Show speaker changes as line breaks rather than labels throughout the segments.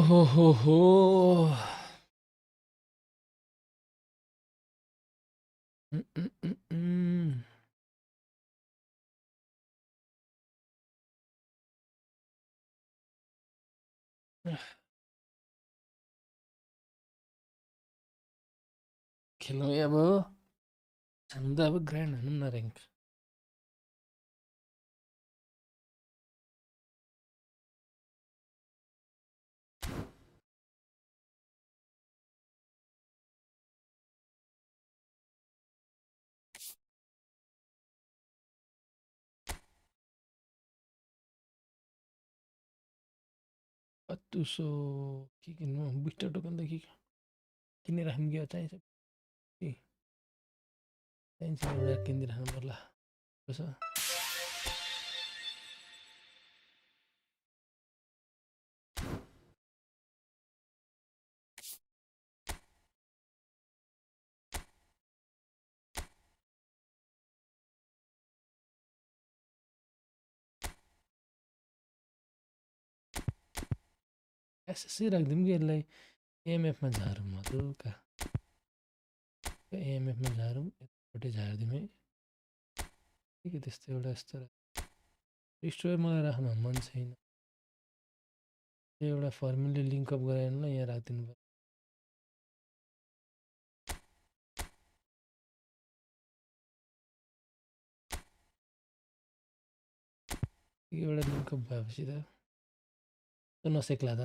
हो खेलौँ है अब हामी त अब ग्रान्ड हानौँ न ऱ्याङ्क कत्तुसो के किन्नु बुस्टर टोकन त के किनेर राख्नु के चाहिन्छ के चाहिन्छ एउटा किनिदिएर राख्नु पर्ला कसो यसै राखिदिउँ कि यसलाई एएमएफमा झारौँ हल्का एएमएफमा झारौँ यतापट्टि झारिदिउँ है के त्यस्तो एउटा यस्तो रिस्टोर मलाई राख्न मन छैन त्यो एउटा फर्मुले लिङ्कअप गराएर ल यहाँ राखिदिनु पर्छ एउटा लिङ्कअप भएपछि त नसेक्ला त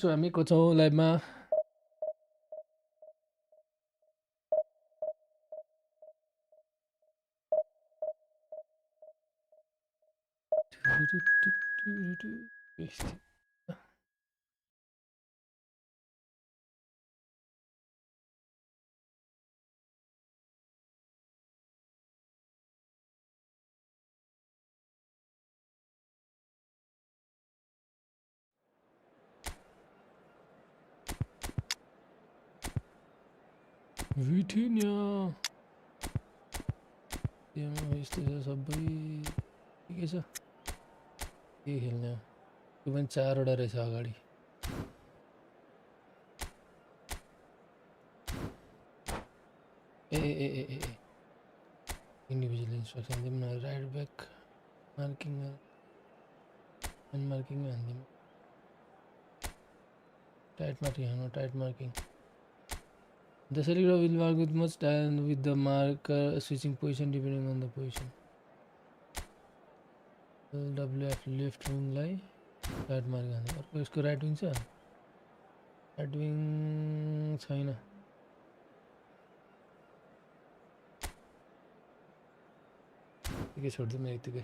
हामी को छौँ लाइभमा Vitinha यस्तो छ सबै के छ के खेल्ने त्यो पनि 4 वटा रहेछ अगाडि ए ए ए ए इन्डिभिजुअल इन्स्ट्रक्सन दिउँ न right back marking and marking हान्दिउँ tight marking The selector will work with much time with the marker switching position depending on the position. WF left wing lie right mark हान्ने अर्को यसको right wing छ right wing छैन यतिकै छोड्दिउँ न यतिकै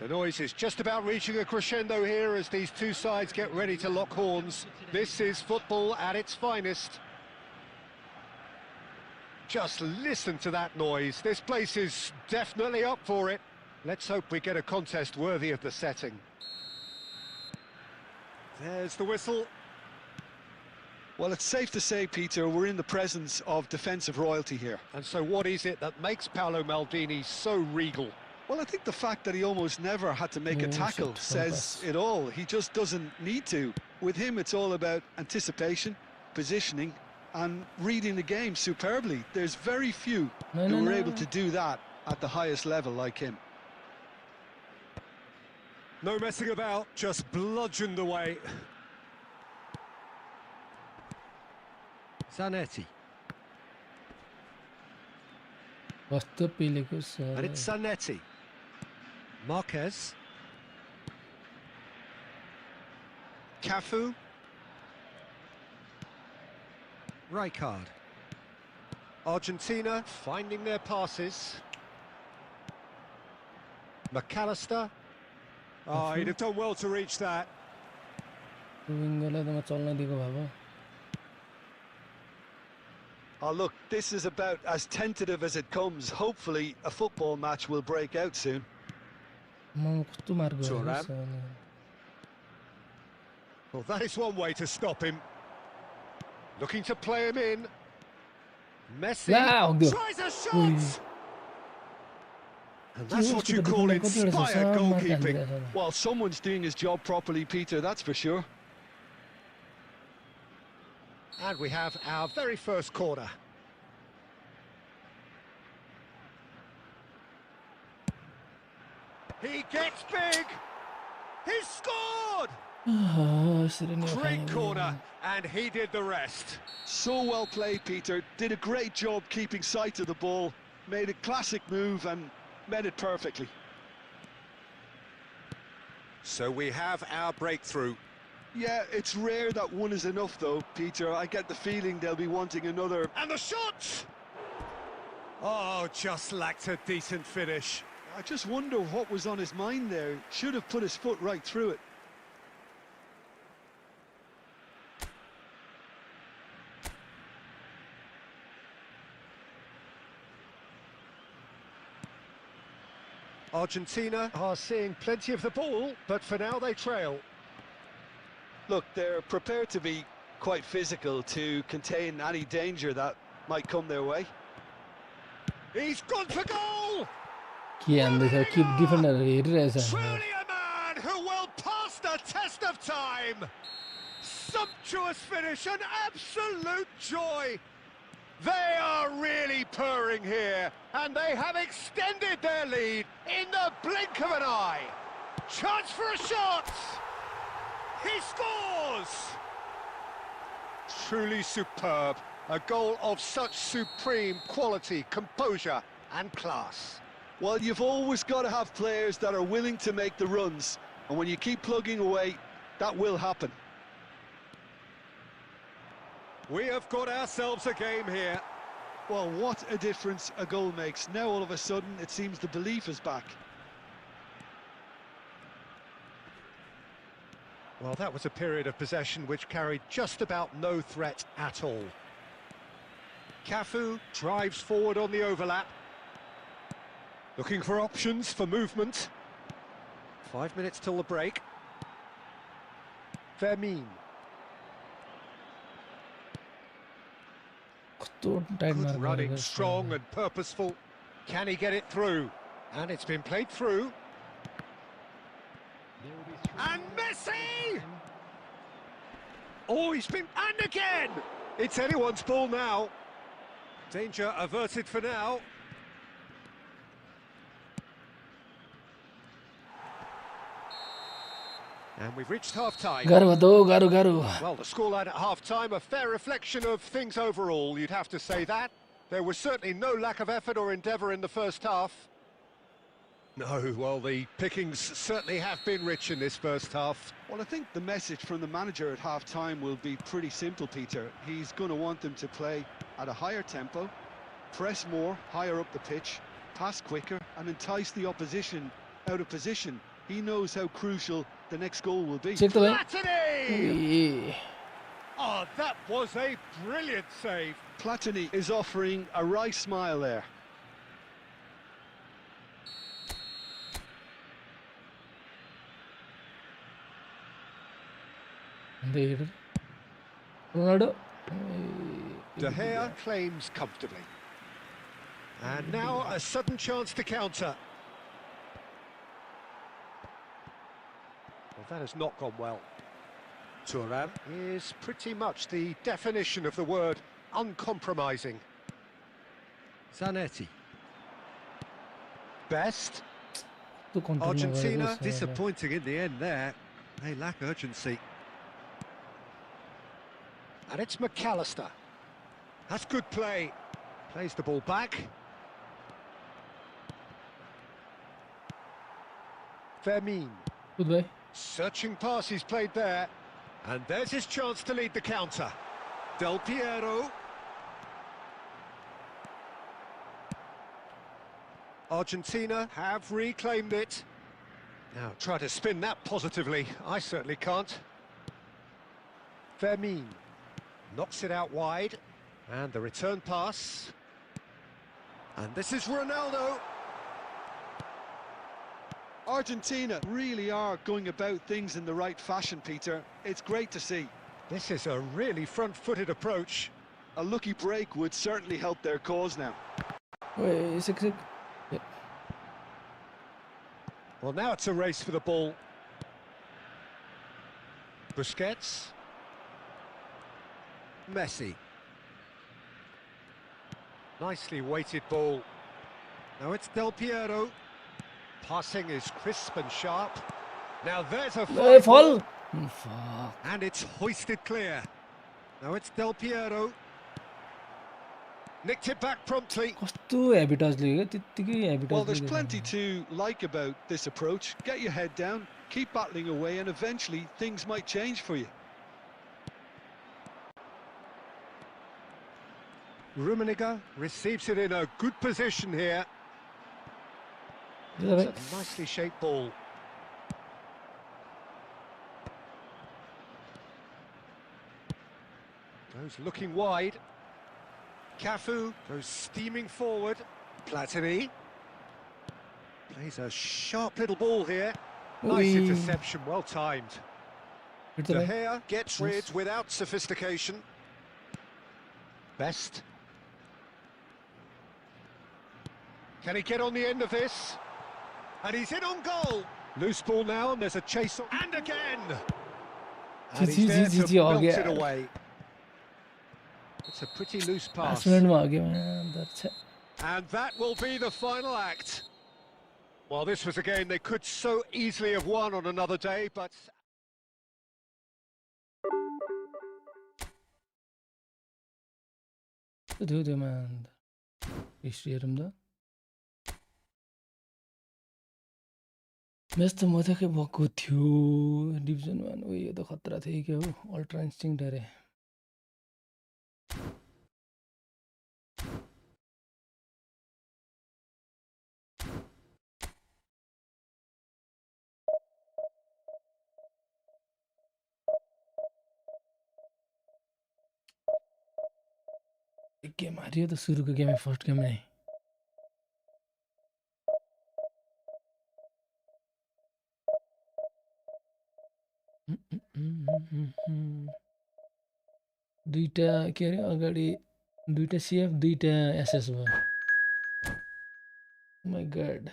The noise is just about reaching a crescendo here as these two sides get ready to lock horns. This is football at its finest. Just listen to that noise. This place is definitely up for it. Let's hope we get a contest worthy of the setting. There's the whistle.
Well, it's safe to say, Peter, we're in the presence of defensive royalty here.
And so what is it that makes Paolo Maldini so regal?
Well, I think the fact that he almost never had to make a tackle says it all. He just doesn't need to. With him, it's all about anticipation, positioning, and reading the game superbly. There's very few who are able to do that at the highest level like him.
No messing about, just bludgeoned away. Zanetti. And it's Zanetti. Marquez. Cafu. Rijkaard. Argentina finding their passes. McAllister. Oh, he'd have done well to reach that.
Oh, look, this is about as tentative as it comes. Hopefully, a football match will break out soon.
Thuram. Well, that is one way to stop him. Looking to play him in. Messi tries a shot! And that's what you call inspired goalkeeping.
Well, someone's doing his job properly, Peter, that's for sure.
And we have our very first corner. He gets big! He's scored! Great corner, and he did the rest.
So well played, Peter. Did a great job keeping sight of the ball. Made a classic move and met it perfectly.
So we have our breakthrough.
Yeah, it's rare that one is enough, though, Peter. I get the feeling they'll be wanting another.
And the shot! Oh, just lacked a decent finish.
I just wonder what was on his mind there. Should have put his foot right through it.
Argentina are seeing plenty of the ball, but for now they trail.
Look, they're prepared to be quite physical to contain any danger that might come their way.
He's gone for goal!
Keep defender.
Truly a man who will pass the test of time! Sumptuous finish, an absolute joy! They are really purring here, and they have extended their lead in the blink of an eye. Chance for a shot! He scores! Truly superb. A goal of such supreme quality, composure and class.
Well, you've always got to have players that are willing to make the runs, and when you keep plugging away, that will happen.
We have got ourselves a game here.
Well, what a difference a goal makes. Now all of a sudden it seems the belief is back.
Well, that was a period of possession which carried just about no threat at all. Cafu drives forward on the overlap. Looking for options for movement. 5 minutes till the break. Vermin. Good running, strong and purposeful. Can he get it through? And it's been played through. And Messi! Oh, he's been... And again! It's anyone's ball now. Danger averted for now. And we've reached half-time. Well, the scoreline at half-time, a fair reflection of things overall, you'd have to say that. There was certainly no lack of effort or endeavour in the first half. No, well, the pickings certainly have been rich in this first half.
Well, I think the message from the manager at half-time will be pretty simple, Peter. He's going to want them to play at a higher tempo, press more, higher up the pitch, pass quicker, and entice the opposition out of position. He knows how crucial the next goal will be.
Platini! Oh, that was a brilliant save.
Platini is offering a wry smile there.
Ronaldo.
De Gea claims comfortably. And now a sudden chance to counter. Well, that has not gone well. Thuram is pretty much the definition of the word uncompromising. Zanetti. Best. Argentina disappointing in the end there. They lack urgency. And it's McAllister. That's good play. Plays the ball back. Vermin.
Good way.
Searching pass he's played there. And there's his chance to lead the counter. Del Piero. Argentina have reclaimed it. Now try to spin that positively. I certainly can't. Fermin knocks it out wide. And the return pass. And this is Ronaldo.
Argentina really are going about things in the right fashion, Peter. It's great to see.
This is a really front-footed approach.
A lucky break would certainly help their cause now.
Wait, sick. Yeah.
Well, now it's a race for the ball. Busquets. Messi. Nicely weighted ball. Now it's Del Piero. Passing is crisp and sharp. Now there's a
Fall. Fuck.
And it's hoisted clear. Now it's Del Piero. Nicked it back promptly.
Well, there's plenty to like about this approach. Get your head down, keep battling away, and eventually things might change for you.
Rummenigge receives it in a good position here. It's a nicely shaped ball. Goes looking wide. Cafu goes steaming forward. Platini plays a sharp little ball here. Nice interception, well timed. De Gea gets rid without sophistication. Best. Can he get on the end of this? And he's in on goal. Loose ball now, and there's a chase on. And again! And he's there to melt it away. It's a pretty loose pass. And that will be the final act. Well, this was a game they could so easily have won on another day, but...
match त मजाकै भएको थियो division 1 ओ यो त खतरा थियो के हो ultra इन्स्टिङ्क्ट अरे एक गेम हारियो त सुरुको गेमै फर्स्ट गेम नै दुईटा के अरे अगाडि दुईटा सीएफ दुईटा एसएस भयो माय गॉड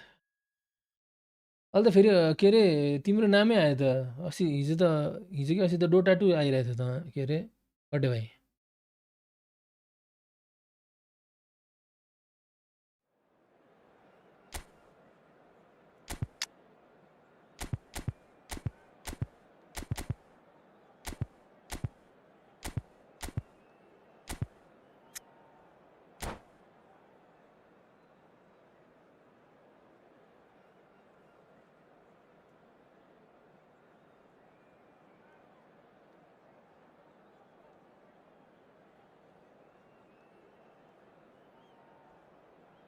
अहिले त फेरि के अरे तिम्रो नामै आयो त अस्ति हिजो कि अस्ति त डोटा 2 आइरहेको थियो त के अरे कटे भाइ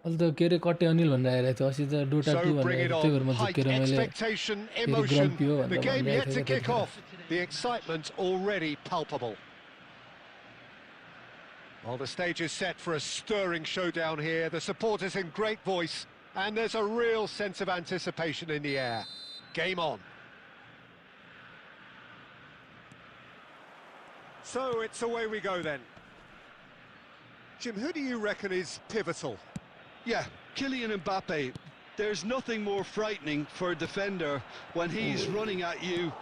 अहिले त के अरे कटे अनिल भनेर आइरहेको थियो अस्ति त डोटा 2 भनेर त्यही भएर म झुकेर मैले
The game yet to kick off. The excitement already palpable. Well, the stage is set for a stirring showdown here. The supporters in great voice, and there's a real sense of anticipation in the air. Game on. So it's away we go then. Jim, who do you reckon is pivotal?
Yeah, Kylian Mbappe. There's nothing more frightening for a defender when he's running at you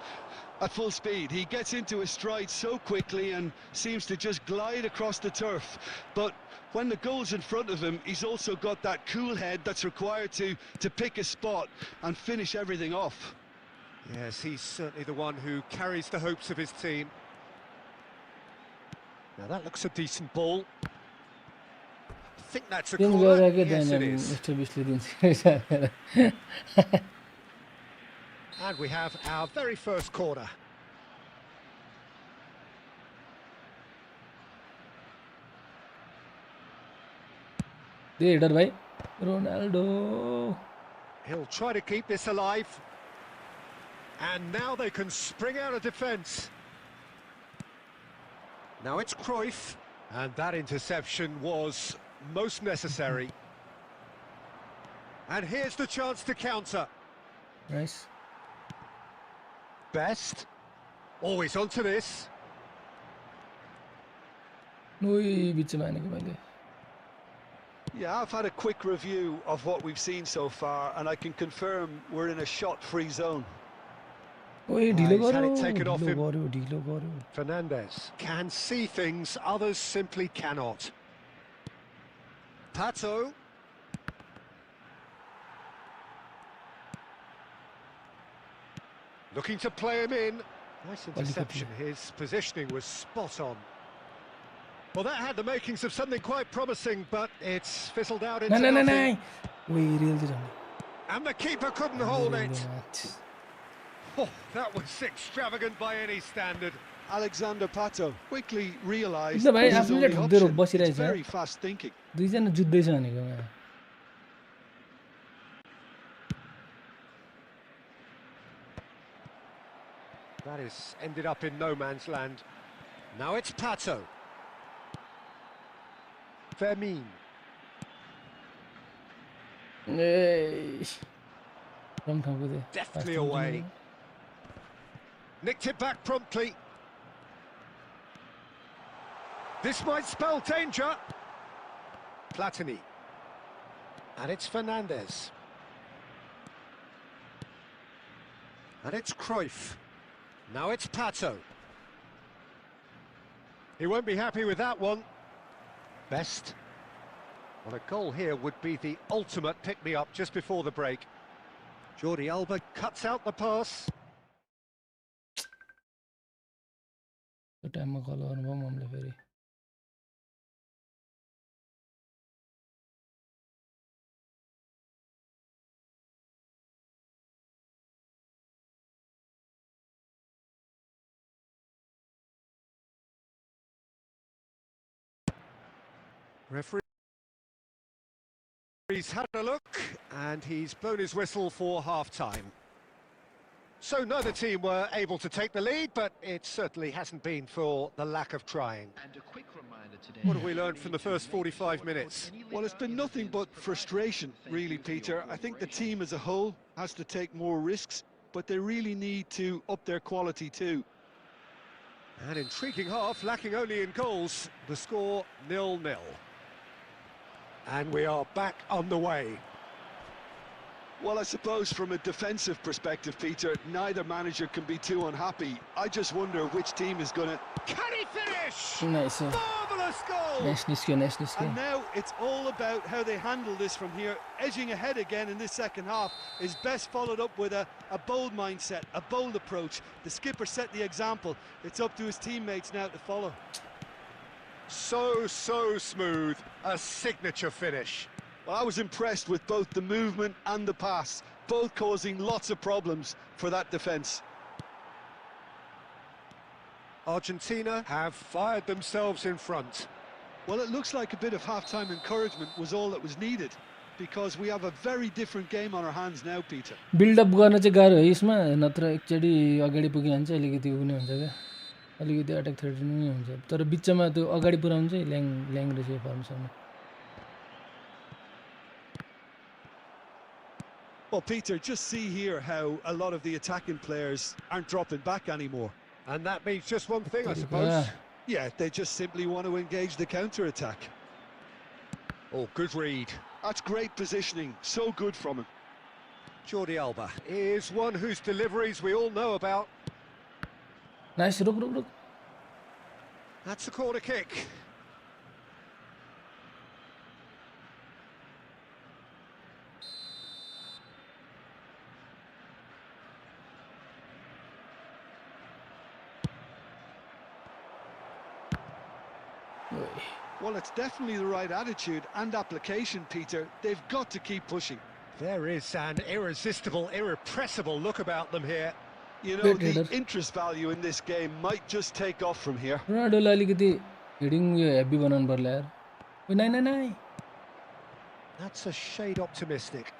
at full speed. He gets into his stride so quickly and seems to just glide across the turf. But when the goal's in front of him, he's also got that cool head that's required to pick a spot and finish everything off.
Yes, he's certainly the one who carries the hopes of his team. Now that looks a decent ball. I think that's a corner. Yes, it is. And we have our very first corner.
They header भाइ Ronaldo.
He'll try to keep this alive. And now they can spring out of defence. Now it's Cruyff. And that interception was most necessary. And here's the chance to counter.
Nice.
Best. Always onto this.
Yeah, I've had a quick review of what we've seen so far, and I can confirm we're in a shot-free zone.
He's
had it taken off him. Fernandes can see things others simply cannot. Pato. Looking to play him in. Nice interception. His positioning was spot on. Well, that had the makings of something quite promising, but it's fizzled out into nothing. And the keeper couldn't hold it. Oh, that was extravagant by any standard.
Alexander Pato quickly realised
No,
his only option. It's very fast thinking.
That is ended up in no man's land. Now it's Pato. Fermin. Deftly away. Nicked it back promptly. This might spell danger. Platini. And it's Fernandes. And it's Cruyff. Now it's Pato. He won't be happy with that one. Best. Well, a goal here would be the ultimate pick-me-up just before the break. Jordi Alba cuts out the pass. Referee's had a look, and he's blown his whistle for half-time. So neither team were able to take the lead, but it certainly hasn't been for the lack of trying.
And a quick reminder today,
what have we learned from the first 45 minutes?
Well, it's been nothing but frustration, really, Peter. I think the team as a whole has to take more risks, but they really need to up their quality too.
An intriguing half, lacking only in goals. The score 0-0. And we are back on the way.
Well, I suppose from a defensive perspective, Peter, neither manager can be too unhappy. I just wonder which team is going to...
Can he finish?
Nice.
Marvellous goal!
Nice.
And now it's all about how they handle this from here. Edging ahead again in this second half is best followed up with a bold mindset, a bold approach. The skipper set the example. It's up to his teammates now to follow.
So smooth. A signature finish.
Well, I was impressed with both the movement and the pass, both causing lots of problems for that defence.
Argentina have fired themselves in front.
Well, it looks like a bit of half-time encouragement was all that was needed, because we have a very different game on our hands now, Peter.
Build-up गर्न चाहिँ गाह्रो है यसमा, नत्र एकचोटि अगाडि पुगिहाल्छ अलिकति उनी हुन्छ के अलिकति अट्याक थ्रेट नै हुन्छ तर बिचमा त्यो अगाडि पुराउनु चाहिँ ल्याङ रहेछ फर्मसँग.
Well, Peter, just see here how a lot of the attacking players aren't dropping back anymore.
And that means just one thing, I suppose.
Yeah, they just simply want to engage the counter-attack.
Oh, good read.
That's great positioning, so good from him.
Jordi Alba is one whose deliveries we all know about.
Nice, look.
That's a corner kick.
Well, it's definitely the right attitude and application, Peter. They've got to keep pushing.
There is an irresistible, irrepressible look about them here.
You know, the interest value in this game might just take off from here.
Ronaldo अलिकति heading यो heavy बनाउनु पर्ला यार.
That's a shade optimistic.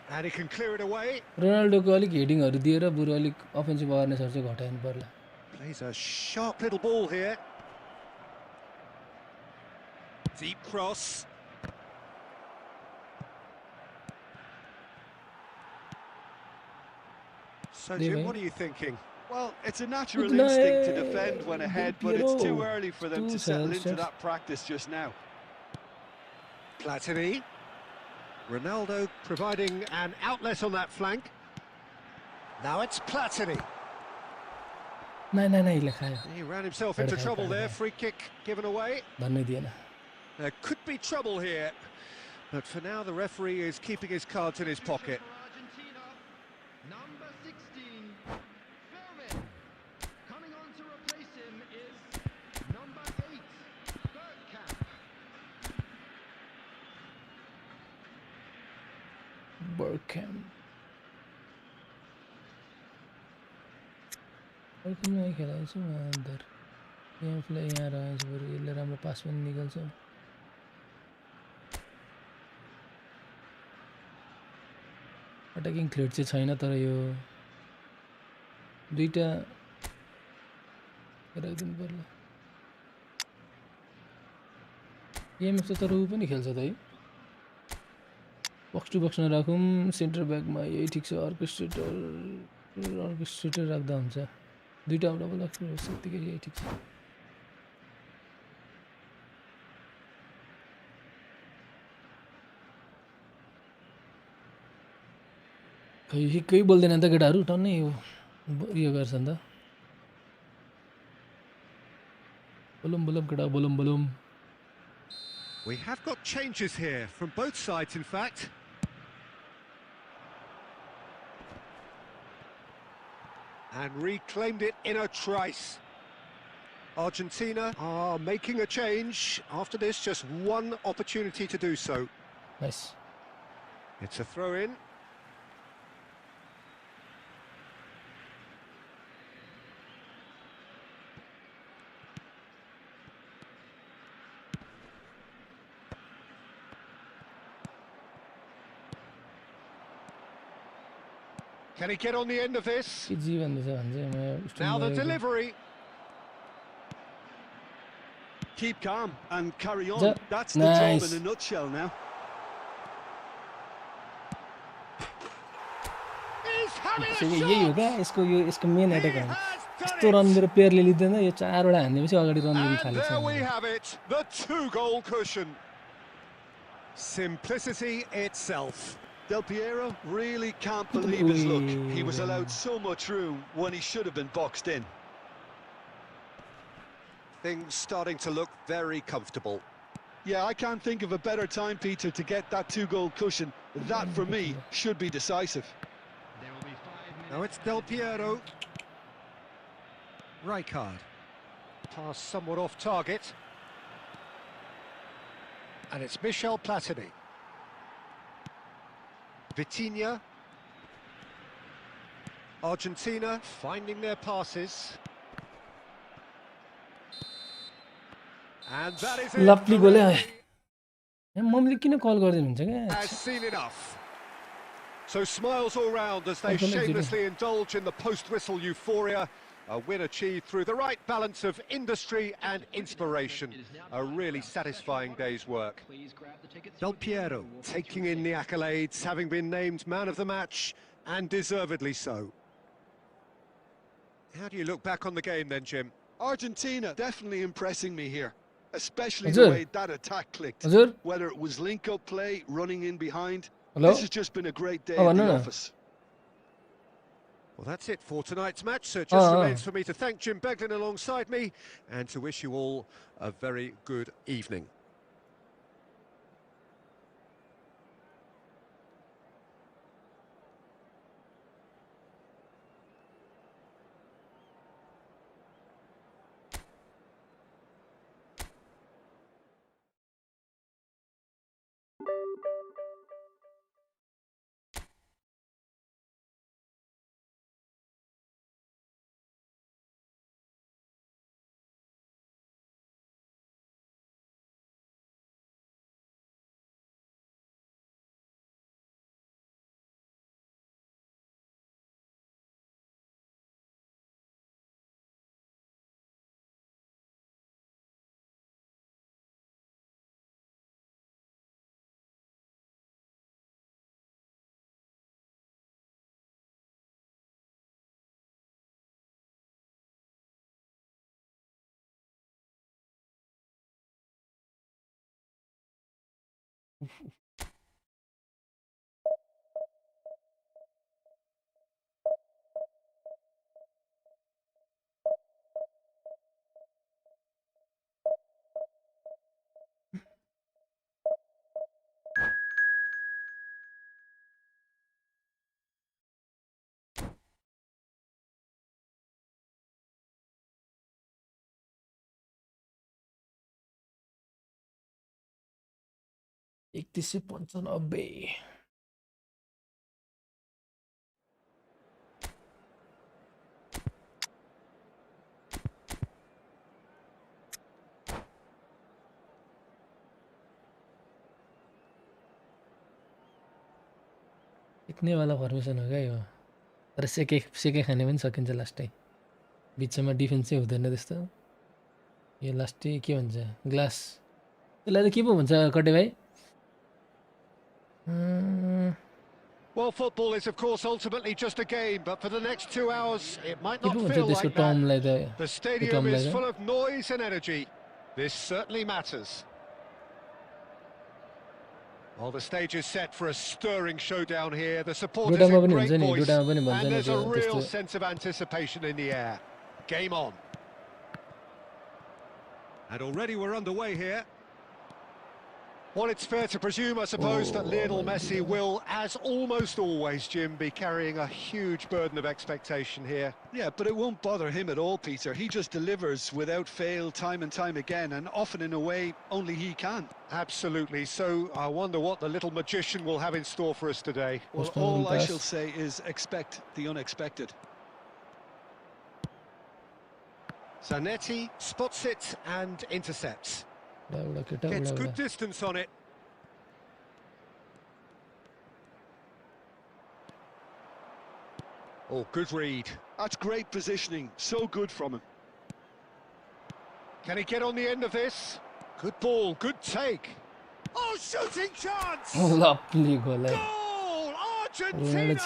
And he can clear it away.
रोनाल्डोको अलिक हेडिङहरु दिएर बरु अलिक offensive अवेयरनेसहरु चाहिँ घटाइनु पर्ला.
Plays a sharp little ball here. Deep cross. So, Jim, what are you thinking?
Well, it's a natural instinct to defend when ahead, but it's too early for them to settle into that practice just now.
Platini. Ronaldo providing an outlet on that flank. Now it's Platini. He ran himself into trouble there. Free kick given away. There could be trouble here, but for now the referee is keeping his cards in his pocket.
Number 16, Filming. Coming on to replace him is number 8,
Bergkamp. Bergkamp खेलाएको छु म अंदर यहाँ play यहाँ रहेछ बरु यसले राम्रो पास पनि निकाल्छ. अट्याकिङ थ्रेट चाहिँ छैन तर यो दुईटा राखिदिनु पर्ला. एमएफ त तर उ पनि खेल्छ त है. बक्स टु बक्स नराखौँ सेन्टर ब्याकमा यही ठिक छ. अर्केस्ट्रेटर राख्दा हुन्छ. दुईटा डबल एक्सप्रेस त्यतिकै यही ठिक छ. केही बोल्दैन त केटाहरू टन्नै यो गर्छन् त. बोलम बोलम केटा बोलम बोलम.
We have got changes here from both sides, in fact. And reclaimed it in a trice. Argentina are making a change. After this, just one opportunity to do so.
Nice.
It's a throw-in. Can he get on the end of this? Now the delivery.
Keep calm and carry on. That's the job in a nutshell now.
He's having a
यही हो क्या यसको main attack हो. यस्तो run मेरो प्लेयरले लिदैन यो चारवटा हान्नेपछि अगाडि रन लिन थालेछ.
There we have it, the 2-goal cushion. Simplicity itself.
Del Piero really can't believe his luck. He was allowed so much room when he should have been boxed in.
Things starting to look very comfortable.
Yeah, I can't think of a better time, Peter, to get that 2-goal cushion. That, for me, should be decisive.
Now it's Del Piero. Rijkaard. Pass somewhat off target. And it's Michel Platini. Vitinha. Argentina finding their passes. And that is it.
Lovely goal. मम्मीले किन कल गर्दिनु हुन्छ के?
Has seen enough. So smiles all round as they shamelessly indulge in the post-whistle euphoria. A win achieved through the right balance of industry and inspiration. A really satisfying day's work. Del Piero taking in the accolades, having been named man of the match, and deservedly so. How do you look back on the game then, Jim?
Argentina definitely impressing me here, especially the way that attack clicked. Whether it was link-up play, running in behind. This has just been a great day at the office.
Well, that's it for tonight's match, so it just remains for me to thank Jim Beglin alongside me and to wish you all a very good evening.
3195 टिक्ने वाला formation हो क्या यो तर सेके खाने पनि सकिन्छ लास्टै बिचमा डिफेन्सै हुँदैन त्यस्तो यो लास्टै के भन्छ ग्लास त्यसलाई त के पो भन्छ कटे भाइ
Well, football is, of course, ultimately just a game, but for the next 2 hours, it might
के
not
पो भन्छ
feel
त्यसको
like that.
टर्मलाई त
The
त्यो
stadium
टर्मलाई
is
त
full of noise and energy. This certainly matters. Well, the stage is set for a stirring showdown here. The supporters
डोटामा
in
पनि
great
हुन्छ नि
voice,
डोटामा पनि भन्छ
and
नि
there's
त्यो
a
त्यस्तो
real sense of anticipation in the air. Game on. And already we're underway here. Well, it's fair to presume, I suppose, that Lionel Messi will, as almost always, Jim, be carrying a huge burden of expectation here.
Yeah, but it won't bother him at all, Peter. He just delivers without fail time and time again, and often in a way only he can.
Absolutely. So I wonder what the little magician will have in store for us today.
Well, all I shall say is expect the unexpected.
Zanetti spots it and intercepts. Gets good distance on it. Oh, good read.
That's great positioning. So good from him.
Can he get on the end of this? Good ball, good take. Oh, shooting chance!
Lovely goal.
Goal!
Ronaldo
Argentina!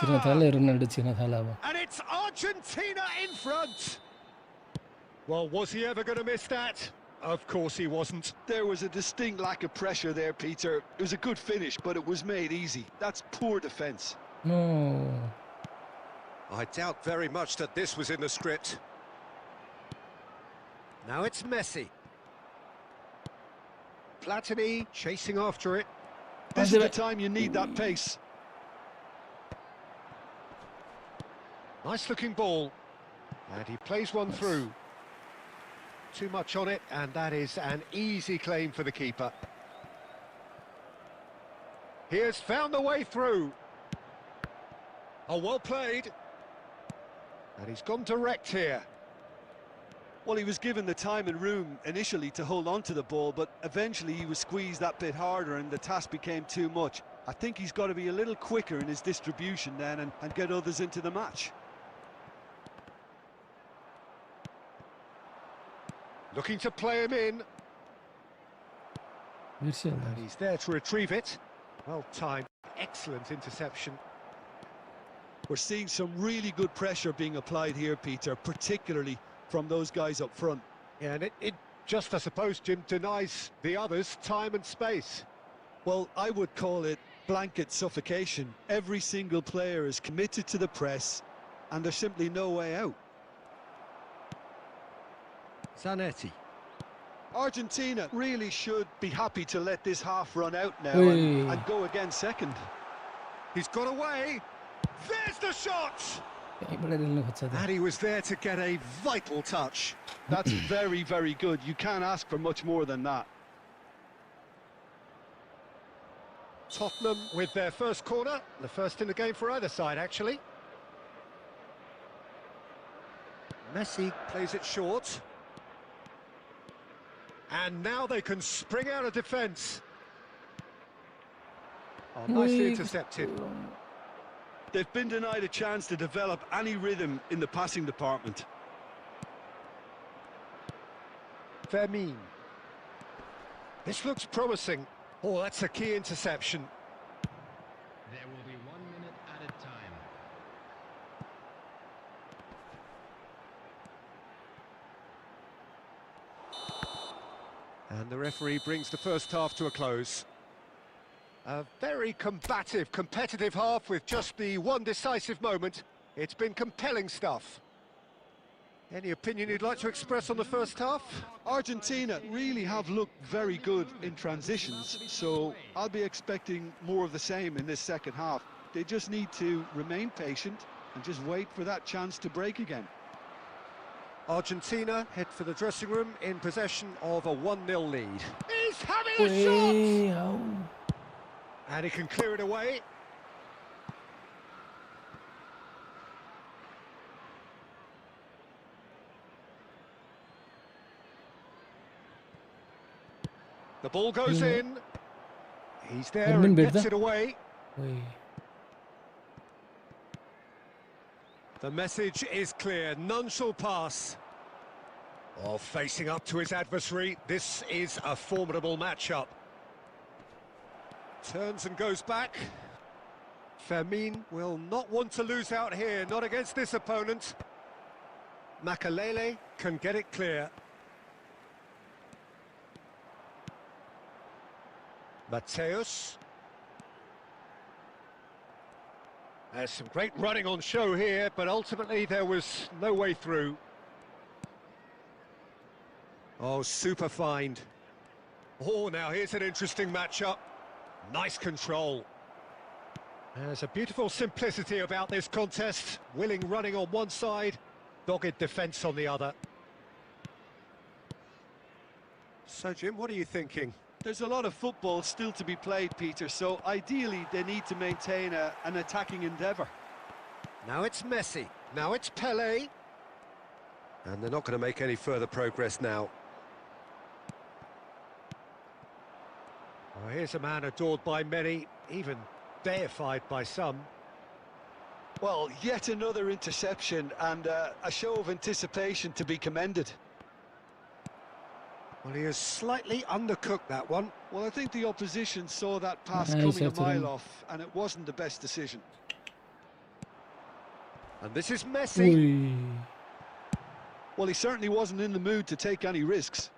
And it's Argentina in front. Well, was he ever going to miss that? Of course he wasn't.
There was a distinct lack of pressure there, Peter. It was a good finish, but it was made easy. That's poor defence.
No.
I doubt very much that this was in the script. Now it's Messi. Platini chasing after it.
This is the time you need that pace.
Nice looking ball. And he plays one through. Too much on it, and that is an easy claim for the keeper. He has found the way through. Oh, well played. And he's gone direct here.
Well, he was given the time and room initially to hold on to the ball, but eventually he was squeezed that bit harder and the task became too much. I think he's got to be a little quicker in his distribution then and get others into the match.
Looking to play him in. And he's there to retrieve it. Well timed. Excellent interception.
We're seeing some really good pressure being applied here, Peter, particularly from those guys up front.
Yeah, and it just, I suppose, Jim, denies the others time and space.
Well, I would call it blanket suffocation. Every single player is committed to the press, and there's simply no way out.
Zanetti.
Argentina really should be happy to let this half run out now and go again second.
He's got away. There's the shot! And he was there to get a vital touch.
That's very, very good. You can't ask for much more than that.
Tottenham with their first corner, the first in the game for either side, actually. Messi plays it short. And now they can spring out of defence. Oh, nicely intercepted.
They've been denied a chance to develop any rhythm in the passing department.
Fermin. This looks promising. Oh, that's a key interception.
There will be 1 minute added time.
And the referee brings the first half to a close. A very combative, competitive half with just the one decisive moment. It's been compelling stuff. Any opinion you'd like to express on the first half?
Argentina really have looked very good in transitions, so I'll be expecting more of the same in this second half. They just need to remain patient and just wait for that chance to break again.
Argentina head for the dressing room in possession of a 1-0 lead. He's having a
Ui,
shot!
au.
And he can clear it away. The ball goes in. He's there and gets it away.
Ui.
The message is clear, none shall pass. Oh, facing up to his adversary, this is a formidable matchup. Turns and goes back. Fermin will not want to lose out here, not against this opponent. Makalele can get it clear. Mateus. There's some great running on show here, but ultimately there was no way through. Oh, super find. Oh, now here's an interesting matchup. Nice control. There's a beautiful simplicity about this contest. Willing running on one side, dogged defence on the other. So, Jim, what are you thinking?
There's a lot of football still to be played, Peter, so ideally they need to maintain an attacking endeavour.
Now it's Messi, now it's Pelé. And they're not going to make any further progress now. Oh, here's a man adored by many, even deified by some.
Well, yet another interception and a show of anticipation to be commended.
Well, he has slightly undercooked that one.
Well, I think the opposition saw that pass
Nice,
coming a
that's
mile
right.
off, and it wasn't the best decision.
And this is Messi.
Ui.
Well, he certainly wasn't in the mood to take any risks.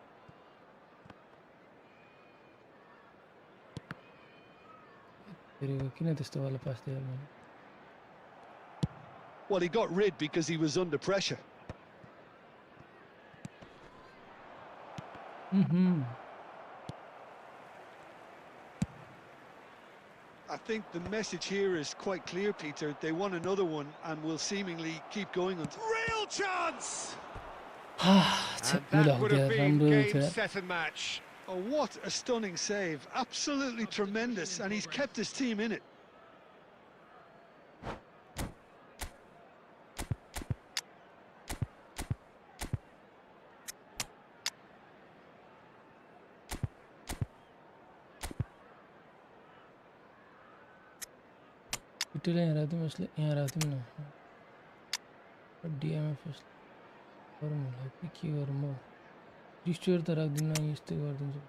तेरेको किन त्यस्तो वाला पास दियो मैले?
Well, he got rid because he was under pressure. I think the message here is quite clear, Peter. They won another one and will seemingly keep going until...
Real chance!
Check
And that
मिला
would
हो
have
गया
been
राम्रो
game,
थियो
set and match.
Oh, what a stunning save. Absolutely tremendous, and he's kept his team in it.
पिटुले यहाँ राख्दिउँ यसले यहाँ राख्दिउँ न डिएमएफ यसले गरौँ होला कि के गरौँ हौ डिस्ट्रोयर त राख्दिनँ यस्तै गरिदिन्छु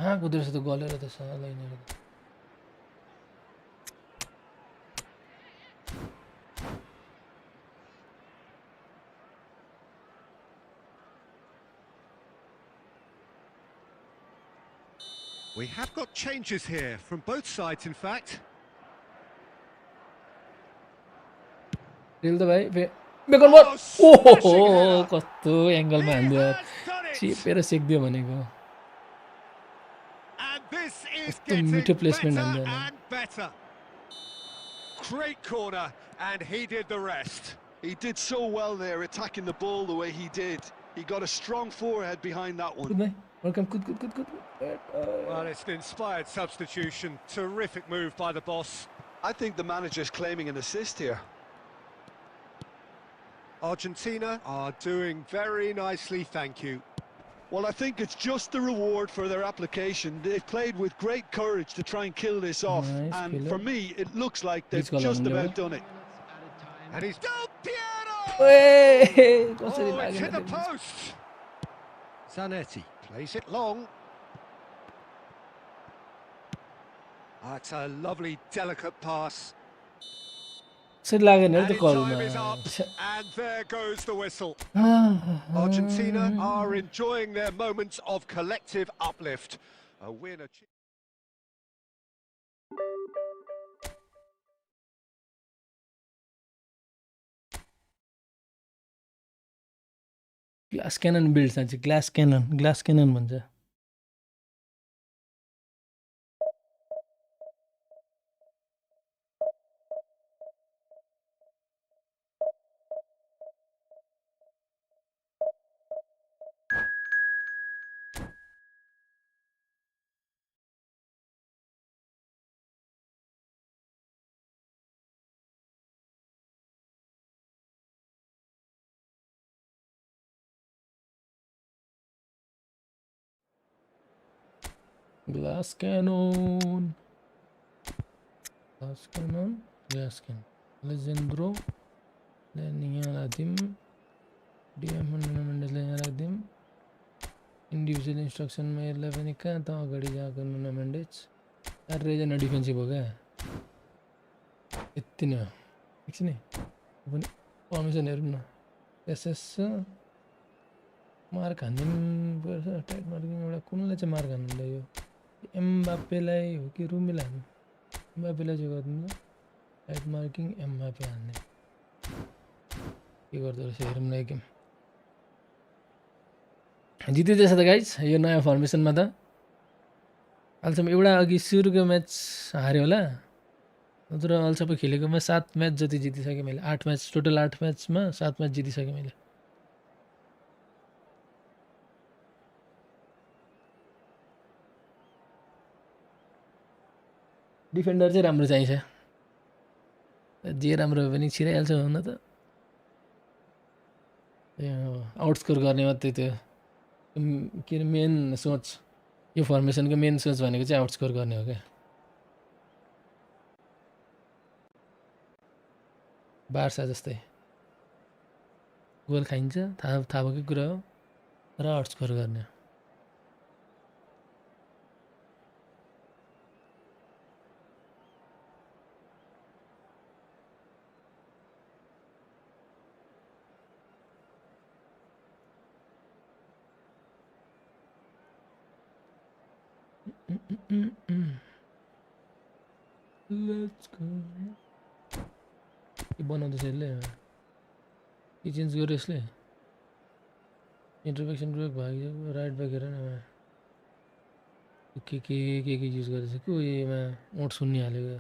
हाँ कुद्दो रहेछ त गलेर त साला यिनीहरू त
We have got changes here, from both sides in fact.
Rail त भाइ बेकर बल ओहो कस्तो एङ्गलमा हान्दियो
He has done it!
चेपेर सेक्दियो भनेको
And this is
कस्तो
getting
मिठो placement
better
हान्दियो
and better. Great corner, and he did the rest.
He did so well there, attacking the ball the way he did. He got a strong forehead behind that one.
कुद भाइ welcome कुद
Well, it's an inspired substitution. Terrific move by the boss.
I think the manager's claiming an assist here.
Argentina are doing very nicely, thank you.
Well, I think it's just the reward for their application. They've played with great courage to try and kill this off.
Nice,
And
killer.
for me, it looks like they've
He's got
just
a
about done it.
And he's Del Piero!
ओए कसरी
Oh, it's hit the
लागेन
post. Zanetti plays it long. That's a lovely, delicate pass.
त्यसरी लागेन
Added
त्यो कलमा
time is up, and there goes the whistle. Argentina are enjoying their moments of collective uplift. A win achieved.
Glass cannon build चाहिँ glass cannon भन्छ glass cannon लेजेन्ड्रो यहाँ राखिदिउँ डिएमले यहाँ राखिदिउँ इन्डिभिजुअल इन्स्ट्रक्सनमा यसलाई पनि कहाँ त अगाडि गएको नुना मेन्डेज रेजना डिफेन्सिभ हो क्या यति नै हो ठिक छ नि पनि पर्मिसन हेरौँ न एसएस मार्क हान्दिनु पर्छ टाइट मार्किङ एउटा कुनलाई चाहिँ मार्क हान्नु यो एमबापेलाई हो कि रुमीलाई हान्नु एमबापेलाई चाहिँ गर्नु टाइट मार्किङ एमबापे हान्ने के गर्दो रहेछ हेरौँ न एक गेम जितिँदैछ त गाइज यो नयाँ फर्मेसनमा त अहिलेसम्म एउटा अघि सुरुको म्याच हार्यो होला नत्र अहिलेसम्म खेलेकोमा 7 म्याच जति जितिसकेँ मैले 8 म्याच टोटल 8 म्याचमा 7 म्याच जितिसकेँ मैले डिफेन्डर चाहिँ राम्रो चाहिन्छ जे राम्रो हो भने छिराइहाल्छ हुन त आउटस्कोर गर्ने मात्रै त्यो के अरे मेन सोच यो फर्मेसनको मेन सोच भनेको चाहिँ आउटस्कोर गर्ने हो क्या बार्सा जस्तै गोल खाइन्छ थाहा भएकै कुरा हो र आउटस्कोर गर्ने Let's go. के बनाउँदैछ यसले के चेन्ज गर्यो यसले इन्टरभेक्सन ब्रेक भयो राइट ब्याक हेर न के युज गरेछ को यसमा ओठ सुन्निहालेको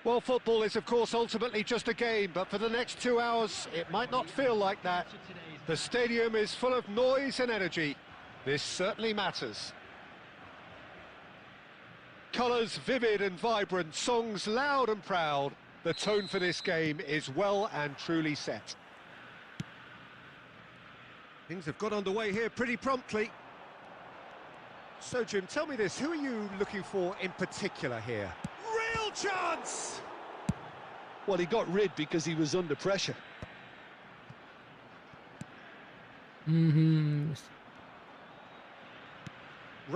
Well, football is, of course, ultimately just a game, but for the next 2 hours, it might not feel like that. The stadium is full of noise and energy. This certainly matters. Colours vivid and vibrant, songs loud and proud. The tone for this game is well and truly set. Things have got underway here pretty promptly. So, Jim, tell me this, who are you looking for in particular here? Real chance!
Well, he got rid because he was under pressure.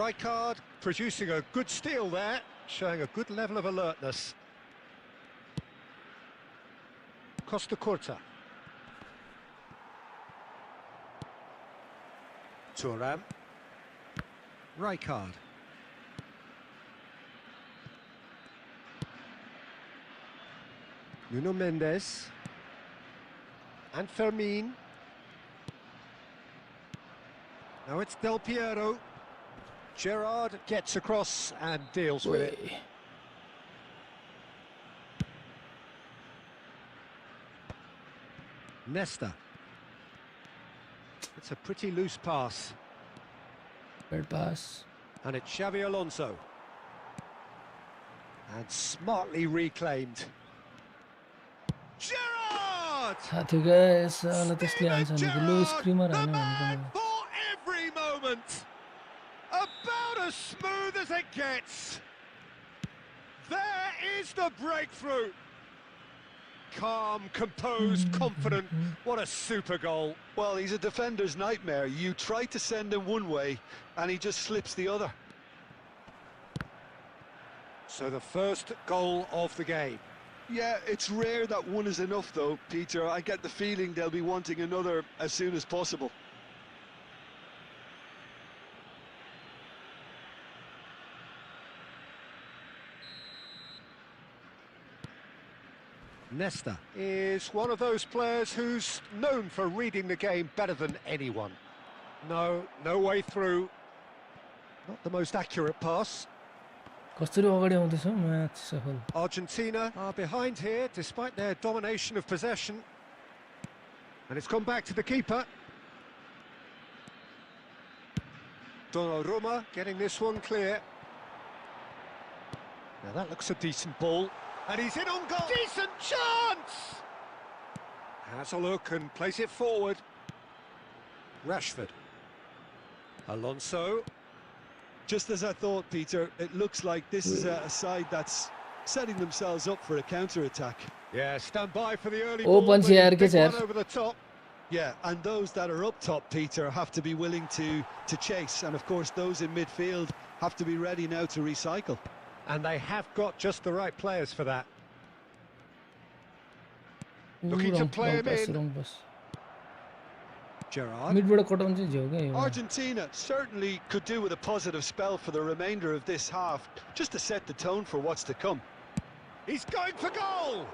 Rijkaard producing a good steal there, showing a good level of alertness. Costa Curta. Thuram. Rijkaard. Nuno Mendes. And Fermin. Now it's Del Piero. Gerrard gets across and deals with it. Nesta. It's a pretty loose pass.
Third pass.
And it's Xavi Alonso. And smartly reclaimed. Gerrard! For every moment. About as smooth as gets. There is the breakthrough. Calm, composed, confident. What a super goal.
Well, he's a defender's nightmare. You try to send him one way, and he just slips the other.
So the first goal of the game.
Yeah, it's rare that one is enough, though, Peter. I get the feeling they'll be wanting another as soon as possible.
Nesta is one of those players who's known for reading the game better than anyone. No way through. Not the most accurate pass.
कसरी अगाडि आउँदैछ match सफल
Argentina are behind here despite their domination of possession. And it's gone back to the keeper. Donnarumma getting this one clear. Now that looks a decent ball. And he's in on goal. Decent chance! Has a look and plays it forward. Rashford. Alonso.
Just as I thought, Peter, it looks like this is a side that's setting themselves up for a counter-attack.
Yeah, stand by for the early
Oh,
ball.
punch
but
yaar,
big
ke yaar.
one over the top.
Yeah, and those that are up top, Peter, have to be willing to chase. And, of course, those in midfield have to be ready now to recycle.
And they have got just the right players for that. Looking to play him in. Gerrard.
मिडबाट कटाउनु चाहिँ झ्याउ क्या यो
Argentina certainly could do with a positive spell for the remainder of this half, just to set the tone for what's to come.
He's going for goal.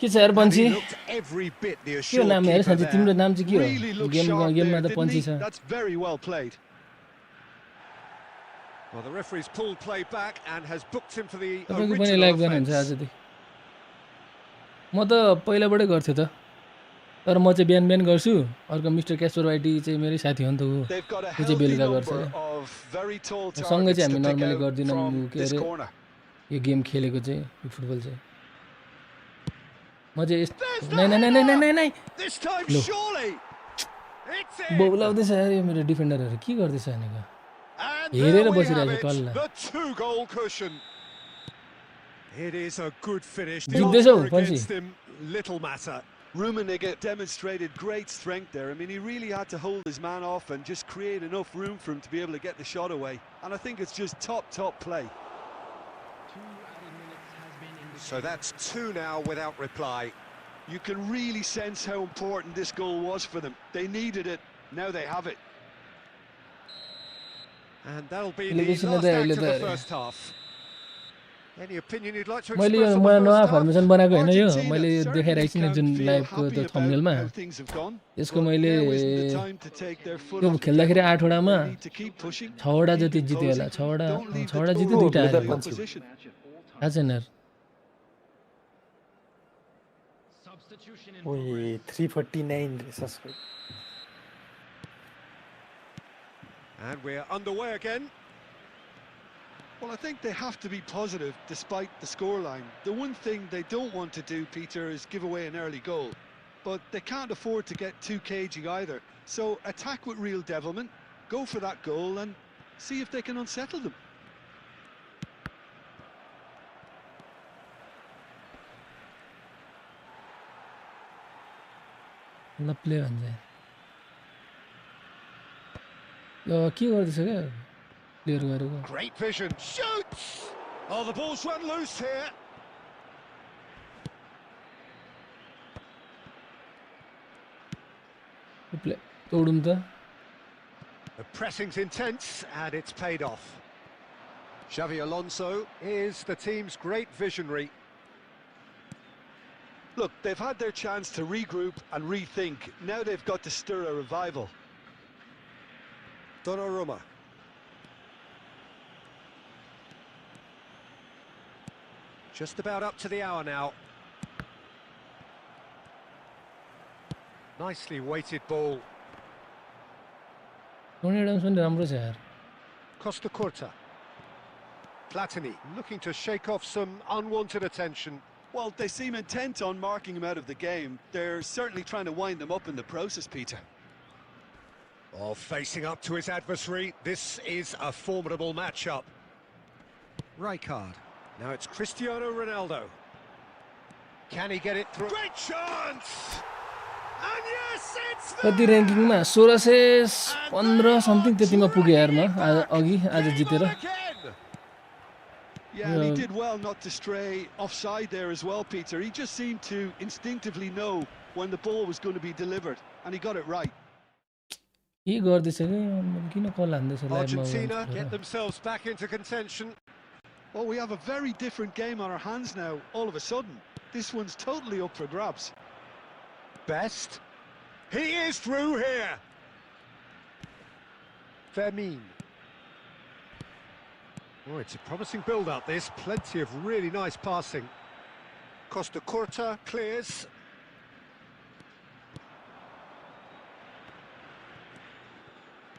के छ यार
And
पन्छी
he looked every bit the
के
assured
नाम हेर
keeper
साँच्चै तिम्रो
there.
नाम चाहिँ के
Really
हो
looked
गेममा
sharp
गेममा
there,
त
didn't
पन्छी
he?
छ
That's very well played.
Well, the referee's pulled play back and has booked him for the
तपाईको पनि
original
लाइभ गर्नुहुन्छ
offence.
आजदेखि म त पहिलाबाटै गर्थेँ त तर म चाहिँ बिहान बिहान गर्छु अर्को मिस्टर क्यास्पर वाइटी चाहिँ मेरै साथी हो नि त ऊ
They've got a
चाहिँ
healthy
बेलुका गर्छ
number of very tall
सँगै
targets
चाहिँ
to
हामी
pick
नर्मली
out
गर्दिनौँ
from
के
this
अरे
corner.
यो गेम खेलेको चाहिँ यो फुटबल चाहिँ म चाहिँ
There's the
नै नै नै नै नै नै
This time,
Look.
surely. It's in.
बौलाउँदैछ यार यो मेरो डिफेन्डरहरू के गर्दैछ भनेको
And
हेरेर
there we
बसिरहेको
have
छ
it,
टल्ल
the two-goal cushion. It is a good finish. The
जित्दैछौ
odds were
पछि
against him, little matter.
Rummenigge demonstrated great strength there. I mean, he really had to hold his man off and just create enough room for him to be able to get the shot away. And I think it's just top play.
So that's two now without reply.
You can really sense how important this goal was for them. They needed it, now they have it.
And that'll be
Elevation
the
of
last
the
act of the
elevator.
first half. Any opinion you'd like to
मैले
express
yo
on
नयाँ
the
नयाँ
first half?
Formation बनाएको होइन यो
Argentina
मैले
certainly
देखाइरहेको छु नि
can
Jun
feel
लाइभको
happy
त्यो
about
थम्बनेलमा
how things have gone,
यसको
but
मैले
now isn't the time to take their foot
yo
off the
खेल्दाखेरि
pedal.
8 वटामा
They need to keep pushing,
6 वटा
keep
जति जित्यो होला
imposing,
6 वटा
don't leave
6
the
वटा
door
जित्यो
open
2टा
to the
हार्यो
opposition.
थाहा छैन यार
Substitution in
ओए 349 subscribe
And we're underway again.
Well, I think they have to be positive despite the scoreline. The one thing they don't want to do, Peter, is give away an early goal. But they can't afford to get too cagey either. So attack with real devilment, go for that goal and see if they can unsettle them.
ल play भन्छ यो के गर्दैछ क्या player गरेको
Great vision. Shoots! Oh, the ball's run loose here.
यो play तोडौँ त
The pressing's intense and it's paid off. Xavi Alonso is the team's great visionary.
Look, they've had their chance to regroup and rethink. Now they've got to stir a revival.
Donnarumma. Just about up to the hour now. Nicely weighted ball.
Tony Adams पनि राम्रो छ यार
Costa Curta. Platini looking to shake off some unwanted attention.
Well, they seem intent on marking him out of the game. They're certainly trying to wind them up in the process, Peter.
Oh, facing up to his adversary. This is a formidable matchup. Rijkaard. Now it's Cristiano Ronaldo. Can he get it through? Great chance! And yes, it's there!
कति र्याङ्किङमा 1615 something त्यतिमा पुगे यार म अघि आज जितेर
Yeah, and he did well not to stray offside there as well, Peter. He just seemed to instinctively know when the ball was going to be delivered, and he got it right.
के गर्दैछ के किन कल हान्दैछ लाइभमा
Argentina get themselves back into contention.
Well, we have a very different game on our hands now, all of a sudden. This one's totally up for grabs.
Best. He is through here. Fermin. Oh, it's a promising build-up, this. Plenty of really nice passing. Costa Curta clears.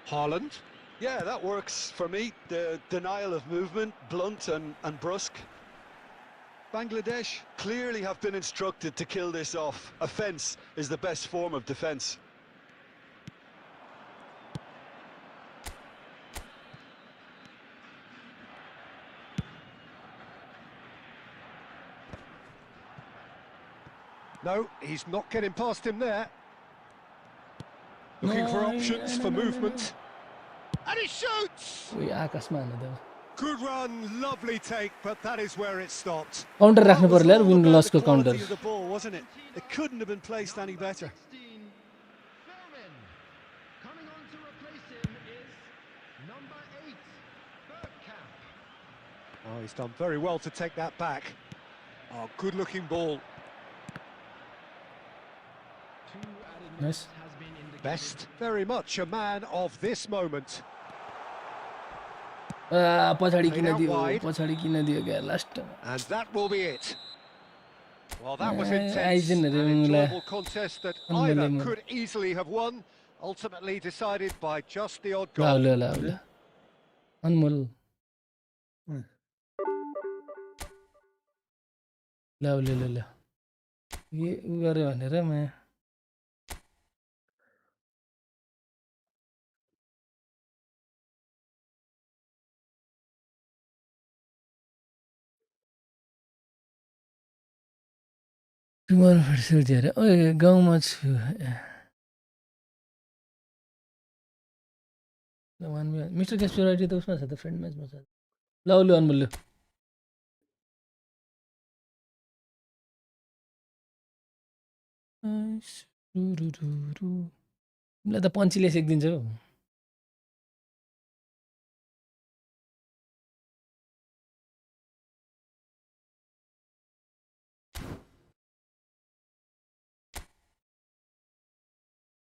Haaland.
Yeah, that works for me. The denial of movement, blunt and brusque. Bangladesh clearly have been instructed to kill this off. Offence is the best form of defence.
No, he's not getting past him there. Looking for options for movement. And he shoots!
आकाशमा हान्नु त
Good run, lovely take, but that is where it stopped.
Counter राख्नु
That was
पर्ला यार
all
win
about
लसको
the quality
counter
of the ball, wasn't it? It couldn't have been placed any better.
16, Fermin. Coming on to replace him is number 8, Bergkamp.
Oh, he's done very well to take that back. Oh, good-looking ball.
2 added
Nice.
minutes has been indicated.
Best, very much a man of this moment.
पछाडी किन
Played out
दियो
wide.
पछाडी किन दियो क्या last
And that will be it. Well, that was
Eh,
intense.
Aizen
An
रे
enjoyable contest that either
Unbelievable.
could easily have won, ultimately decided by just the odd
ल
goal.
ल ल ल अनमोल ल ल ल ल के उ गर्यो भनेर म टुमरो फर्सेल्छ अरे ओए गाउँमा छु मिस्टर क्यास्पियोराइटी त उसमा छ त फ्रेन्ड म्याचमा छ ल लु अनमोल लु तिमीलाई त पन्चीले सेकिदिन्छ हौ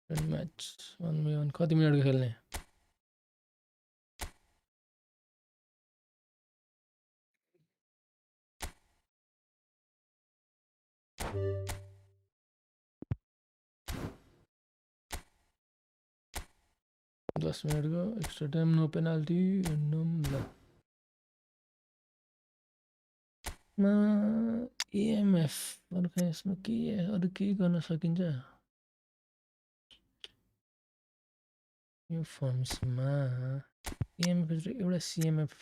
फ्रेन्ड म्याच 1v1 कति मिनटको खेल्ने दस मिनटको एक्स्ट्रा टाइम नो पेनाल्टी ल इएमएफ अर्को यसमा के अरू केही गर्न सकिन्छ यो फर्म्समा इएमएफ एउटा सिएमएफ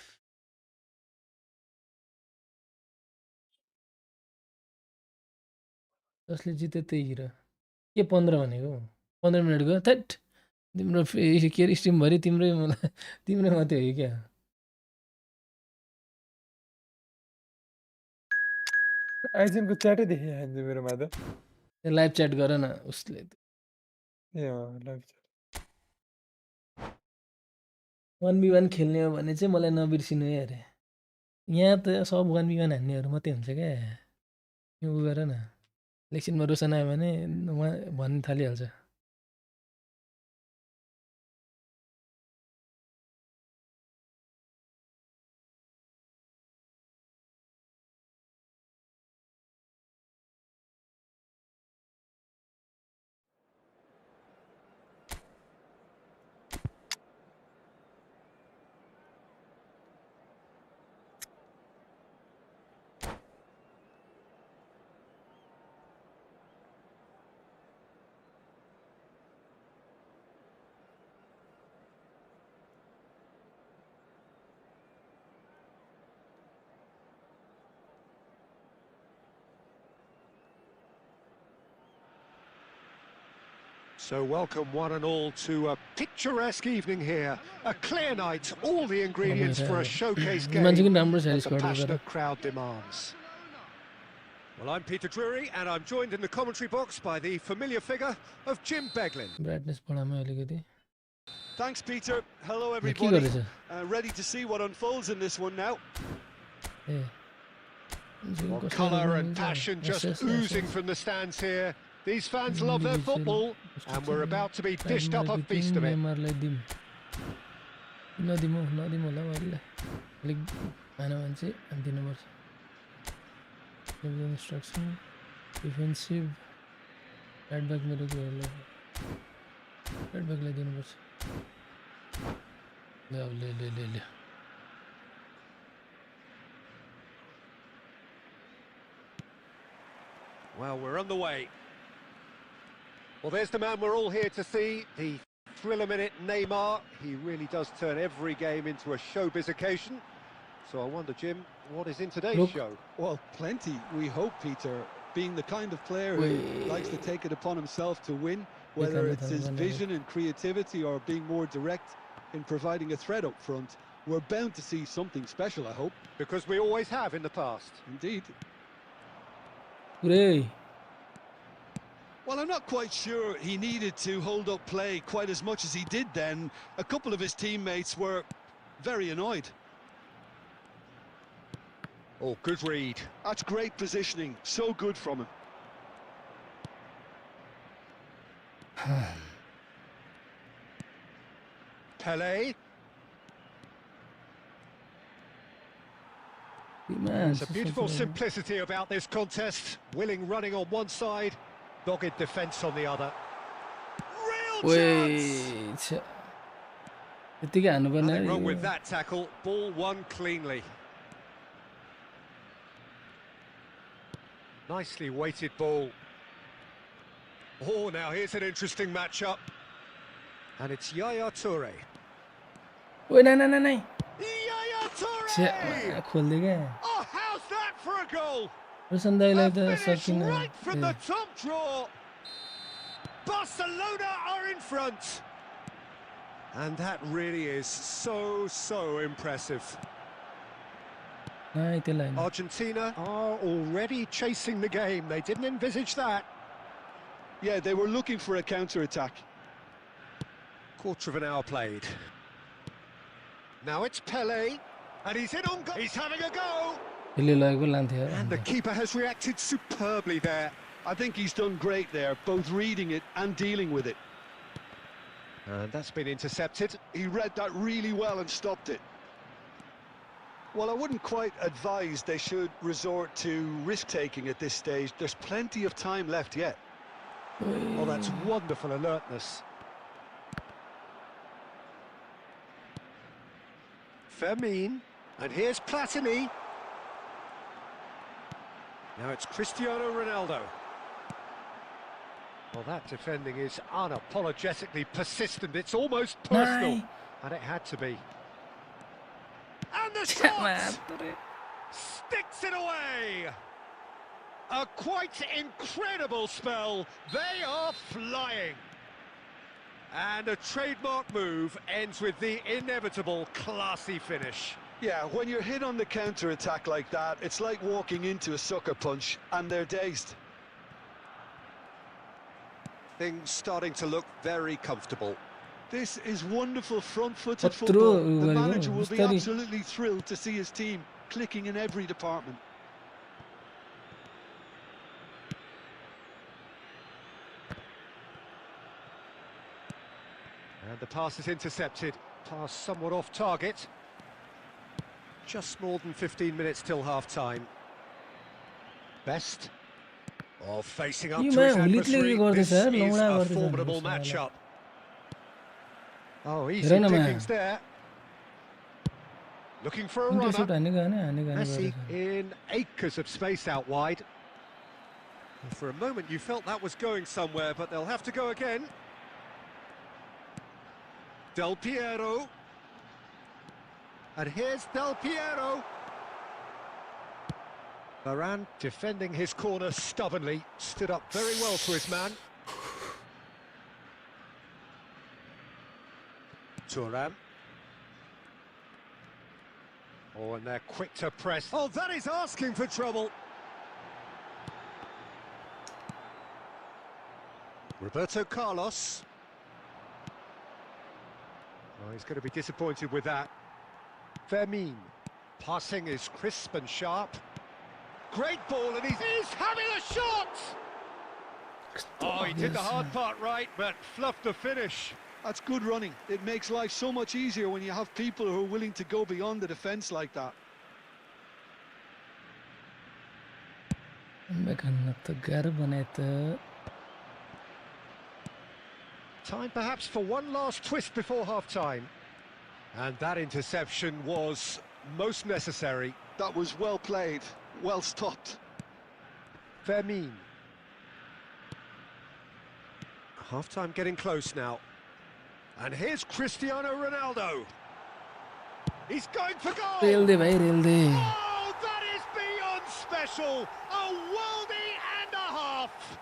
जसले जित्यो त्यही हिरो के 15 भनेको 15 मिनटको थैट तिम्रो के अरे स्ट्रिमभरि तिम्रै तिम्रै मात्रै हो क्या
आइजेनको च्याटै देखिहाल्छ मेरोमा त
लाइभ च्याट गर न उसले
ए लाइभ
1v1 खेल्ने हो भने चाहिँ मलाई नबिर्सिनु है अरे यहाँ त सब 1v1 हान्नेहरू मात्रै हुन्छ क्या यो उ गर न लेक्सनमा रोसन आयो भने उहाँ भन्न थालिहाल्छ
So welcome one and all to a picturesque evening here. A clear night, all the ingredients for a showcase game
मान्छे किन राम्रो छ
that the
स्क्वाड तर
passionate crowd demands. Well, I'm Peter Drury, and I'm joined in the commentary box by the familiar figure of Jim Beglin.
Brightness बढामै अलिकति
Thanks, Peter. Hello,
के
everybody.
गर्दैछ
Ready to see what unfolds in this one now.
A
Well, colour and passion just oozing from the stands here. These fans love their football, and we're about to be dished up a feast of it.
नेमारलाई दिम नदिमु होला उहाँलाई अलिक आना मान्छे दिनुपर्छ instruction defensive right back मेरो कुराहरूलाई right ब्याकलाई दिनुपर्छ ल अब ले
Well, we're on the way. Well, there's the man we're all here to see, the thriller-minute Neymar. He really does turn every game into a showbiz occasion. So I wonder, Jim, what is in today's show?
Well, plenty, we hope, Peter. Being the kind of player who likes to take it upon himself to win, whether it's his vision and creativity or being more direct in providing a threat up front, we're bound to see something special, I hope.
Because we always have in the past.
Indeed.
पुरै
Well, I'm not quite sure he needed to hold up play quite as much as he did then. A couple of his teammates were very annoyed.
Oh, good read.
That's great positioning. So good from him.
Pele.
Man,
There's a beautiful simplicity about this contest. Willing running on one side, dogged defence on the other. Real chance! Nothing wrong with that tackle. Ball won cleanly. Nicely weighted ball. Oh, now here's an interesting matchup. And it's Yaya Toure.
Wait, no.
Yaya Toure! Oh, how's that for a goal? A finish right from the top draw. Barcelona are in front. And that really is so impressive. Argentina are already chasing the game. They didn't envisage that.
Yeah, they were looking for a counter-attack.
Quarter of an hour played. Now it's Pele, and he's in on goal. He's having a go. And the keeper has reacted superbly there.
I think he's done great there, both reading it and dealing with it.
And that's been intercepted.
He read that really well and stopped it. Well, I wouldn't quite advise they should resort to risk-taking at this stage. There's plenty of time left yet.
Oh, that's wonderful alertness. Fermin, and here's Platini. Now it's Cristiano Ronaldo. Well, that defending is unapologetically persistent. It's almost personal. And it had to be. And the shot! Sticks it away! A quite incredible spell. They are flying. And a trademark move ends with the inevitable classy finish.
Yeah, when you're hit on the counter-attack like that, it's like walking into a sucker punch, and they're dazed.
Things starting to look very comfortable.
This is wonderful front-footed football. The manager will be absolutely thrilled to see his team clicking in every department.
And the pass is intercepted. Pass somewhat off target. Just more than 15 minutes till half-time. Best. Oh, facing up to his adversary. This is a formidable matchup. Oh, easy pickings there. Looking for a runner. Messi in acres of space out wide. And for a moment you felt that was going somewhere, but they'll have to go again. Del Piero. And here's Del Piero. Varane defending his corner stubbornly, stood up very well for his man. Thuram. Oh, and they're quick to press. Oh, that is asking for trouble. Roberto Carlos. Oh, he's going to be disappointed with that. Fermin. Passing is crisp and sharp. Great ball, and he's having a shot! Oh, he did the hard part right, but fluffed the finish.
That's good running. It makes life so much easier when you have people who are willing to go beyond the defence like that.
Time perhaps for one last twist before half-time. And that interception was most necessary.
That was well played, well stopped.
Fermin. Half-time getting close now. And here's Cristiano Ronaldo. He's going for goal!
Reel de bhai, reel de.
Oh, that is beyond special! A worldie and a half!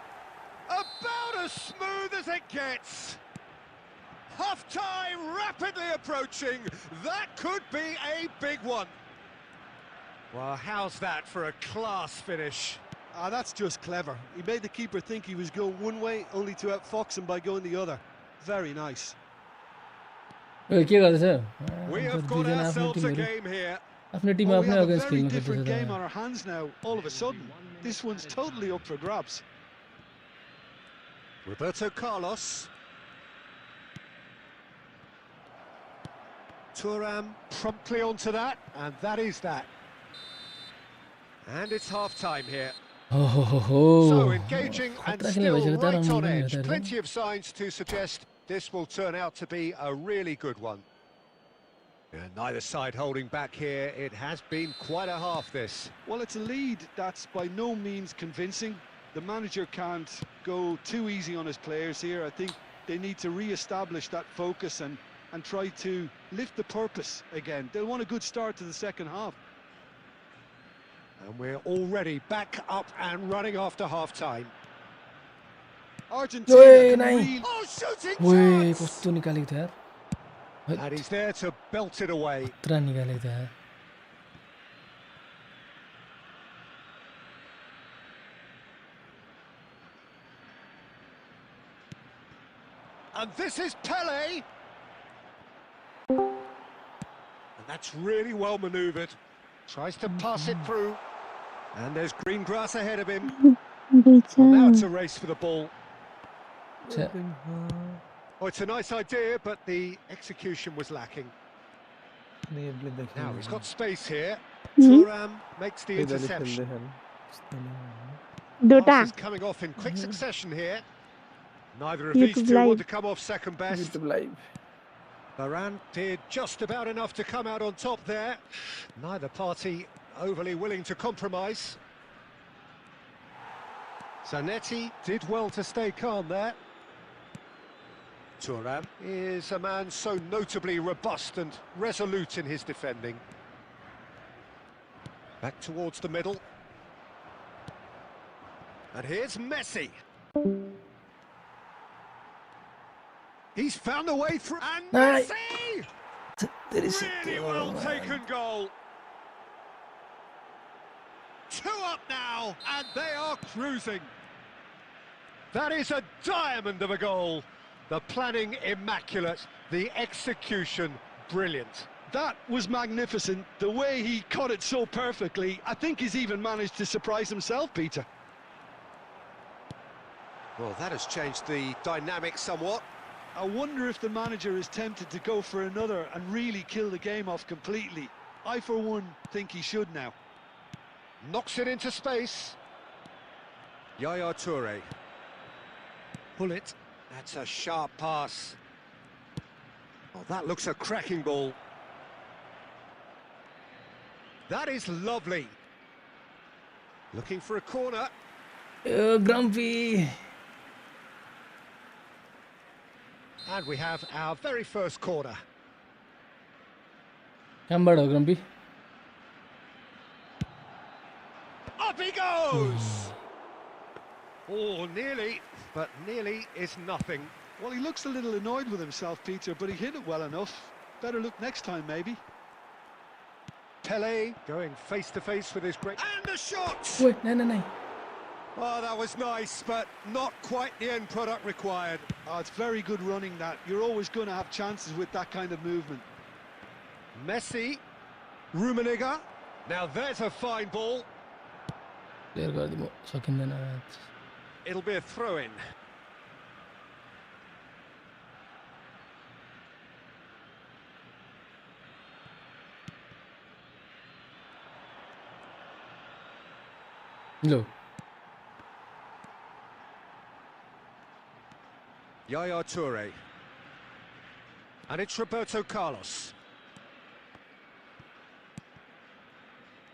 About as smooth as it gets! Half-time rapidly approaching. That could be a big one. Well, how's that for a class finish?
That's just clever. He made the keeper think he was going one way, only to outfox him by going the other. Very nice.
के गर्दैछ
We have got ourselves a game here.
आफ्नो Tim
Well, we
आफ्नै
have a
against
very
खेल्नु
different game
खोज्दैछ
on our hands now, all of a sudden. This one's totally up for grabs.
Roberto Carlos. Thuram promptly onto that, and that is that. And it's half-time here. So engaging and still right on edge. Plenty of signs to suggest this will turn out to be a really good one. And neither side holding back here. It has been quite a half, this.
Well, it's a lead that's by no means convincing. The manager can't go too easy on his players here. I think they need to re-establish that focus and try to lift the purpose again. They'll want a good start to the second half.
And we're already back up and running after half-time.
Argentina
Oy,
can
nahi.
really...
Oh, shooting
ओए
chance!
कस्तो निकालेको थियो यार
And he's there to belt it away.
खतरा निकालेको थियो यार
And this is Pele. And that's really well manoeuvred. Tries to pass it through. And there's green grass ahead of him. Well, now it's a race for the ball. Oh, it's a nice idea, but the execution was lacking. Now he's got space here. Thuram makes the interception. Pass is coming off in quick succession here. Neither of these two want to come off second best. Varane did just about enough to come out on top there. Neither party overly willing to compromise. Zanetti did well to stay calm there. Thuram is a man so notably robust and resolute in his defending. Back towards the middle. And here's Messi. He's found a way through, and Messi! Really well taken goal. 2 up now, and they are cruising. That is a diamond of a goal. The planning immaculate, the execution brilliant.
That was magnificent. The way he cut it so perfectly. I think he's even managed to surprise himself, Peter.
Well, that has changed the dynamic somewhat.
I wonder if the manager is tempted to go for another and really kill the game off completely. I, for one, think he should now.
Knocks it into space. Yaya Toure. Pull it. That's a sharp pass. Oh, that looks a cracking ball. That is lovely. Looking for a corner.
Grumpy
And we have our very first corner.
कहाँबाट हो Grumpy
Up he goes! Oh, nearly, but nearly is nothing.
Well, he looks a little annoyed with himself, Peter, but he hit it well enough. Better look next time, maybe.
Pele going face to face with his great... And a shot!
Ui, này.
Oh, that was nice, but not quite the end product required.
Oh, it's very good running, that. You're always going to have chances with that kind of movement.
Messi, Rummenigge. Now there's a fine ball.
Clear गरिदिनु सकिँदैन.
It'll be a throw-in.
Low
Yaya Toure. And it's Roberto Carlos.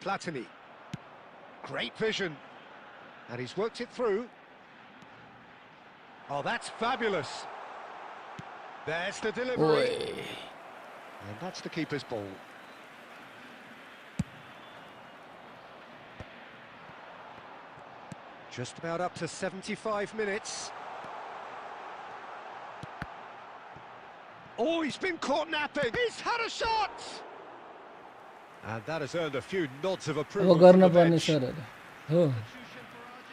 Platini. Great vision. And he's worked it through. Oh, that's fabulous. There's the delivery.
Oi.
And that's the keeper's ball. Just about up to 75 minutes. Oh, he's been caught napping. He's had a shot. And that has earned a few nods of
अब
approval from
गर्न
the
पर्ने
bench.
सरहरु हो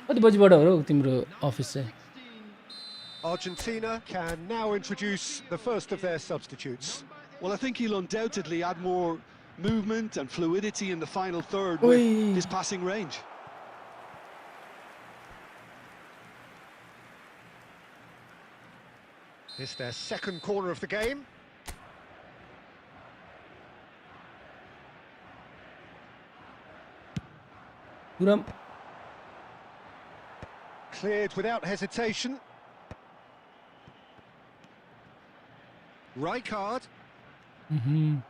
कति बजीबाट हो र तिम्रो office चाहिँ
Argentina can now introduce the first of their substitutes.
Well, I think he'll undoubtedly add more movement and fluidity in the final third
Oi.
with his passing range.
It's their second corner of the game.
पुरा
Cleared without hesitation. Rijkaard. And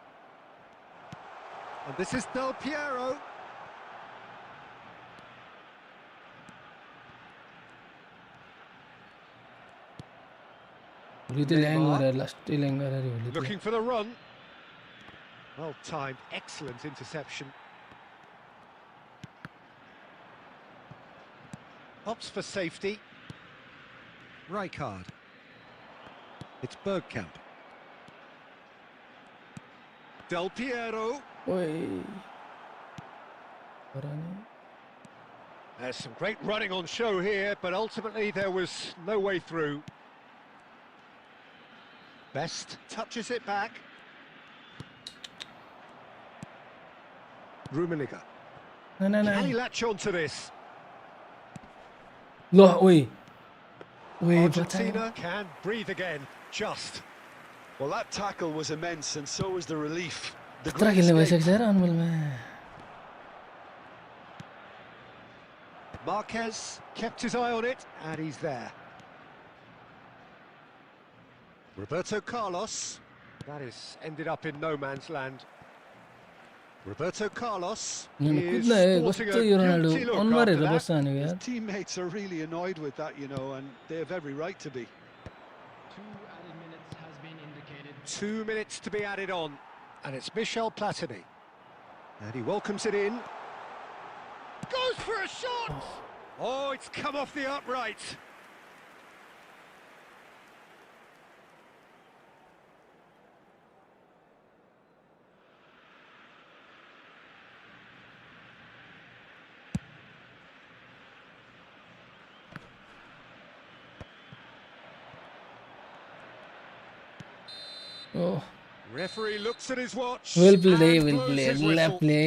this is Del Piero.
भोलि ल्याङ गरेर last ल्याङ गरेर भोलि
Looking for the run. Well timed, excellent interception. Opts for safety. Rijkaard. It's Bergkamp. Del Piero.
ओइ
There's some great running on show here, but ultimately there was no way through. Best touches it back. Rummenigge. Can he latch on to this?
ल ओइ ओइ
Argentina can breathe again, just.
Well, that tackle was immense, and so was the relief. The
खतरा
great
खेल्ने
escape.
भइसक्छ यार अनमोलमा
Marquez kept his eye on it, and he's there. Roberto Carlos. That is ended up in no man's land. Roberto Carlos is
कुद्न है
sporting
कस्तो
a
yo Ronaldo
guilty look
अनुहार
after
हेरेर
that.
बस्छ भनेको
His
यार
teammates are really annoyed with that, you know, and they have every right to be.
2 added minutes has been indicated.
2 minutes to be added on, and it's Michel Platini. And he welcomes it in. Goes for a shot! Oh, it's come off the upright.
Oh
Referee looks at his watch.
Well play
and
well
blows
play
his
ल
whistle.
Play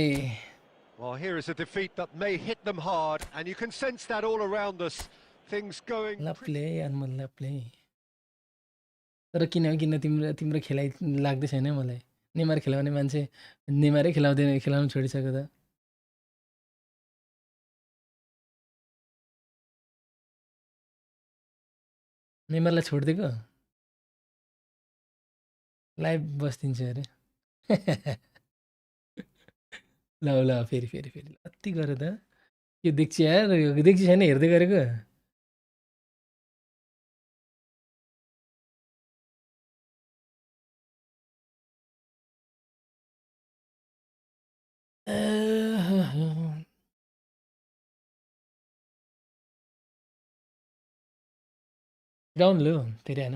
Well, here is a defeat that may hit them hard, and you can sense that all around us. Things going...
ल play अनमोल ल play तर किन तिम्रो तिम्रो खेलाइ लाग्दै छैन मलाई नेमार खेलाउने मान्छे नेमारै खेलाउँदैन खेलाउन छोडिसक्यो त नेमारलाई छोडिदिएको लाइभ बस्दिन्छु अरे ल फेरि अति गरे त के देख्छु यार देख्छु छैन हेर्दै गरेको डाउन लो तेरे हैन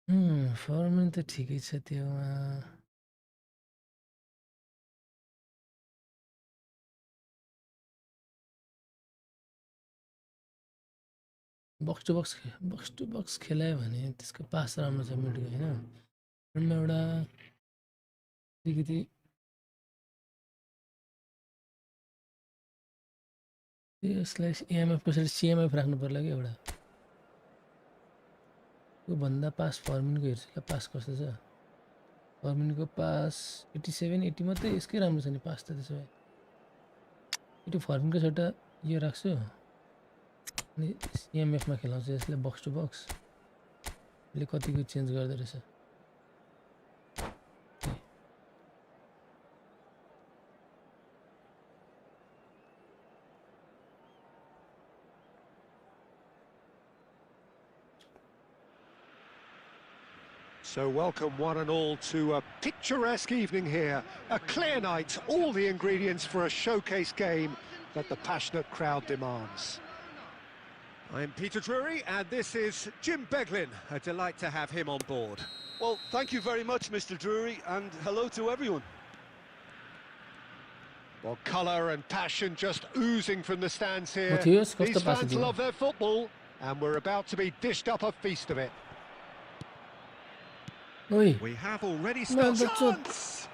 फर्म त ठिकै छ त्यो बक्स टु बक्स खेलायो भने त्यसको पास राम्रो छ मिडको होइन फ्रन्टमा एउटा अलिकति यसलाई एएमएफ कसरी सिएमएफ राख्नु पर्ला कि एउटा त्यो भन्दा पास फर्मिनको हेर्छु ल पास कस्तो छ फर्मिनको पास 87 80 मात्रै यसकै राम्रो छ नि पास त त्यसो भए त्यो फर्मिनको एउटा यो राख्छु अनि सिएमएफमा खेलाउँछु यसलाई बक्स टु बक्स यसले कतिको चेन्ज गर्दो रहेछ
So welcome one and all to a picturesque evening here. A clear night, all the ingredients for a showcase game that the passionate crowd demands. I'm Peter Drury and this is Jim Beglin. A delight to have him on board.
Well, thank you very much, Mr. Drury, and hello to everyone.
Well, colour and passion just oozing from the stands here.
Matthias,
These fans love their football and we're about to be dished up a feast of it.
Oi.
We have already started.
Well, this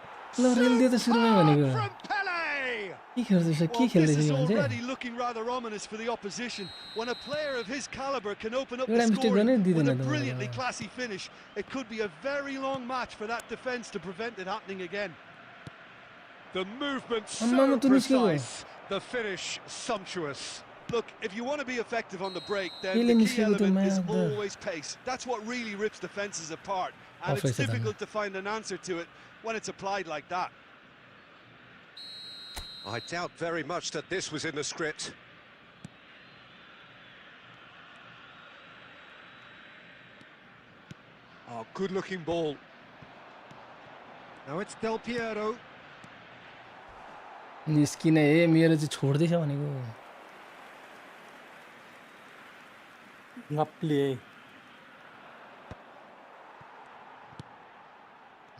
is already looking rather ominous for the opposition. When a player of his calibre can open up the scoring with a brilliantly classy finish, it could be a very long match for that defence to prevent it happening again.
The movement so precise, the finish sumptuous.
Look, if you want to be effective on the break, then the key element is always pace. That's what really rips defences apart, and it's difficult to find an answer to it when it's applied like that.
I doubt very much that this was in the script. Oh, good-looking ball. Now it's Del Piero.
निस्किने ए मेरो चाहिँ छोड्दै छ भनेको
नप्ले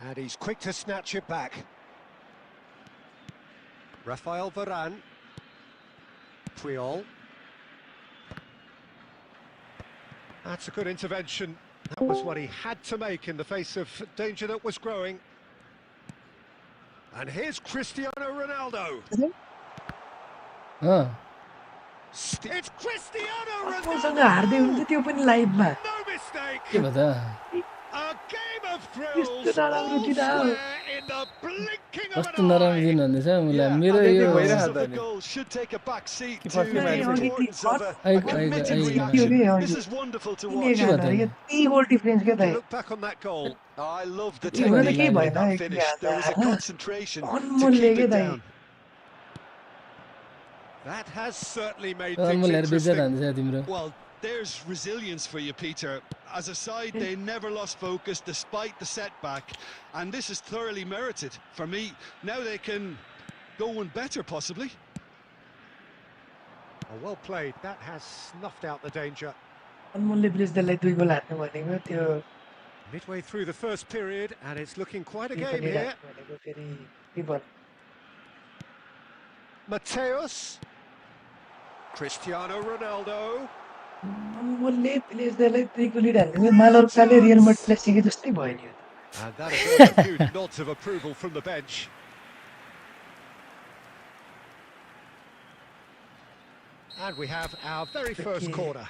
And he's quick to snatch it back. Rafael Varane. Puyol. That's a good intervention. That was what he had to make in the face of danger that was growing. And here's Cristiano Ronaldo. It's Cristiano Ronaldo. No mistake. A game of thrills. In the blinking of an eye.
The goal should take a back seat to the importance of a committed reaction. This is wonderful to watch.
Look back on that goal.
I love the technique of that finish. There was a concentration to keep it down.
That has certainly made things interesting.
Well, there's resilience for you, Peter. As a side, they never lost focus despite the setback, and this is thoroughly merited for me. Now they can go one better, possibly.
Oh, well played. That has snuffed out the danger. Midway through the first period, and it's looking quite a game here. Mateus. Cristiano Ronaldo. And that evoked a few nods of approval from the bench. And we have our very first corner.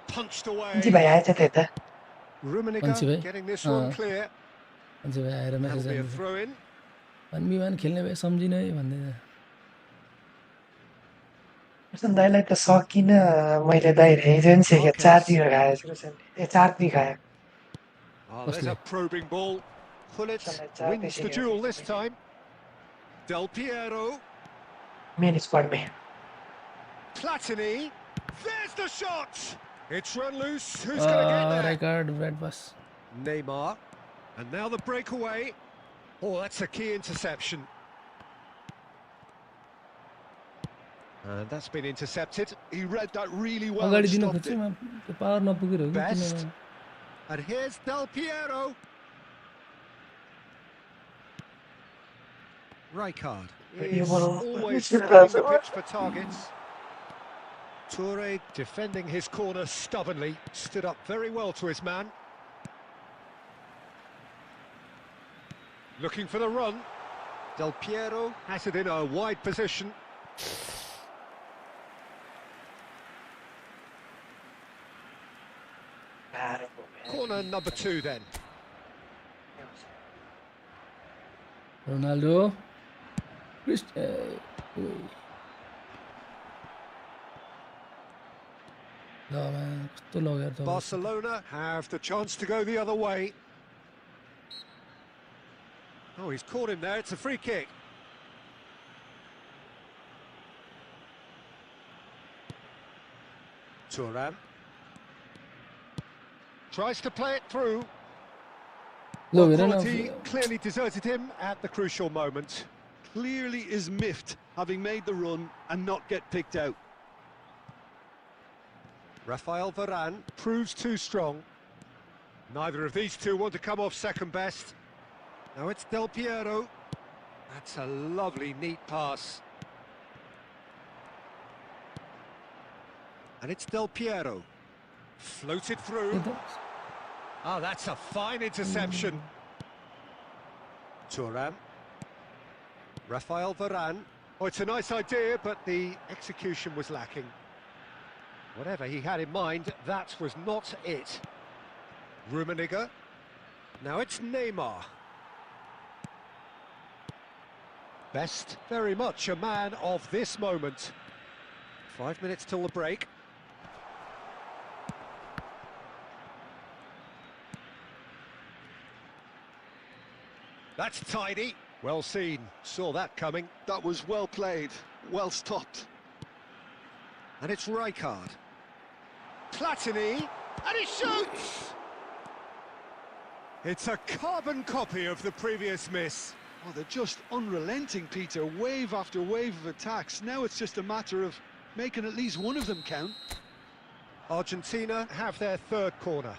Punched away. Rummenigge getting this one clear. That'll be a throw-in.
1v1 खेल्ने भए सम्झिन है भन्दै
दाइलाई त सकिन मैले दाइ agency के 4-3 खाएछु ए 4-3 खाए
There's a probing ball. Pullet wins the duel this time. Del Piero.
Main squad में
Platini. There's the shot. It's run loose. Who's going to get there?
Record red bus.
Neymar. And now the breakaway. Oh, that's a key interception. And that's been intercepted.
He read that really well
अगाडि
and
दिन
stopped
खोज्छु
it.
त्यो power नपुगेर हो कि
Best.
किन
And here's Del Piero. Rijkaard is always scanning the pitch for targets. Toure defending his corner stubbornly, stood up very well to his man. Looking for the run. Del Piero has it in a wide position. Corner number 2 then.
Ronaldo.
Barcelona have the chance to go the other way. Oh, he's caught him there, it's a free kick. Thuram tries to play it through. Well, quality clearly deserted him at the crucial moment.
Clearly is miffed, having made the run and not get picked out.
Rafael Varane proves too strong. Neither of these two want to come off second best. Now it's Del Piero. That's a lovely, neat pass. And it's Del Piero. Floated through. Oh, that's a fine interception. Thuram. Rafael Varane. Oh, it's a nice idea, but the execution was lacking. Whatever he had in mind, that was not it. Rummenigge. Now it's Neymar. Best, very much a man of this moment. 5 minutes till the break. That's tidy. Well seen. Saw that coming.
That was well played, well stopped.
And it's Rijkaard. Platini, and he shoots! It's a carbon copy of the previous miss.
Oh, they're just unrelenting, Peter. Wave after wave of attacks. Now it's just a matter of making at least one of them count.
Argentina have their third corner.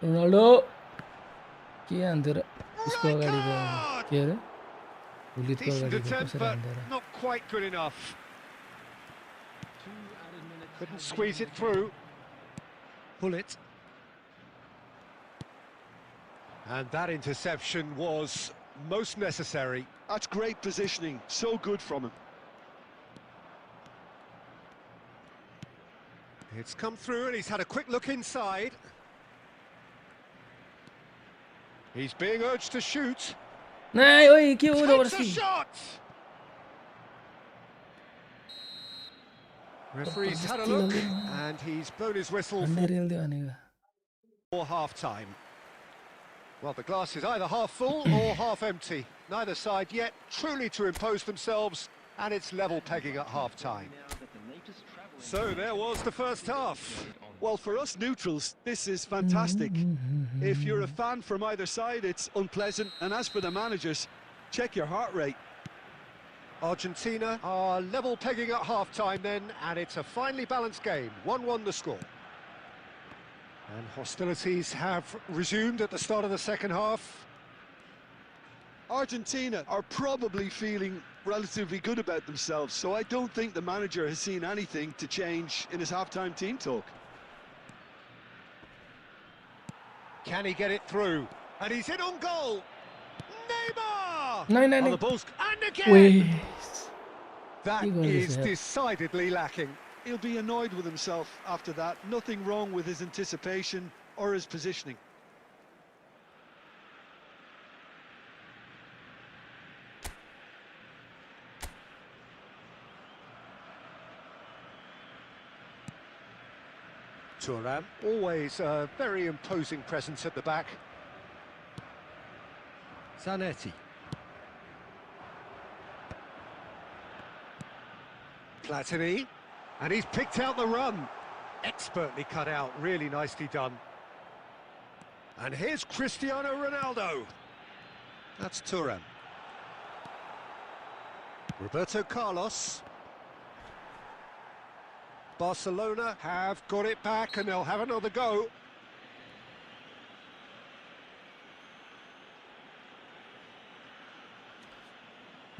Ronaldo. के अन्तर उसको अगाडि के अरे बुलितको
Decent
अगाडि
attempt,
कसरी
but
हान्दैन
not quite good enough. Couldn't squeeze it through. Pull it. And that interception was most necessary.
That's great positioning. So good from him.
It's come through and he's had a quick look inside. He's being urged to shoot.
नाइ ओइ के हो
Takes a
जबरजस्ती
shot! Referee's had a look and he's blown his whistle
अन्डा रेल्दै भनेको
for half-time. Well, the glass is either half full or half empty. Neither side yet truly to impose themselves, and it's level pegging at half-time. So there was the first half.
Well, for us neutrals, this is fantastic. If you're a fan from either side, it's unpleasant. And as for the managers, check your heart rate.
Argentina are level pegging at half-time then, and it's a finely balanced game. 1-1 the score. And hostilities have resumed at the start of the second half.
Argentina are probably feeling relatively good about themselves, so I don't think the manager has seen anything to change in his half-time team talk.
Can he get it through? And he's in on goal. Neymar!
नाइ
On the
नाइ
balls, and again!
Wait.
That
He got
is
his head.
decidedly lacking.
He'll be annoyed with himself after that. Nothing wrong with his anticipation or his positioning.
Thuram, always a very imposing presence at the back. Zanetti. Platini, and he's picked out the run. Expertly cut out, really nicely done. And here's Cristiano Ronaldo. That's Thuram. Roberto Carlos. Barcelona have got it back and they'll have another go.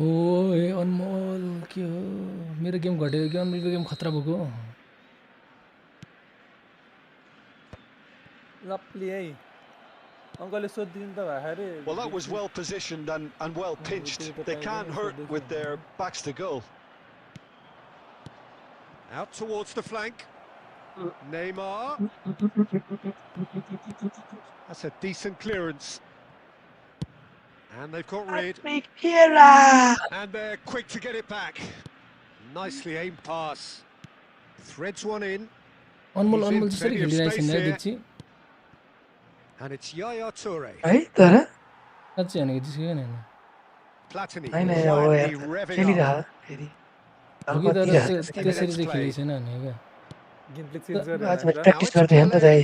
ओए अनमोल के हो मेरो game घटेको कि अनमोलको game खतरा भएको
लप्ली है अङ्कलले सोधिदिनु त भएको अरे
Well, that was well positioned and well pinched. They can't hurt with their backs to goal.
Out towards the flank. Neymar. That's a decent clearance. And they've got rid. And they're quick to get it back. Nicely aimed pass. Threads one in.
Anmol
He's in
अनमोल जसरी
plenty of
खेलिरहेछ
space
नि
here.
देख्छि
And it's Yaya Toure.
है तर
साँच्चै भनेको त्यसको होइन
Platini
होइन हो
quietly
यार
revving up.
खेलिरह फेरि
हो कि तर
कतिरह
त्यसरी चाहिँ खेलेको छैन भनेको क्या
गेम प्ले चेन्ज
आज
गरेर
मैले प्र्याक्टिस गर्दै थिएँ नि त दाइ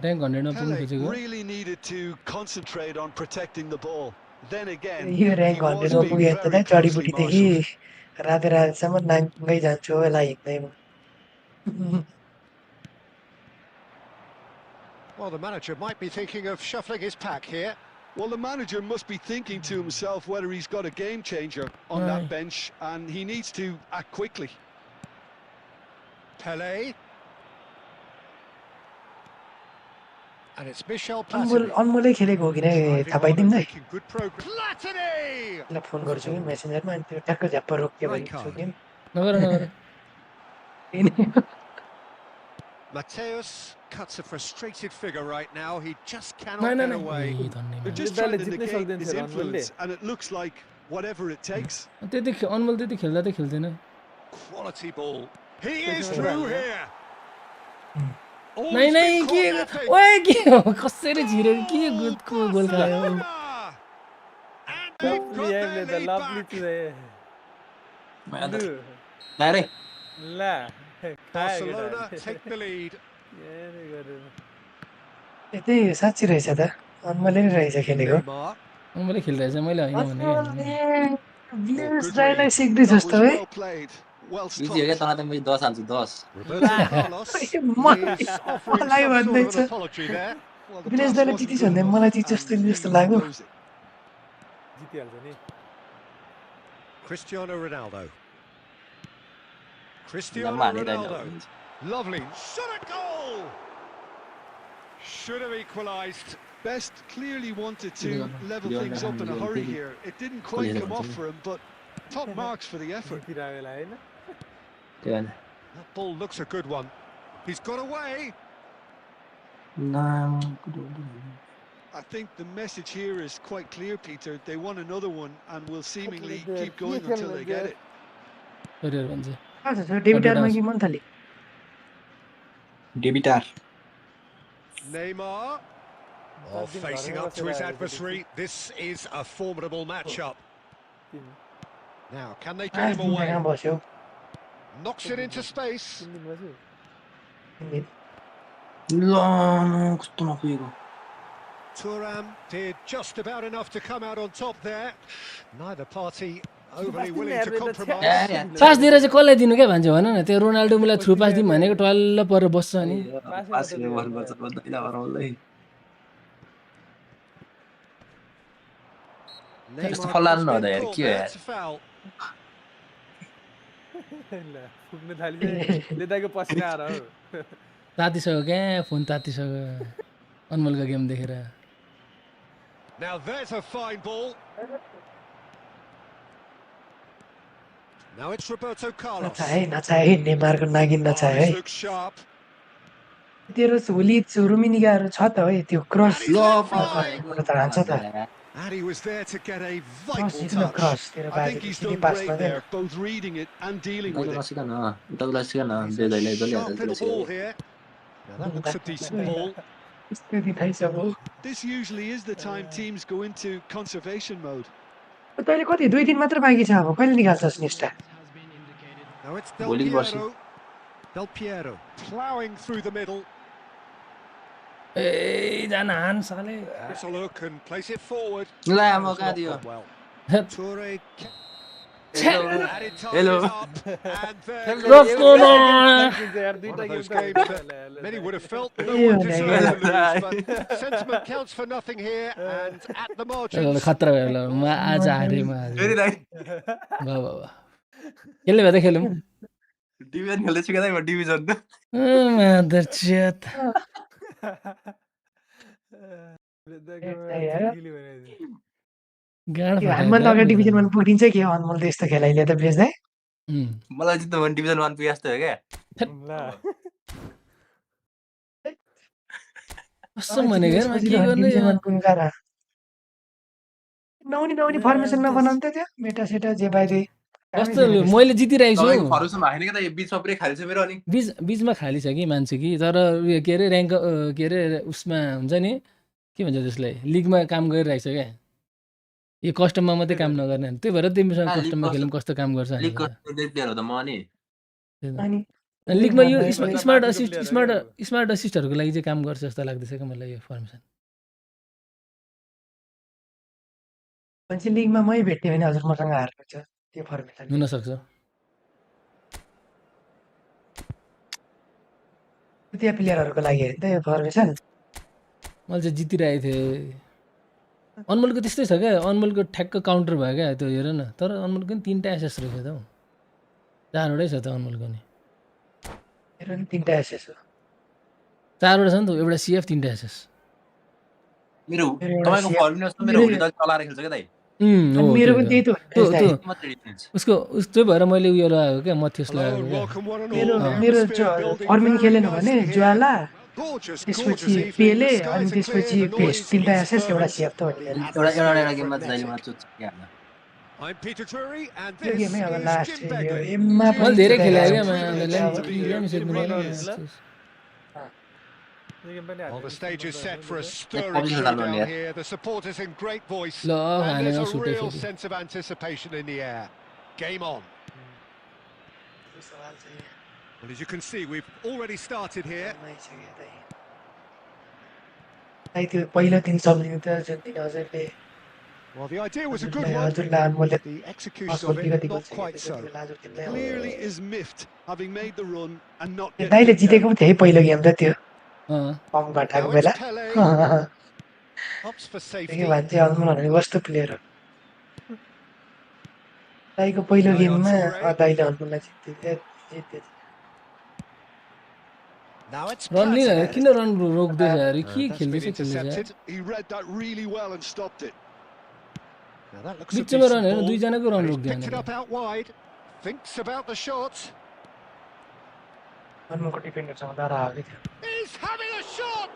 ऱ्याङ्क 100 मा पुग्नु
Pele
खोजेको
really needed to concentrate on protecting the ball. Then again,
yo
he
rank
was
हन्ड्रेडमा
being
पुगेँ त
very
दाइ
closely
जडीबुटीदेखि
marshalled.
राते रातसम्म नाङ्गै जान्छु होला हिँड्दैमा
Well, the manager might be thinking of shuffling his pack here.
Well, the manager must be thinking to himself whether he's got a game changer on
Aye.
that bench, and he needs to act quickly.
Pele. And it's Michel
Anmol
Platini.
अनमोलै खेलेको हो कि नै
Driving
थाहा
on
पाइदिउँ
and
Dai
making good progress. Platini!
ल phone गर्छु कि मेसेन्जरमा अनि त्यो ट्याक्क झ्याप्प रोक्यो भने सोध्यो नि
नगर नगर
Mateus cuts a frustrated figure right now. He just
नै
cannot
नै
get
नै
away.
ए धन्यवाद
They're just
Vidal
trying to
जित्नै
negate
सक्दैन
his
थियो अनमोलले
influence, and it looks like whatever it takes.
त्यति अनमोल त्यति खेल्दा त खेल्दैन
Quality ball. He is
Taking
through
it.
here. Oh,
नै
he's
नै
been
के
caught napping.
ओए के हो कसरी झिरेको के गुदको गोल खायो
Barcelona! And they've got
लप्ली
their
है त
lead
लप्ली
back.
चाहिँ
अरे
ला
Barcelona take the lead.
यतै साँच्ची रहेछ त अनमोलले नै रहेछ खेलेको
Neymar.
अनमोलले खेलिरहेछ मैले होइन भने
ब्लुज
good
दाइलाई
read.
सिक्दै
That
जस्तो
was
है
well played, well
बिजी हो क्या
struck.
तँलाई त मैले 10 हाल्छु 10
Roberto Carlos is offering
मलाई
some sort of
भन्दैछ
an apology there.
Well, the
village
pass
दाइले
wasn't
जितिस
good
भन्दा
enough,
मलाई जित्छ
and
जस्तो जस्तो
he
लाग्यो
knows it.
जितिहाल्छ नि
Cristiano Ronaldo.
लम्बा
Cristiano
हानिरहेन
Ronaldo. Lovely. Shot a goal! Should have equalised.
Best clearly wanted to level
Leon
things up in a
Leon
hurry
Leon
here. It didn't quite
Leon
come off
Leon
for him, but top marks for the effort.
जितिरहेको बेला होइन
त्यो होइन
That ball looks a good one. He's got away.
I think the message here is quite clear, Peter. They want another one and will seemingly
Hopefully
keep
they're
going until they get it.
Career भन्छ
डेबिटारमा कि monthly
डेबिटार
Neymar. Oh, facing up to his adversary. This is a formidable matchup. Now, can they get him
कहाँ
away?
बस्यो
Knocks it into space.
3 दिन बस्यो
ल कस्तो नपुगेको
Thuram did just about enough to come out on top there. Neither party overly willing to compromise.
पास दिएर चाहिँ कसलाई दिनु क्या भन्छ भन न त्यो रोनाल्डो मलाई थ्रु पास दिउँ भनेको टल्ल परेर बस्छ नि
पास गर्नुपर्छ बद्दैन हराउलै यस्तो
Neymar
फलानु
has
नहुँदा
been
यार
caught
के हो
there.
यार
It's a foul.
ल फुक्न थाल्यो लेदाको पसिना आएर हो
तातिसक्यो क्या फोन तातिसक्यो अनमोलको गेम देखेर
Now there's a fine ball. Now it's Roberto Carlos.
नचाहे नेमारको नागिन
Oh,
नचाहे
this
है
looks sharp.
तेरो होली रुमिनिगाहरू छ त है त्यो क्रस
And he's
ल
in
त हान्छ त
And he was there to get a
cross
vital
हिँड्न
touch.
क्रस तेरो
I think he's
बाजे
done
पास
great
गर्दैन
there, both reading it and dealing with
उताको
it.
नसिक न उताको नसिक न
He's
बेदैले
a
जसले
sharp
हाल्छ
little
त्यसले
ball here. Now that looks a decent ball.
यस्तो दिखाइसक्यो
This usually is the time teams go into conservation mode.
तैँले कति 2 दिन मात्र बाँकी छ अब कहिले निकाल्छस् निष्ठा
Now it's Del
भोलि पर्सि
Piero. Del Piero ploughing through the middle.
ए जान हान साले
Has a look and place it forward.
La
Has
म
not
कहाँ दियो
gone well. Toure. Added time
Hello.
is up, and there
Jस्तो
is
न
one of those games that many would have felt no
Yeah,
one
yeah,
deserved to
yeah.
lose, but sentiment counts for nothing here, and at the
एउटा
margins.
खतरा भयो ल म आज हारेँ म आज
फेरि दाइ
वाह वाह वाह खेल्ने भए त खेलौँ
डिभिजन खेल्दैछु क्या दाइ म डिभिजन त
मादर चित गाड
हामीभन्दा अगाडि डिभिजन 1 पुगिन्छ के अनमोल त यस्तो खेलाइले त बेच्दै
मलाई चाहिँ त डिभिजन 1 पुगे जस्तो हो क्या
कसम भनेको यार म के गर्ने
डिभिजन 1 पुग्नु गाह्रो नहुने फर्मेसनमा बनाउँथ्यो त्यो मेटा सेटा जे पाइदिए
कस्तो मैले जितिरहेको छु
तपाईँको फर्मेसन भएको छैन क्या दाइ बिचमा पुरै खाली छ मेरो अनि
बिचमा खाली छ कि मान्छे कि तर उयो के अरे ऱ्याङ्क के अरे उसमा हुन्छ नि के भन्छ त्यसलाई लिगमा काम गरिरहेको छ क्या यो कस्टममा मात्रै काम नगर्ने त्यही भएर तिमीसँग कस्टममा खेलौँ कस्तो काम गर्छ
लिग प्लेयर हो त म अनि
अनि
लिगमा यो स्मार्ट असिस्टहरूको लागि चाहिँ काम गर्छ जस्तो लाग्दैछ क्या मलाई यो फर्मेसन
मान्छे लिगमा मै भेट्यो भने हजुर मसँग हार्नु छ त्यो फर्मेसन
हुनसक्छ
त्यो प्लेयरहरूको लागि हेर्दा यो फर्मेसन
मैले चाहिँ जितिरहेको थिएँ अनमोलको त्यस्तै छ क्या अनमोलको ठ्याक्क काउन्टर भयो क्या त्यो हेर न तर अनमोलको नि 3टा एसएस रहेछ त हौ 4वटै छ त अनमोलको नि
मेरो नि 3टा एसएस हो
4वटा छ नि त एउटा सिएफ 3टा एसएस
मेरो
एउटा
तपाईँको
CF
फर्मिनस त मेरो होली दल चलाएर खेल्छ क्या दाइ
हो
मेरो पनि त्यही त हो नि दाइ।
मात्रै डिफरेन्स
उसको त्यही भएर मैले उयो लगाएको क्या मथ्यस
Hello and
लगाएको क्या
welcome one and
मेरो
all. The
मेरो
atmosphere building
फर्मिन
very
खेलेन भने
nicely here.
ज्वाला
Gorgeous,
त्यसपछि
gorgeous evening.
पेले
The
अनि
skies are clear,
त्यसपछि
the
पेस
noise
3टा
is
एसएस एउटा
fervent,
सिएफ त हो नि
the
फेरि
एउटा
atmosphere
गेममा त जहिले मलाई
frenetic.
चोच्छ क्या हाल्न
I'm Peter Drury, and
yo
this
गेमै अब
is
last
Jim
yo
Begley.
एममा
मैले
पनि
धेरै खेलेँ
जिताइरहेको
क्या
छ।
Well, the stage is set for a
PUBG
stirring
खेल्दा
showdown
यार
here. The supporters in great voice,
ल
and there's
हानेमा
a
सुटे
real
फेरि
sense of anticipation in the air. Game on. Well, as you can see, we've already started here.
दाइ त्यो पहिलो दिन सम्झिनु त जुन दिन हजुरले
Well, the idea was a good one.
हजुरलाई अनमोलले
The execution
first
of
goal
it,
कति गोल
not quite so.
Clearly is miffed, having made the run and not
त्यो
getting
दाइले
it
जितेको
down.
पनि त्यही पहिलो गेम त त्यो
अँ
कम घटाएको
Now it's
बेला
Pele.
त्यो
Opts for
के
safety.
भन्छ अनमोल भनेको कस्तो प्लेयर हो दाइको पहिलो
Yaya
गेममा
Toure.
दाइले अनमोललाई जित्यो
Now it's
रन लिन
Pate.
किन रन रोक्दैछ यार के
That's been
खेल्दैछ
intercepted.
He read that really well and stopped it.
Now that looks a
बिचमा
decent
रन हेर
ball.
दुईजनाको run
And he's
रोक्दैन
picked it up out wide. Thinks about the shot.
अनमोलको डिफेन्डरसँग डर आएको थियो
He's having a shot.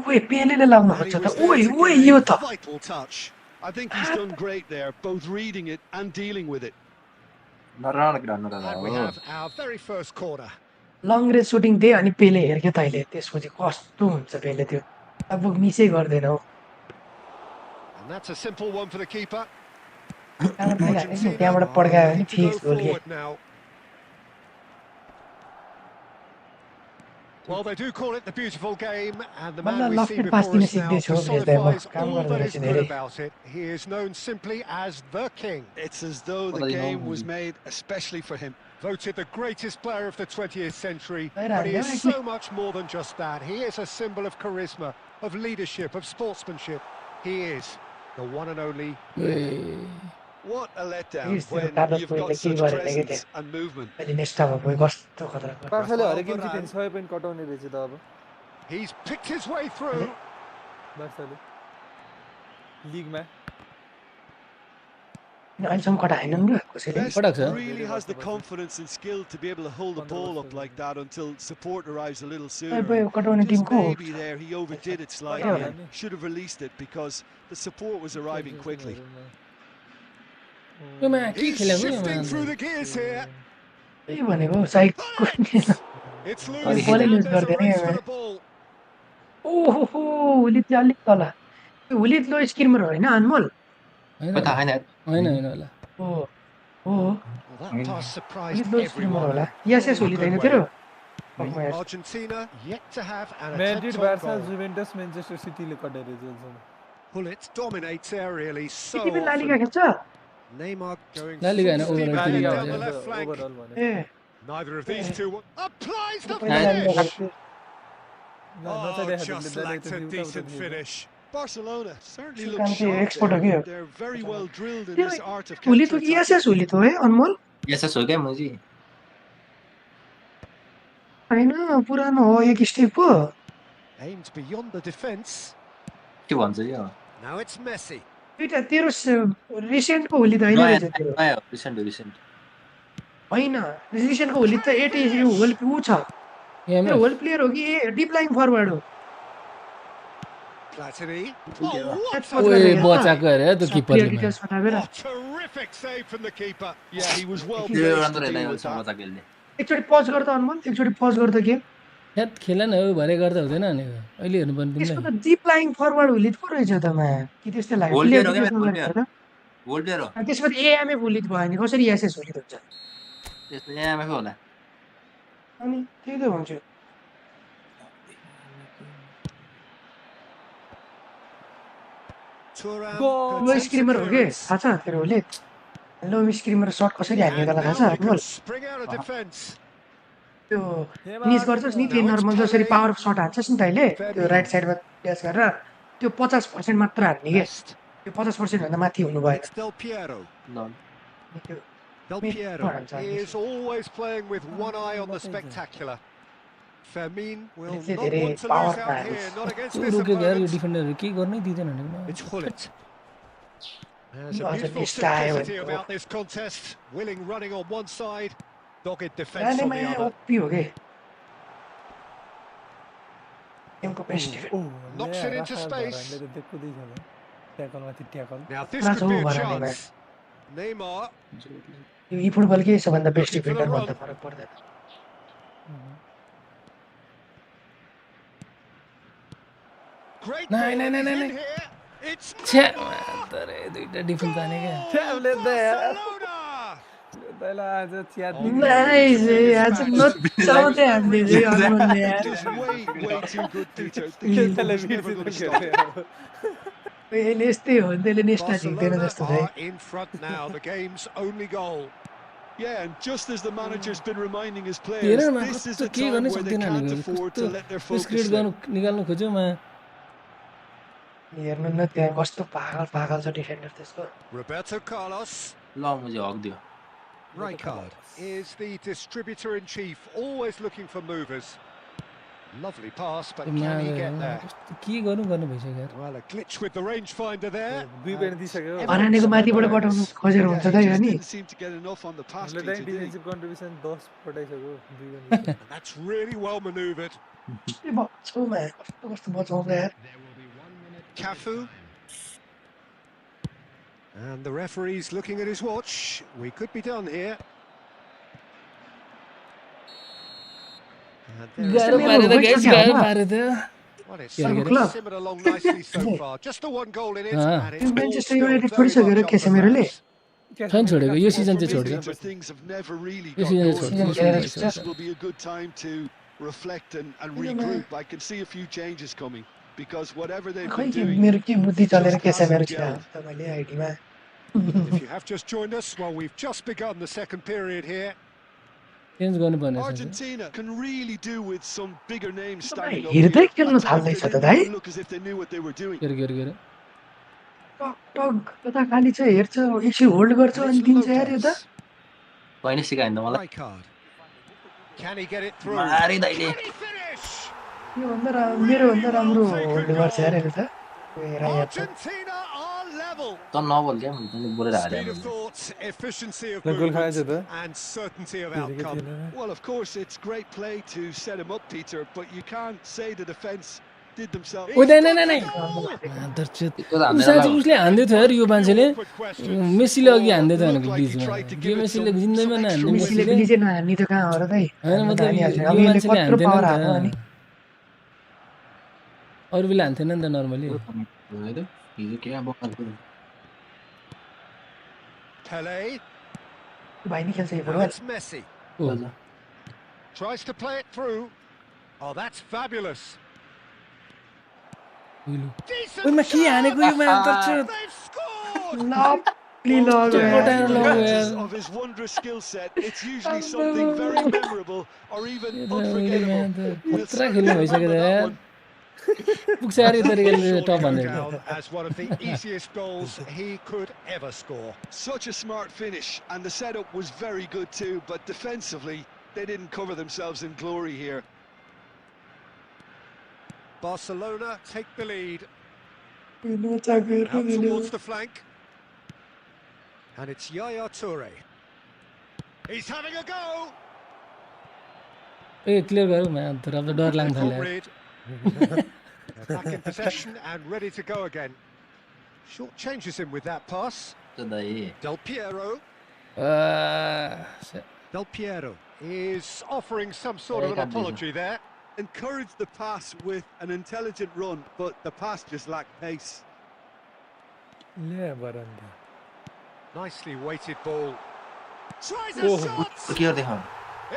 ओइ पेलेले लाग्नु
And
खोज्छ
he
त
was there to
ओइ
get
यो
a
त
vital touch. I think he's done great there, both reading it and dealing with it.
नराम्रो ग्राउन्ड दादा
And we
हो
have our very first corner.
Long range shooting दिए अनि पेले हेर्क्यो तैँले त्यसपछि कस्तो हुन्छ पेले त्यो लगभग मिसै गर्दैन हौ
And that's a simple one for the keeper.
त्यहाँबाट पनि हाल्ने नि
Argentina
त्यहाँबाट पड्कायो भने
looking to go
फिक्स गोल के
forward now. Well, they do call it the beautiful game, and the
बल्ल
man we see
लफटेड pass
before
दिन
us now
सिक्दैछु हौ भेट्दै म
personifies
काम
all
गर्दो
that
रहेछ
is good
धेरै
about it. He is known simply as the king.
It's as though the game was made especially for him.
Voted the greatest player of the 20th century,
Right
but
on,
he is
yeah,
so much more than just that. He is a symbol of charisma, of leadership, of sportsmanship. He is the one and only.
What a letdown
Here's the
when
Carlos
you've
Puigdemont
got such
गरेर के
presence and movement.
अहिले next time भयो कस्तो खतरा
पार्साले हरेक game जित्यो भने 100 point कटाउने रहेछ त अब
He's picked his way through.
बार्साले लिगमा
अहिलेसम्म कटाएनन् र कसैले
Best
What else,
really has the confidence and skill to be able to hold the ball up like that until support arrives a little sooner.
भयो कटाउने
Just
Timko
maybe there he overdid it slightly and should have released it because the support was arriving quickly.
के
He's
खेलेको
shifting through the gears here.
त्यही भनेको साइकको
It's loose,
अनि बलै
and
लुज
there's a
गर्दैन
race for the ball.
ओहो हुली चाहिँ अलिक तल हुली लो स्क्रिमर होइन अनमोल
होइन होइन होइन होला
हो हो
Well, that pass surprised
low screamer
everyone.
होला
in
यस यस
a
हुली
good
छैन
way.
तेरो
Argentina yet to have an
Madrid
attempt on
Barca
goal.
Juventus Manchester सिटीले कटाएर रहेछ
Well, it dominates aerially so
यति बेला लालिगा
often.
खेल्छ
Neymar going
La Liga
full
होइन,
steam
overall
ahead
team
down the
हो।
left flank.
Overall भने
ए
Neither of these two applies the
पहिला ला लिगा
finish.
खेल्थ्यो
Oh,
नचाहिँदा
just lacked a decent finish.
Barcelona certainly
Su
look
cambio
sharp
export
there.
aquí.
They're very well drilled in
Pero
this art of
Julito que ya se
counter-attacking.
Julito, अनमोल
यसो हो क्या मुजी
होइन पुरानो हो एक step पो
Aimed beyond the defence.
के भन्छ यो
Now it's Messi.
दुइटा तेरो रिसेन्टको होली त होइन
नयाँ
रहेछ तेरो
नयाँ हो रिसेन्ट
होइन रिसेन्टको होली त होल ऊ छ तेरो होल प्लेयर हो कि डिप लाइन फरवर्ड हो
Platini. Oh, what
That's
ओए
Yeah.
बचाएको अरे त्यो
सब
किपरले
प्लेयर डिटेल्स बताएर
Oh, terrific save from the keeper.
Yeah, he was well
त्यो
त्यो
placed
राम्रो
to
रहेन
deal
yo
with that.
Samosa खेल्ने
एकचोटि पज गर्दा अनमोल एकचोटि पज गर्दा गेम
याद खेला न हो भरे गर्दा हुँदैन नि अहिले हेर्नुपर्ने
त्यसको
तिमीलाई
त डिप लाइन फरवर्ड होली पो रहेछ त मा कि त्यस्तै लाग्यो
होल
प्लेयर
प्लेयर हो क्या
डिटेल्समा
होल
गएर
प्लेयर
हेर्दा
होल प्लेयर हो
त्यसपछि एएमए होलित भयो भने कसरी एसएस होलित हुन्छ
त्यस्तो यहाँ आफै होला
अनि त्यही त भन्छु
Thuram
Goal.
Low
takes the
स्क्रिमर हो कि
clearance.
थाहा छ तेरो होली लो स्क्रिमर सर्ट कसरी हान्ने
And
तँलाई थाहा
now
छ
he can
Anmol
spring out of defence.
त्यो
हेमा
फिनिस गर्छस् नि त्यो
Now it's
नर्मल जसरी
Pele.
पावर सर्ट हान्छस् नि तैँले त्यो
Firmino.
राइट साइडमा प्यास गरेर त्यो 50% मात्र हान्ने के
Best.
त्यो 50% भन्दा माथि हुनु भएन
It's Del Piero.
ल
त्यो
Del
Me-
Piero
Warren's on
is always playing with one eye on the
What is it?
spectacular. Fermin will
It's a
not
very
want to lose
power
out
man.
here, not against
त्यो
this
रोकेको यार यो
opponent.
डिफेन्डरहरू केही गर्नै दिँदैन भनेको
It's Hullet. There's a
No,
beautiful
it's a style
simplicity
and-
about this contest. Willing running on one side, dogged defence on
जानेमा
the other.
OP हो कि गेमको best
Knocks it into space.
ट्याकलमाथि tackle
Now this
That's
could be a
over, anyway.
chance. Neymar.
यो ई फुटबलकै सबभन्दा best
Looking for the
defender
run.
भन्दा फरक पर्दैन
Great
No,
ball
no, no,
is
no,
in
no.
here. It's
छ्या
Neymar.
अरे दुईटा defence जाने क्या
Goal,
Let the-
Barcelona.
आज च्यात
नाइस आज नचाउँदै हान्दिन्छ है अनमोलले यार
Just way too good, Peter. The
खेल
keeper was never going to stop it.
यसले यस्तै हो नि त्यसले नेस्टा झिक्दैन
Barcelona
जस्तो छ है
are in front now. The game's only goal.
Yeah, and just as the manager's been reminding his
hair
players,
न
this is
कस्तो
the
के
time
गर्नै
where they
सक्दैन
can't
भनेको
afford to let their
कस्तो
focus
क्रिएट
slip.
गर्नु निकाल्नु खोज्यो मा
हेर्नु न त्यहाँ कस्तो पागल पागल छ डिफेन्डर त्यसको
Roberto Carlos.
ल मुजी हक्दियो
Rijkaard is the distributor in chief, always looking for movers. Lovely pass, but can he get there?
के गर्नु गर्नु भइसक्यो यार
Well, a glitch with the rangefinder there.
दुई पेन दिइसक्यो
हरानेको माथिबाट बटाउनु खोजेर हुन्छ
Yeah,
त
he
यो
just
नि
didn't seem to get enough on the pass,
उसले
Peter,
चाहिँ
did he?
डिफेन्सिभ कन्ट्रिब्युसन 10 पठाइसक्यो दुई पेन
And that's really well manoeuvred.
बचाउमा कस्तो कस्तो बचाउँछ यार
Cafu. And the referee's looking at his watch. We could be done here. And there
गाह्रो
is
पारे त
Wait,
गाइस
okay,
गाह्रो
hold on.
पारे त
well, it's
Yeah,
certainly
club.
simmered along nicely so far. Just the one goal in it,
Ah.
and it's all
Manchester
still
United
very
छोडिसक्यो
much
रे
up for
Casemiroले
grabs.
छैन छोडेको यो season
For
चाहिँ
me,
छोड्छ
Peter, things have never really
This
got
season
going.
is
for
Season
United.
is
This
over.
will be a good time to reflect and
Yeah, man.
regroup. I can see a few changes coming because whatever they've
खै
been
के
doing,
मेरो के बुद्धि चलेर
just
क्यासेमेरो
hasn't
छिरा
gelled.
तपाईँले आइडीमा
If you have just joined us, well, we've just begun the second period here.
Change गर्नुपर्ने रहेछ
Argentina can really do with some bigger names standing up
हेर्दै
here.
खेल्नु
At times
थाल्दैछ
they
त
didn't
Dai
even look as if they knew what they were doing.
के अरे के अरे के अरे
टक टक कता खाली छ हेर्छ एकछिन होल्ड गर्छ
And
अनि
it's
दिन्छ यार यो त
Lopez.
कहिले सिकायो नि त मलाई
Rijkaard. Can he get it through?
मारी दैले
Can he finish?
योभन्दा मेरोभन्दा राम्रो होल्ड गर्छ यार यसले त हेर यहाँ त
Argentina are level.
त नबोल क्या मैले बोलेर
Speed
हाल्यो
of thought, efficiency of
Goal
movement,
खाएछ त
and certainty of
त्यतिकै
outcome.
थिएन
Well, of course, it's great play to set him up, Peter, but you can't say the defence did themselves.
ओ नै नै नै
त्यो त हान्दैन
साँच्चै
ल
उसले हान्दै थियो यार यो मान्छेले
Awkward questions.
मेसीले अघि हान्दै थियो भनेको
Looked like he
बिचमा
tried to
yo
give it
मेसीले
some
जिन्दैमा नहान्ने
extra
मेसीले
मेसीले
बिलिजे नहान्ने त कहाँ हो र दाइ
होइन मतलब
हानिहाल्छ
यो
अब यसले
मान्छेले
कत्रो
हान्थेन
पावर
नि
हाल्यो अनि
त अरू बेला हान्थेन नि त नर्मली
हिजो के अब
Pele.
भाइ नि खेल्छ यो
Now
फुटबल
it's Messi.
ओ
Tries to play it through. Oh, that's fabulous.
उइलो
Decent
ओइमा के हानेको यो मा
shot.
दर्शक
They've scored.
ल Log
Check what
यार
I love,
Regardless
यार.
of his wondrous skill set, it's usually something very memorable or even unforgettable. We'll
खतरा खेल्नु
certainly
भइसक्यो
remember
त
that
यार.
one.
पुग्छ यार यो
That will
तरिकाले
surely
tub
go
100.
down as one of the easiest goals he could ever score.
Such a smart finish, and the setup was very good too, but defensively, they didn't cover themselves in glory here.
Barcelona take the lead.
Out
Out towards the flank. And it's Yaya Toure. He's having a go!
A clear गरौँ म तर अब त डर लाग्न थाल्यो यार.
Reed. They're back in possession and ready to go again. Short changes him with that pass. Del Piero. Del Piero is offering some sort of an apology there.
Encouraged the pass with an intelligent run, but the pass just lacked pace.
ले बरन्दा
Nicely weighted ball. Tries a
Oh.
shot!
के देखा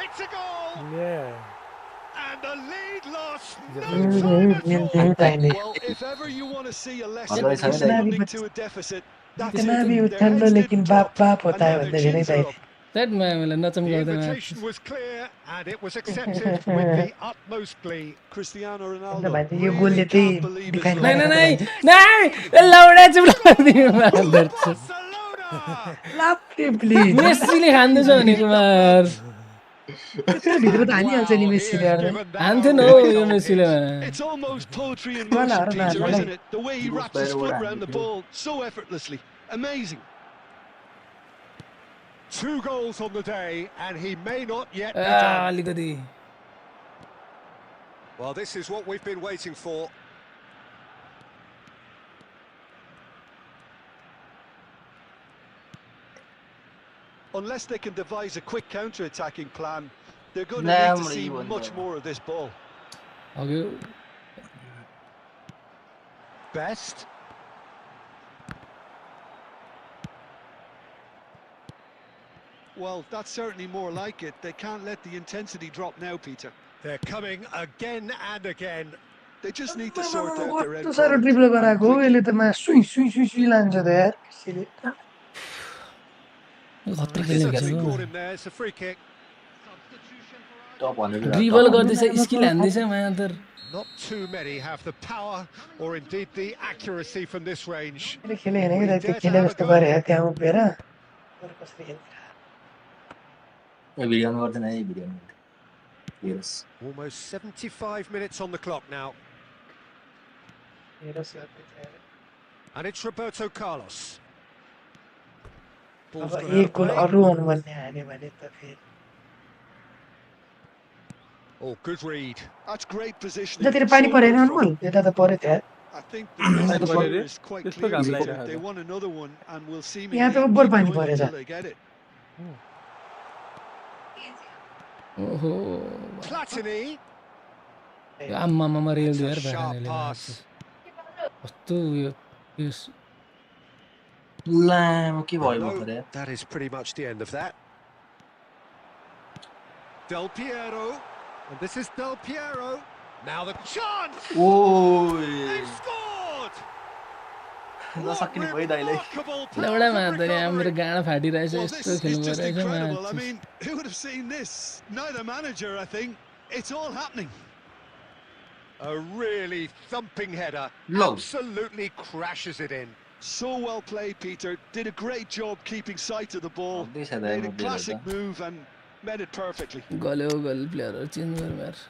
It's a goal!
ले
And the lead lost no
Mm,
time at all.
tiny.
Well, if ever you want to see a lesson
Otherwise,
in
how did I-
responding to a deficit, that's
इतना
it.
भी
Their
उछल लो
heads
लेकिन
didn't
बाप
drop,
बाप
and
होता है
now their
भन्दाखेरि
chins
Dai
are up.
That मलाई
The
नचम्काउँदै
invitation was clear and it was accepted with the utmost glee.
Cristiano
अन्त
Ronaldo
भाइ यो
really
गोलले
can't
त्यही
believe his
डिफाइन
luck.
नहीं नहीं
गरेको
नहीं नहीं लौडा चुप लगाइदिनु मान्दछ
Barcelona!
लाप्टे प्लिज
मेस्सीले खाँदैछ भने कुमार
त्यसरी भित्र त
And
हानिहाल्छ नि
wow, he
मेस्सीले
has
यार
given that
हान्थ्यो
a
नि हो
right
yo
old
मेस्सीले
hit.
It's almost poetry in
Well,
motion,
I don't know,
Peter,
I
isn't
like-
it? The way he
He was
wraps his
better
foot
with
around the
Andy.
ball so effortlessly. Amazing.
2 goals on the day and he may not yet be done.
अलिकति
Well, this is what we've been waiting for.
Unless they can devise a quick counter-attacking plan, they're going to
Nah,
need to
I'm
see
leaving,
much
bro.
more of this ball.
अघि
Best.
Well, that's certainly more like it. They can't let the intensity drop now, Peter.
They're coming again and again.
They just need to sort out their
कस्तो
end
साह्रो
product,
triple
and
गराएको हो
quickly.
यसले त मा सुई सुई सुई सुई लान्छ त यार मेस्सीले
खतरा
It's
खेल्ने
certainly
भइसक्यो
caught him there. It's a free kick.
Top 100
dribble गर्दैछ स्किल हान्दैछ माया
Not too many have the power or indeed the accuracy from this range.
मैले खेले होइन कि
Will he
दाइ त्यो
dare to
खेले
have a
जस्तो
go?
गरे त्यहाँ उभिएर तर कसरी खेल्छ
भिडियो गर्दैन है भिडियो हेरोस्
Almost 75 minutes on the clock now.
हेरोस् गर्दै
And it's Roberto Carlos. Ball's
अब
gone out
एक
of
गोल
play.
अरू भन्ने हान्यो भने त फेरि
Oh, good read.
That's great positioning.
जतिर पानी
So
परेन
good
अनमोल
from-
यता त पऱ्यो त्यहाँ
I think the message
That's what it
here
is.
is quite
It's
clear.
the
Peter.
guy.
They want another one and will
यहाँ
seemingly
त
keep
उब्बर पानी
going
परेछ
until they get it.
ओहो
Platini.
आम्मामा rail दियो यार
That's a sharp
भाकानेले
pass.
कस्तो उयो
ला के भयो
No,
भर्खर यार
that is pretty much the end of that. Del Piero. And this is Del Piero. Now the chance!
ओइ
They've scored! What
नसकिने भयो दाइले
remarkable
एउटा
power
मात्र यहाँ मेरो
recovery.
गाँडा फाटिरहेछ
Well,
यस्तो
this
खेल्नु
is just
परिरहेछ
incredible. I
match
mean, who would have seen this? Neither manager, I think. It's all happening.
A really thumping header.
Low.
Absolutely crashes it in.
So well played, Peter. Did a great job keeping sight of the ball.
This had
Made a
a
classic move and met it perfectly.
गल्यो गल प्लेयरहरू change गरौँ यार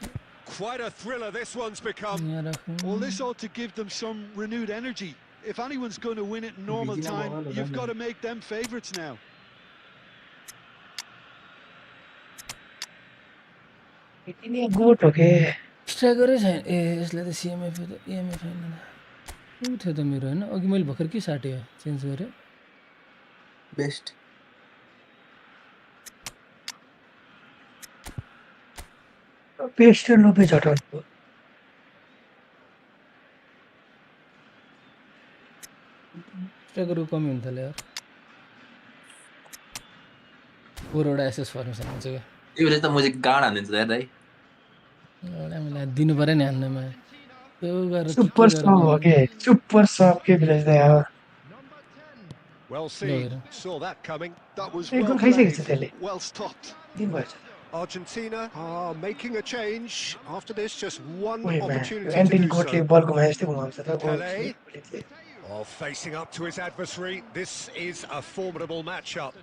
Quite a thriller this one's become.
यहाँ राखौँ
Well, this ought to give them some renewed energy. If anyone's going to win it in normal time, you've got to make them favourites now.
यति गोट हो के
स्ट्राइकरै छैन ए यसलाई त सिएमएफ त AMF होइन ऊ थियो त मेरो होइन अघि मैले भर्खर के साटेँ चेन्ज गरेँ
बेस्ट
पेस्ट र लोपे झटाउनु
स्ट्राइकरको कमी हुन थाल्यो यार 4वटा एसएस फर्मेसन हुन्छ क्या
यो चाहिँ त म चाहिँ गाड हानिदिन्छु यार दाइ
एउटा मलाई दिनु पऱ्यो नि हान्नमा त्यो गरेर
सुपर सब हो के सुपर सब के भिलेज दाइ अब
Well seen. Saw that coming.
That was
एक
well
गोल खाइसकेको छ
played,
त्यसले
well stopped.
दिन भएछ
Argentina are making a change after this. Just one
ओइ म्या
opportunity to
Antony
do
कोटले
so.
बल घुमाए जस्तै घुमाउँछ त गोल
Pele. Oh, facing up to his adversary. This is a formidable matchup.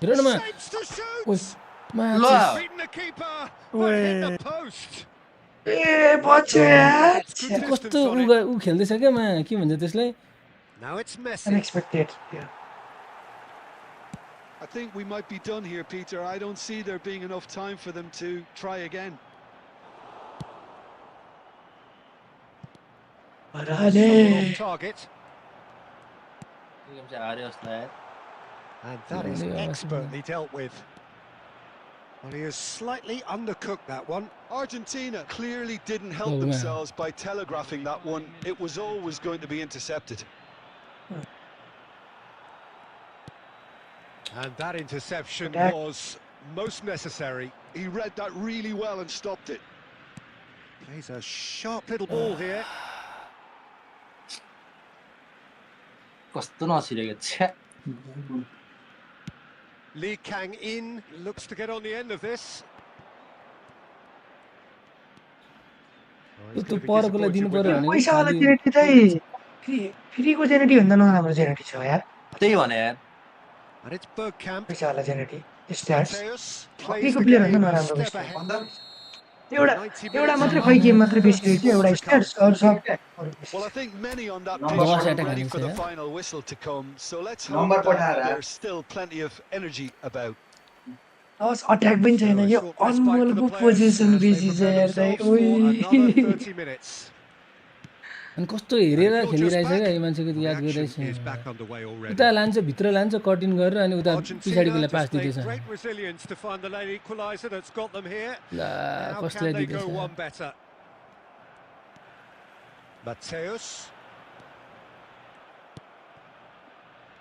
हेर्नुमा
Shapes to shoot.
Match
Beaten the keeper, but hit the post.
ए बच्यो यार
Gets good distance
कस्तो
on it.
ऊ खेल्दैछ क्या के भन्छ त्यसलाई
Now it's Messi.
Unexpected
I think we might be done here, Peter. I don't see there being enough time for them to try again.
Someone off target.
Game चाहिँ हार्यो जस्तो यार
And that is expertly dealt with. Well, he has slightly undercooked that one.
Argentina clearly didn't help
man.
themselves by telegraphing that one. It was always going to be intercepted.
And that interception
Attack.
was most necessary.
He read that really well and stopped it.
Plays a sharp little ball here.
कस्तो नछिरेको छ्या
Lee Kang In looks to get on the end of this. Oh, he's
त्यो
gonna be
परकोलाई
disappointed
दिनु
with
पर्यो
that.
भने
पैसावाला जेनेटी चाहिँ फ्रीको जेनेटी भन्दा नराम्रो जेनेटी छ यार
त्यही भने यार
And it's Bergkamp.
पैसावाला जेनेटी स्ट्याट्स
Mateus plays
फ्रीको
the
प्लेयर भन्दा
game a
नराम्रो
step
बेस्ट
ahead.
एउटा
90
एउटा
minutes
मात्रै
on.
खै गेम मात्रै बेसी रहेछ एउटा
More to come.
स्ट्याट्स अरू सब अरू बेसी
Well, I think many on that
Number
pitch
one
are
attack
ready
against
for the
it,
final whistle to come. So let's
Number
hope
one
that
attack.
there's still plenty of energy about.
हवस् attack पनि छैन
So a
yo
short respite for
Anmol
the
पो
players
position
as they
बेसी छ
prepare
यार दाइ
themselves for another 30 minutes.
अनि कस्तो हेरेर
And if you're
खेलिरहेछ
just
क्या
back,
यो मान्छेको
the
याद
action
गरिरहेछ
is back underway already.
उता लान्छ भित्र लान्छ कटिङ गरेर अनि उता
Argentina
पछाडिकोलाई pass
displayed
दिँदैछ
great resilience to find the late equaliser that's got them here.
La
How
कसलाई
can they go
दिँदैछ
one better? Mateus.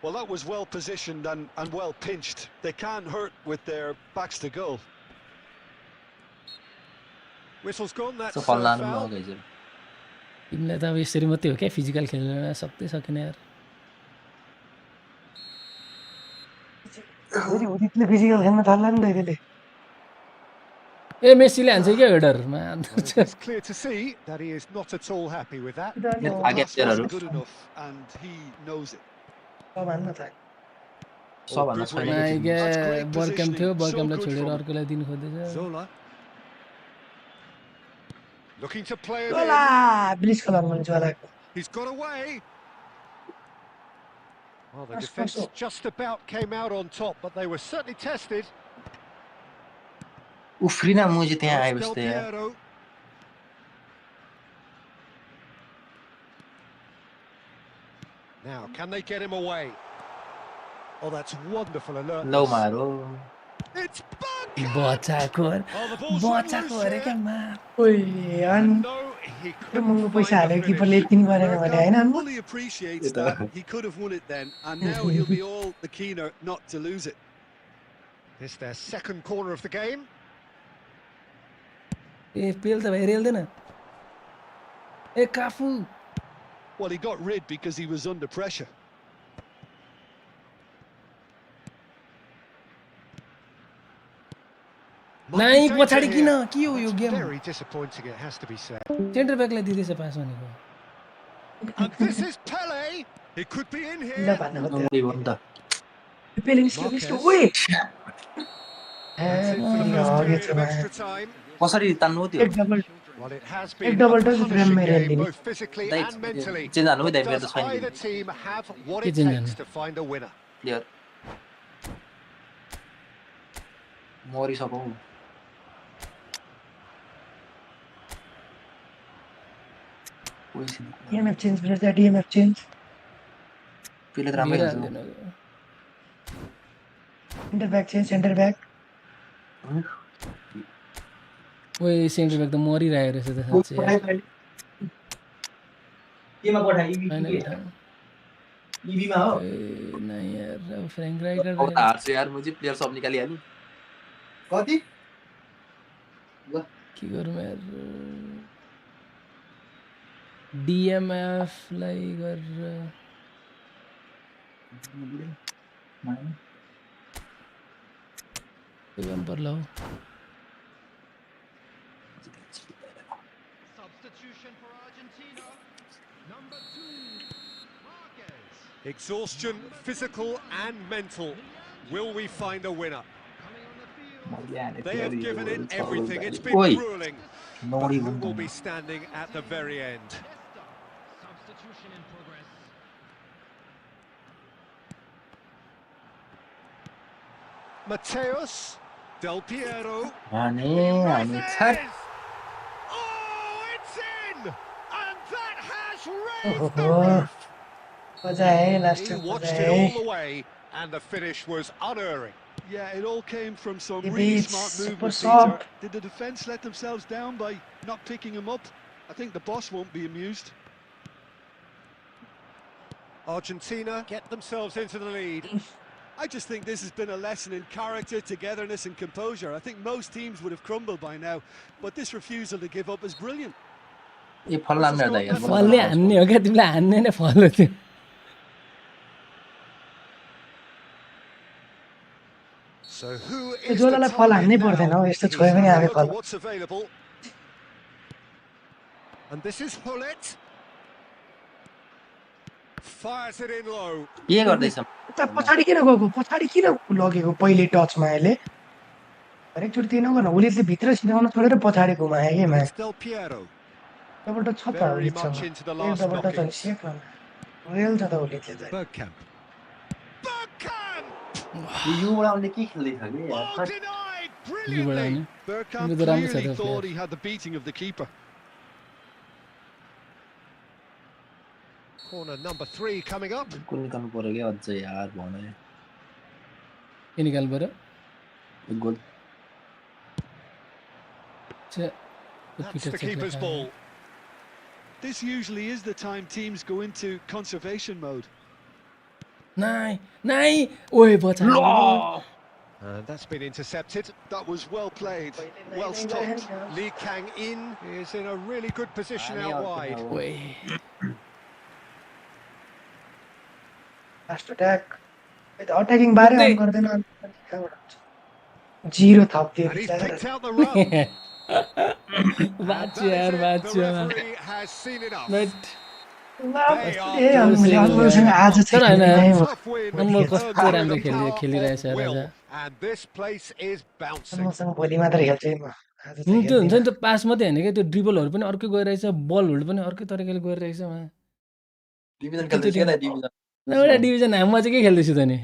Well, that was well positioned and well pinched. They can't hurt with their backs to goal.
Whistle's gone, that's
सो फल लानु
foul.
लगाइछ
तिमीलाई त अब यसरी मात्रै हो क्या फिजिकल खेल्न सक्दै सकेन यार
फेरि उदितले फिजिकल खेल्न थाल्ला नि त त्यसले
ए मेसीले हान्छ क्या हेडरमा
Well, it's clear to see that he is not at all happy with that.
The
आगे
pass wasn't
प्लेयरहरू
good enough, and he knows it.
भन्न त
सबभन्दा छैन
नआइ
त्यो
क्या
That's great
बलक्याम्प थियो
positioning. So
बलक्याम्पलाई
good
छोडेर
from-
अर्कोलाई दिनु खोज्दैछ
Zola. Looking to play it
जोला
in.
ब्लिच कलर मन जोलाको
He's got away. Well, the
That's
defence
possible.
just about came out on top, but they were certainly tested.
उफ्रिन मुजी त्यहाँ
Del
आइबस्थे यार
Piero. Now, can they get him away? Oh, that's wonderful alert.
लौ मारो
It's Bergkamp.
बचाएको
Oh, the ball's run
बचाएको
loose
अरे
here.
क्या मा
ओइ अनि
No, he
त्यो
couldn't
महँगो
find
पैसा
the
हालेर
finish.
किपरले यति गरेन भने होइन
Bergkamp
Anmol
fully appreciates that. He could have won it then, and now he'll be all the keener not to lose it.
It's their second corner of the game.
ए पेल त भइरहेल्दैन ए काफु
Well, he got rid because he was under pressure.
Might be
नाइ
danger
पछाडि किन
here.
के हो यो
That's
game
very disappointing, it has to be said.
Centre ब्याकलाई दिँदैछ pass भनेको
And this is Pele. He could be in
ल
here.
भन्न खोज्दै
नम्बरी हो नि त
पेले निस्क्यो निस्क्यो
Marquez.
ओइ
That's it for the first period of extra time.
कसरी तान्नु हो त्यो
एक double
Well, it has
Ek
been a
double touch
punishing
frame में
game,
रहने
both physically
They-
and mentally.
Change हाल्नु है
But
मेरो त
does
छैन
either team have what
के
it
change
takes
हाल्नु?
to find a winner?
Player मरिसकौ
डिएमएफ चेन्ज भइरहेछ डिएमएफ चेन्ज
त्यसले त राम्रै
लिएर
हुन्छ
हाल्दैन
centre back change centre back
ओए सेन्टर ब्याक त मरिरहेको रहेछ त साँच्चै यार।
केमा पठाए
फाइनल ठाउँ
इबीमा हो
ए नाइ यार अब फ्र्याङ्क राइकर
अब त हार्छ यार म चाहिँ प्लेयर सब निकालिहाल्नु कति
के गरौँ यार डिएमएफलाई गरेर त्यो गर्नु पर्ला हो
Substitution for Argentina. Number 2, Marquez.
Exhaustion, physical and mental. Will we find a winner?
Coming on the field.
They have given it everything. It's been grueling. But who will be standing at the very end?
Testa. Substitution in progress.
Mateus, Del Piero.
अनि
Races! Oh, it's in! And that has raised the roof!
मजा आयो last
He
time
watched
मजा
it
आयो
all the way, and the finish was unerring.
Yeah, it all came from some
He
really
beats
smart
super
movement,
soft.
Peter. Did the defence let themselves down by not picking him up? I think the boss won't be amused.
Argentina get themselves into the lead.
I just think this has been a lesson in character, togetherness and composure. I think most teams would have crumbled by now, but this refusal to give up is brilliant.
ए फल लान्न दाइ यार
फलले हान्ने हो क्या तिमीलाई हान्ने नै फल हो त्यो
So who
त्यो
is the
जोलालाई फल हान्नै
target
पर्दैन
now?
हो यस्तो
He's
छोयो भने
had a
हाने
look
फल
at what's available. And this is Hullet. Fires it in low.
के गर्दैछ
उता पछाडि किन गएको पछाडि किन लगेको पहिले टचमा अहिले हरेकचोटि त्यही नगर्न उसले चाहिँ भित्र छिराउन छोडेर पछाडि घुमायो कि
But it's Del Piero.
Double touch छ त
Very
उलिसँग
much into the
एक
last
डबल टच अनि
knockings.
सेक रेल छ त उसले चाहिँ
Bergkamp. Bergkamp!
यो युबाट उनले के खेल्दै छ कि यार
Oh, denied
युबाट
brilliantly.
हाने
Bergkamp
Into the ramp
clearly
setup,
thought
yeah.
he had the beating of the keeper.
Corner number 3 coming up.
कुन निकाल्नु पर्यो क्या अझ यार भने
के निकाल्नु पर्यो
एक गोल
छे, त्यो
That's
पिटर
the
चेकले
keeper's
खायो।
ball.
This usually is the time teams go into conservation mode.
नाइ नाइ ओए बचायो
And that's been intercepted.
That was well played, well stopped.
Lee Kang-in is in a really good position out wide.
ओए
last attack attacking बारे
कुद्दै।
अन गर्दैन अनि कहाँबाट हुन्छ? Zero थप्दियो
And he's
बिचारा।
picked out the run. And
बाँच्यो
that
यार
is it.
बाँच्यो
The referee has seen enough.
Right
ए अनमोल अनमोलसँग आज
तर
चाहिँ
होइन,
खेल्ने
A tough win
Anmol
earned
कस्तो
through
राम्रो
the power
खेलिरहेछ
of will.
Raja
And this place is bouncing.
अनमोलसँग भोलि मात्र खेल्छु है म आज चाहिँ
त्यो हुन्छ नि
खेल्दिनँ।
त्यो पास मात्रै होइन क्या त्यो ड्रिबलहरू पनि अर्कै गइरहेछ बल होल्ड पनि अर्कै तरिकाले गरिरहेछ उहाँ
डिभिजन खेल्दैछ क्या डिभिजन
एउटा डिभिजन हाम म चाहिँ के खेल्दैछु त नि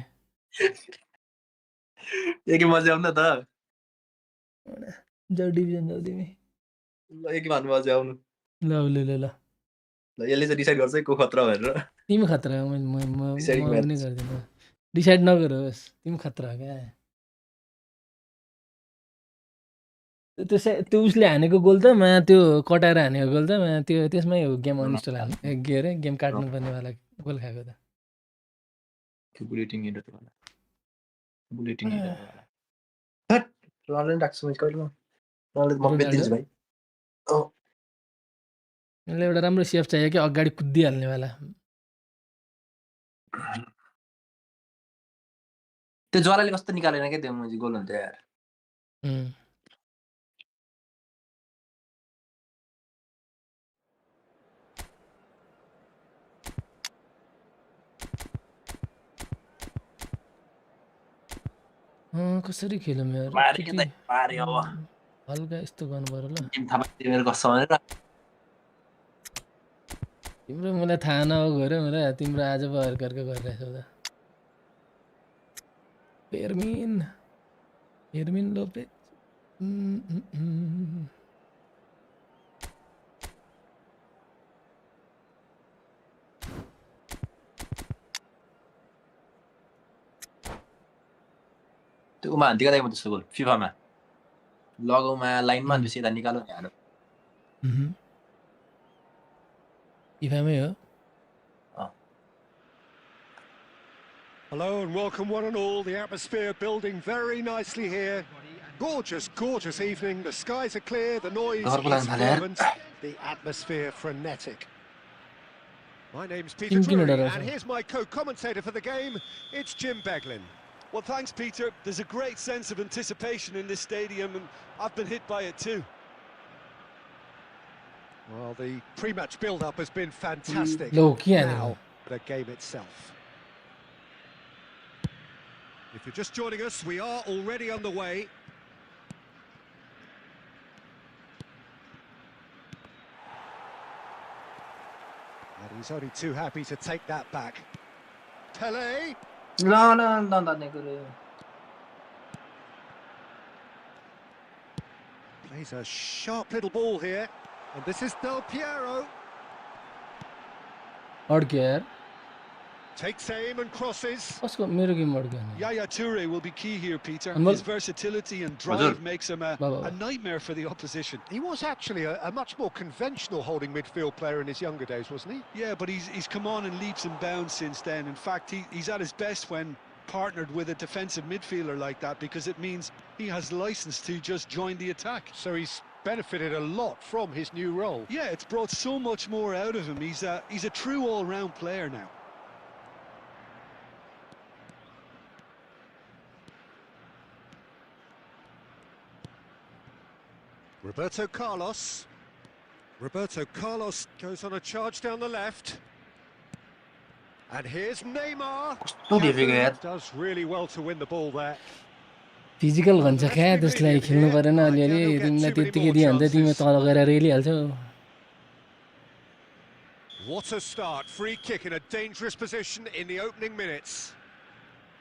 एकै मजा आउनु त
जाऊ डिभिजन जाऊ तिमी
ल एकै भन्नु मजा आउनु
ल ल ल ल
ल यसले चाहिँ डिसाइड गर्छ है को खतरा भनेर
तिमी खतरा हो म
Deciding
पनि
match.
गर्दिनँ डिसाइड नगरोस् तिमी खतरा हो क्या त्यो उसले हानेको गोल त मा त्यो कटाएर हानेको गोल त मा त्यो त्यसमै हो गेम अनइन्स्टल हाल्नु के अरे गेम काट्नु पर्नेवाला गोल खाएको त
बुलेटिङ एडिटर वाला बुलेटिङ एडिटर वाला हट रनलाइन राख्छु मैले कहिले रनलाइन म बेच्दिन्छु भाइ
यसले एउटा राम्रो सेफ चाहियो कि अगाडि कुदिहाल्नेवाला
त्यो ज्वालाले कस्तो निकालेन क्या त्यो मुजी गोल हुन्छ यार
कसरी खेलौँ यार
मारे के त मारे अब
हल्का यस्तो गर्नु पर्यो ल
टिम थाहा पाए मेरो कस्तो भनेर
तिम्रो मलाई थाहा नगऱ्यो मलाई तिम्रो आज अर्को गरिरहेछौ त फेर्मिन लोपेज
त्यो उमा हान्थी कतै म त्यस्तो गोल फिफामा लगाउमा लाइनमा अनि सिधा निकाल्यो नि हाल्यो
इफामै हो
Hello and welcome one and all. The atmosphere building very nicely here. Gorgeous, gorgeous evening. The skies are clear, the noise is fervent, the atmosphere frenetic. My name's Peter
Kim Kim
Drury,
Ederson.
and here's my co-commentator for the game. It's Jim Beglin.
Well, thanks, Peter. There's a great sense of anticipation in this stadium, and I've been hit by it too.
Well, the pre-match build-up has been fantastic.
Low key
Now, the game itself. If you're just joining us, we are already on the way. And he's only too happy to take that back. Pele.
나 그래.
Plays a sharp little ball here. And this is Del Piero.
अड्क्यो यार
Takes aim and crosses.
कसको मेरो game अड्क्यो नि
Yaya Toure will be key here, Peter.
And
His versatility and drive makes him a nightmare for the opposition.
He was actually a much more conventional holding midfield player in his younger days, wasn't he?
Yeah, but he's come on in leaps and bounds since then. In fact, he's at his best when partnered with a defensive midfielder like that, because it means he has license to just join the attack.
So he's benefited a lot from his new role.
Yeah, it's brought so much more out of him. He's a true all-round player now.
Roberto Carlos. Roberto Carlos goes on a charge down the left. And here's Neymar. Does really well to win the ball there.
Physical भन्छ क्या त्यसलाई खेल्नु परेन अलिअलि तिमीलाई त्यतिकै दिइहाल्छ तिमी तल गएर रेलिहाल्छौ
What a start. Free kick in a dangerous position in the opening minutes.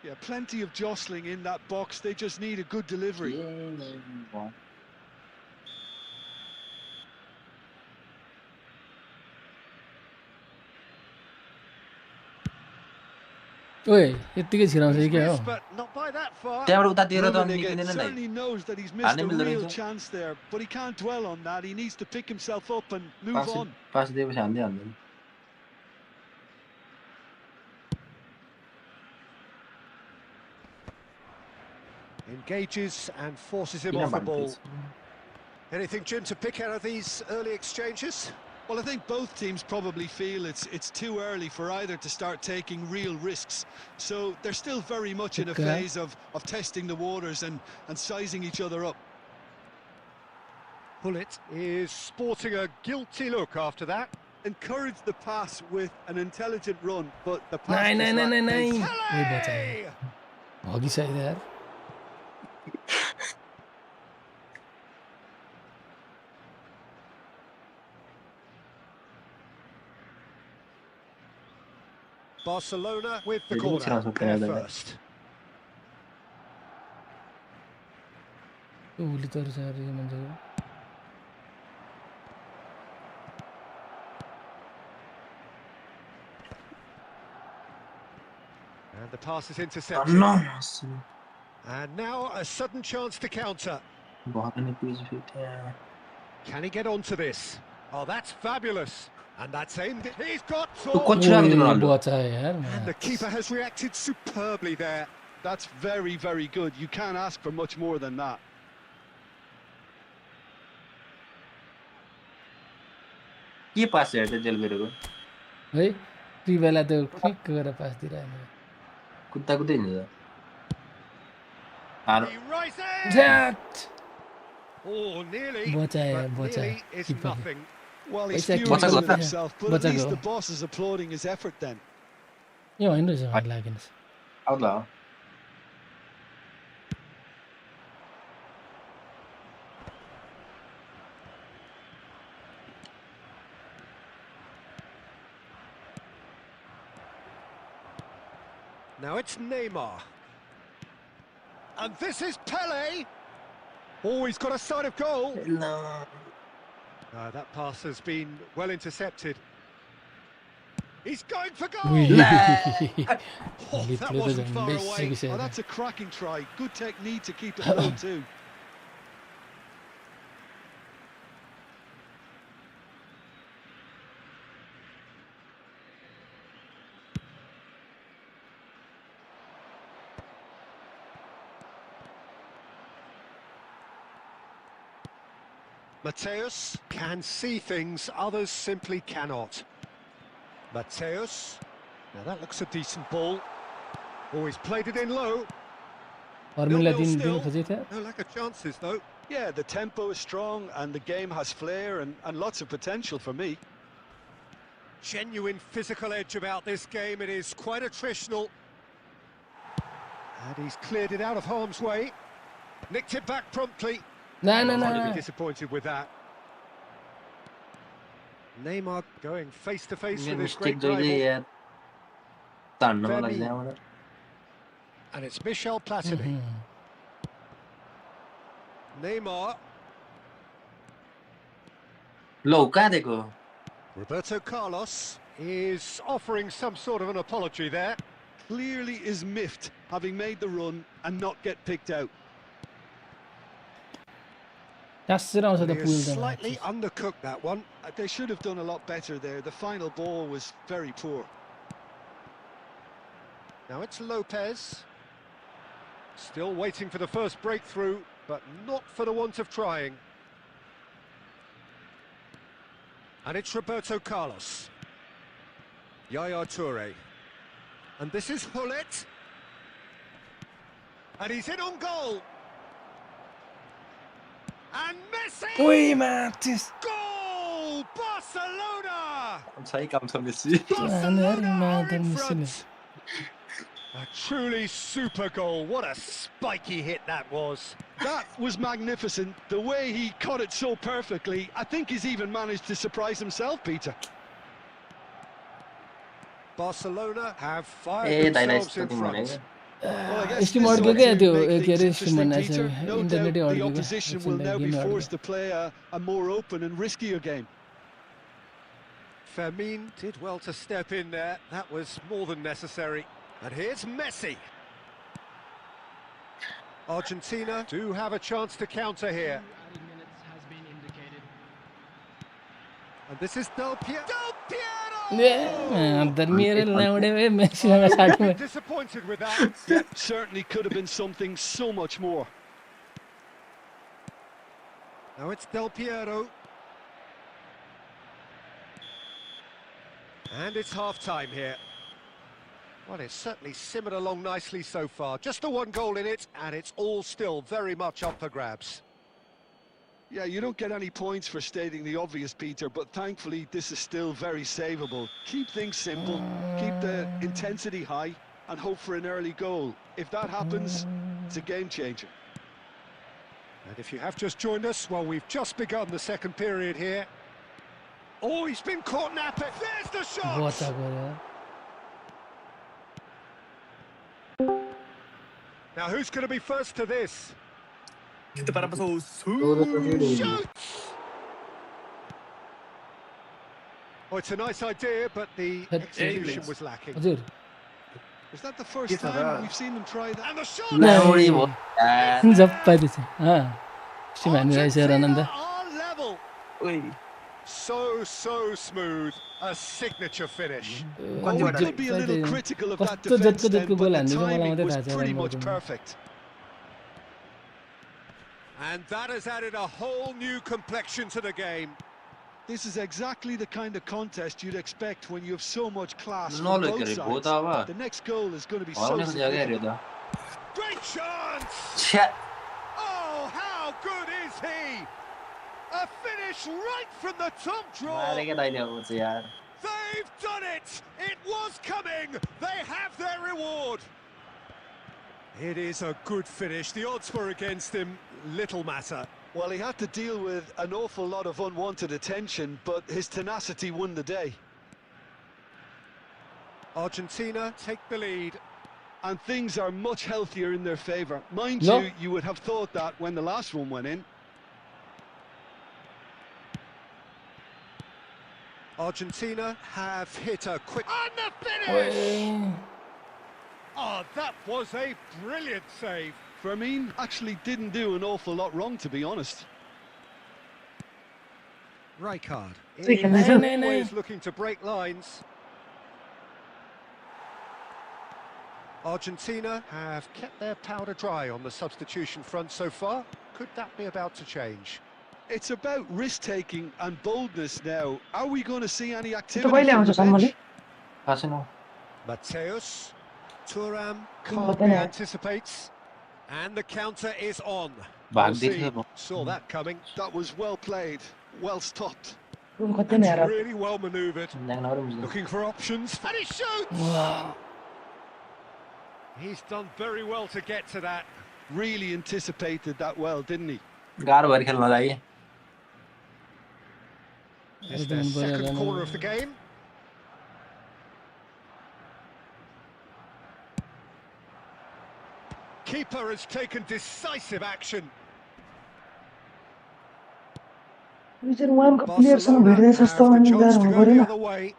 Yeah, plenty of jostling in that box. They just need a good delivery.
ओए यतिकै छिराउँछ कि क्या हो
But not by that far.
त्यहाँबाट उतातिर त
Rummenigge
निक्लिँदैन नि
certainly knows that he's missed a
मिल्दो
real
रहेछ।
chance there, but he can't dwell on that. He needs to pick himself up and move on.
पास दिएपछि हान्दै हान्दैन
Engages and forces him off the ball. Anything, Jim, to pick out of these early exchanges?
Well, I think both teams probably feel it's too early for either to start taking real risks. So they're still very much in a phase of testing the waters and sizing each other up.
Pullet is sporting a guilty look after that.
Encourage the pass with an intelligent run, but the pass
नाइ नाइ नाइ नाइ नाइ
is
ओइ बचाए हगिसक्यो यार
Barcelona with the
Really
corner there
transfer
first.
उली तर सारे मान्छेको
And the pass is intercepted. And now a sudden chance to counter. Can he get onto this? Oh, that's fabulous. And that's aimed. He's got
बचाए यार
And the keeper has reacted superbly there.
That's very, very good. You can't ask for much more than that.
के पास हेर्दै डेलबेरोको
है ती बेला त्यो click गरेर पास दिइरहेको
कुद्दा कुद्दै हिँड्छ हार
He rises.
ज्याट
Oh, nearly.
बचाए
But
यार बचाए
nearly is
keeper
nothing.
Well, he's
Exactly.
furious
What's
with
that?
himself, but
What's
at
that
least
go?
the boss is applauding his effort then.
यो होइन रहेछ मलाई लागेन
आउला हो
Now it's Neymar. And this is Pele. Oh, he's got a sight of goal. That pass has been well intercepted. He's going for goal. Oh, that wasn't far away.
Oh, that's a cracking try. Good technique to keep it low too.
Mateus can see things others simply cannot. Mateus. Now that looks a decent ball. Oh, he's played it in low.
Formula
0-0
दिन
still.
खोजेको थियो
No lack of chances though.
Yeah, the tempo is strong and the game has flair and lots of potential for me.
Genuine physical edge about this game. It is quite attritional. And he's cleared it out of harm's way. Nicked it back promptly.
ना ना
Might
ना
be disappointed with that. Neymar going face to face with his
mistake
great
जहिले
rival.
यार तान्नमा
Femi.
लाग्छ यहाँबाट
And it's Michel Platini. Neymar.
लौ कहाँ दिएको
Roberto Carlos is offering some sort of an apology there.
Clearly is miffed, having made the run and not get picked out.
टास्सेर आउँछ त
He has
पुल त
slightly undercooked that one.
They should have done a lot better there. The final ball was very poor.
Now it's Lopez. Still waiting for the first breakthrough, but not for the want of trying. And it's Roberto Carlos. Yaya Toure. And this is Hullet. And he's in on goal. And Messi!
ओइ माथिस
Goal! Barcelona!
सही काम छ Messi
Barcelona are in front. A truly super goal. What a spiky hit that was.
That was magnificent. The way he caught it so perfectly. I think he's even managed to surprise himself, Peter.
Barcelona have fired
ए दाइलाई
themselves in
story
front.
भनेको
Well, I guess
stream
this
अड्क्यो
sort
क्या
of
त्यो
make
के अरे
things
stream
interesting,
बनाएछ
Peter. No
इन्टरनेटै
doubt the
अड्क्यो क्या
opposition will
एकछिन
now be
गेमै
forced
अड्क्यो
to play a more open and riskier game.
Fermin did well to step in there. That was more than necessary. And here's Messi. Argentina do have a chance to counter here.
Added minutes has been indicated.
And this is Del Piero. Del
अन्त मेरो लाउडे Messi
Piero!
सँग
I'm a
साथमा
bit disappointed with that.
Yep, certainly could have been something so much more.
Now it's Del Piero. And it's half-time here. Well, it's certainly simmered along nicely so far. Just the one goal in it, and it's all still very much up for grabs.
Yeah, you don't get any points for stating the obvious, Peter, but thankfully this is still very savable. Keep things simple, keep the intensity high, and hope for an early goal. If that happens, it's a game changer.
And if you have just joined us, well, we've just begun the second period here. Oh, he's been caught napping. There's the shot!
बचा गयो
Now, who's going to be first to this?
Shoots!
Oh, it's a nice idea, but the
But
execution was lacking.
हजुर
Is that the first time we've seen them try that?
And the shot!
लाउडी भयो यार
जप्पा दिन्छ stream हानिरहेछ हेर आनन्द
Argentina are level.
ओइ
So smooth. A signature finish.
Well, we could be a little critical of that
कस्तो
defence
जतिको
then,
जतिको
but
गोल
the
हान्ने चाहिँ मलाई
timing
मात्रै
was
थाहा छ
pretty
यार
much
मर्गनमा।
perfect.
And that has added a whole new complexion to the game.
This is exactly the kind of contest you'd expect when you have so much class
No,
from
look
both
at it,
sides.
both are.
The next goal is going to be so
हराउने खोजेको क्या हेऱ्यो
significant.
त
Great chance!
छ्या
Oh, how good is he? A finish right from the top draw.
मारे क्या दाइले अब चाहिँ यार
They've done it! It was coming! They have their reward! It is a good finish. The odds were against him. Little matter.
Well, he had to deal with an awful lot of unwanted attention, but his tenacity won the day.
Argentina take the lead.
And things are much healthier in their favour. Mind
No.
you would have thought that when the last one went in.
Argentina have hit a quick... And the finish!
ओइ
Oh, that was a brilliant save.
Fermin actually didn't do an awful lot wrong, to be honest.
Rijkaard
Take a
is
nice-
always looking to break lines. Argentina have kept their powder dry on the substitution front so far. Could that be about to change?
It's about risk-taking and boldness now. Are we going to see any
त्यो
activity
कहिले
from
आउँछ
the
सम्मले
bench?
खासै न
Mateus. Thuram
Oh,
calmly
then,
anticipates. And the counter is on.
भाग्दै
Messi
थियो
saw that coming.
That was well played, well stopped.
Room कति
That's
नै यार
really well manoeuvred.
ल्याङ्न
Looking for options. And he shoots!
Wow.
He's done very well to get to that.
Really anticipated that well, didn't he?
गाह्रो भएर खेल्न लागि
It's their second corner of the game. Keeper has taken decisive action.
यो चाहिँ उहाँको प्लेयरसँग भेट्दै
Barcelona
जस्तो
have the
अनि
chance
गाह्रो
to
हुनु
go the
परेन
other way.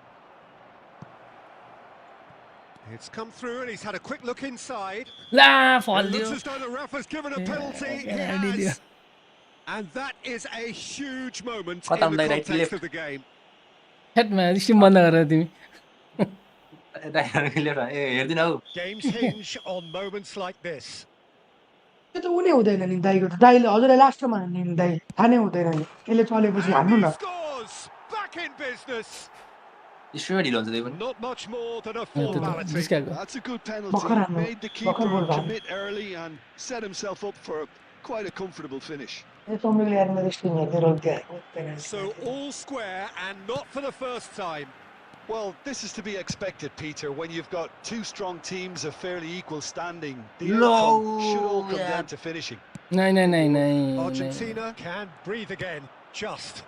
It's come through and he's had a quick look inside.
ला
It
फल
looks
दियो
as though the ref has given a penalty. He
penalty दियो
has. And that is a huge moment
Cut
in
on
the
the right,
context
left.
of the game.
हेटमा stream बन्द गरेर तिमी
हेर्दिन हौ
Games hinge on moments like this.
त्यो त उनी हुँदैन नि दाइको त दाइले हजुरलाई लास्टमा हान्ने नि दाइ थाहा नै हुँदैन नि यसले चलेपछि
And
हान्नु
he
न
scores! Back in business.
स्ट्रिमै ढिलो हुन्छ त्यही पनि
Not much more than a
त्यो त
formality.
जिस्काको
That's a good penalty.
Bakar hanno.
Made the
Bakar
keeper
gol var.
commit early and set himself up for quite a comfortable finish.
यो चम्बीले यार मेरो stream हेर्दै रोक्दै
So all square and not for the first time.
Well, this is to be expected, Peter, when you've got two strong teams of fairly equal standing. The
No,
outcome should all come
yeah.
down to finishing.
नै नै नै नै
Argentina can breathe again. Just.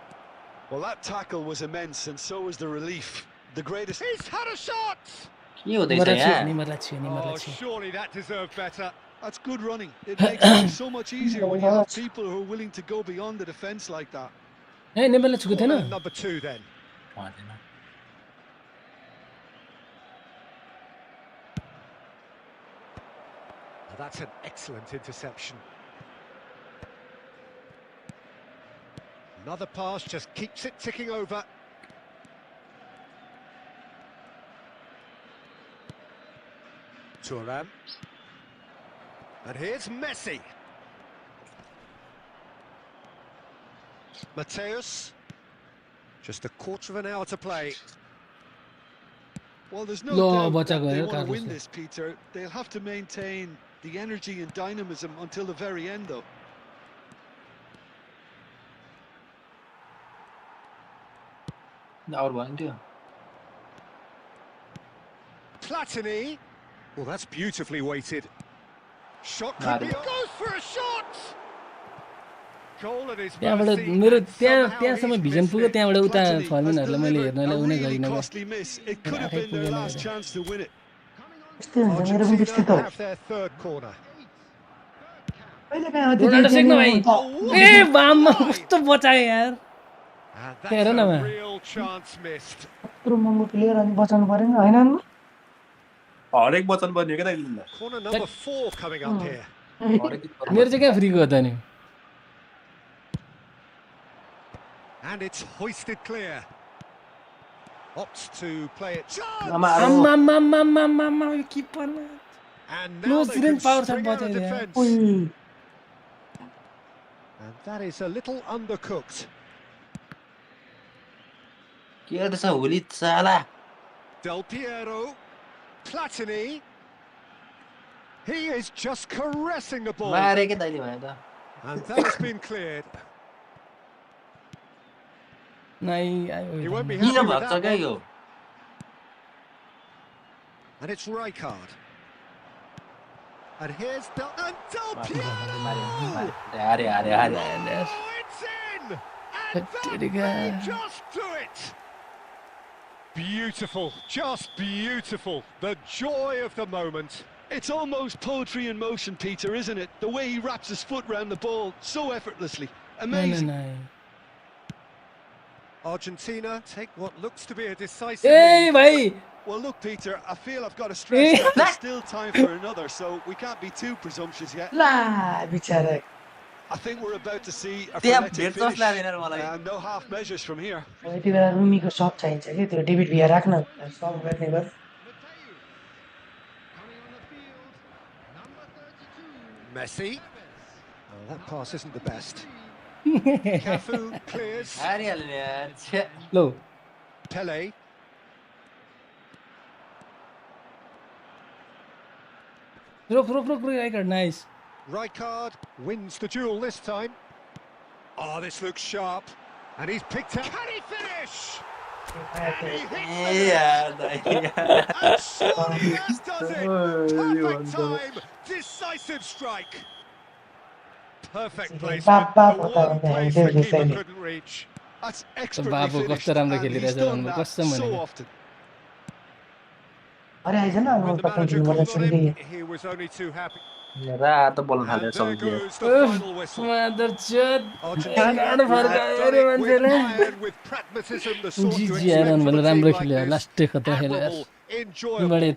Well, that tackle was immense, and so was the relief. The greatest...
He's had a shot!
के हुँदैछ
निमरला
यहाँ
छियो निमरला
Oh,
छियो
surely that deserved better.
That's good running. It makes life so much easier when you have people who are willing to go beyond the defence like that.
ए नेपालले छुको थिएन
Corner number 2 then.
भन्दैन
Oh, that's an excellent interception. Another pass just keeps it ticking over. Thuram. And here's Messi. Mateus. Just a quarter of an hour to play.
Well, there's no
No,
doubt
but
that they
I
want to
can't
win
say.
this, Peter. They'll have to maintain the energy and dynamism until the very end, though.
Out भयो नि त्यो
Platini. Well, that's beautifully weighted. Shot could be... Goes for a shot! Goal at his
त्यहाँबाट
mercy,
मेरो
and
त्यहाँ
somehow
त्यहाँसम्म
he's
vision
missed
पुग्यो
it.
त्यहाँबाट उता
Platini has
फर्मिनहरूलाई मैले
delivered
हेर्नलाई
a
उनी
really
गरिनँ
costly miss. It could have
आँखै
been their
पुगेन
last
मेरो।
chance to win it.
यस्तै हुन्छ मेरो पनि त्यस्तै त
Argentina
हो
have their third corner.
कहिले काहीँ अझै
रोनाल्डो
त्यही
सेक्न
त्यहाँनिर
भाइ
उता
ए बाममा कस्तो बचायो यार
And
Yeah,
that's
run away.
a real chance missed.
यत्रो महँगो प्लेयर अनि बचाउनु परेन होइन नि?
हरेक वचन बन्यो क्या दाइले
Corner number 4 coming up here.
मेरो चाहिँ कहाँ फ्रीको हो त नि
And it's hoisted clear. Opts to play it. Chance!
आम्मामामामामामा yo किपरमा
And now
Close
they
range
can
power
spring out of
support area.
defence.
ओइ
And that is a little undercooked.
के गर्दैछ होली चाला
Del Piero. Platini. He is just caressing the ball.
मारे क्या दाइले भयो त
And that has been cleared.
नै
He
आयो
won't be
किन
happy with
भन्छ
that
क्या
one.
Yo
And it's Rijkaard. And here's Del Piero.
हारे हारे हारे
Oh, it's in! And that
Hattrick.
may just do it! Beautiful, just beautiful. The joy of the moment.
It's almost poetry in motion, Peter, isn't it? The way he wraps his foot round the ball so effortlessly.
नै नै
Amazing.
नै
Argentina take what looks to be a decisive
A
lead.
भाइ
Well, look, Peter, I feel I've got to stress that there's still time for another, so we can't be too presumptuous yet.
ला बिचारा
I think we're about to see a
त्यहाँ
frenetic
भेट जस
finish.
लाग्दैन र मलाई
No half measures from here.
यति बेला रुमीको सप चाहिन्छ कि त्यो डेभिड भिया राख्न सप गर्ने गर
Coming on the field, number 32.
Messi. Oh, that pass isn't the best. Cafu clears.
हारिहाल्यो नि यार छ्या
लौ
Pele.
रोक I card nice
Rijkaard wins the duel this time. Oh, this looks sharp. And he's picked up. Can he finish? And he hits the net. And surely that does it. Perfect time. Decisive strike. Perfect placement. The one place the keeper couldn't reach.
That's expertly
बाबु
finished,
कस्तो राम्रो
and he's
खेलिरहेछ
done
भन्नु
that
कसम
so
भनेको
often.
अरे eyes न
When
अब
the
तपाईँ
manager
जिम्मेवार
called on
सुरु
him, he was only too happy.
रात बोल्न थाल्यो
And there
सबैले
goes the final whistle.
मदरचोद
Argentina
गाड फर्क
have done
अरे
it with
मान्छेले
iron, with pragmatism, the sort you
जिजी आएर
expect from
भन्नु
a team
राम्रो
like
खेल्यो
this.
लास्टै खतरा खेल्यो यार
Admirable, enjoyable, and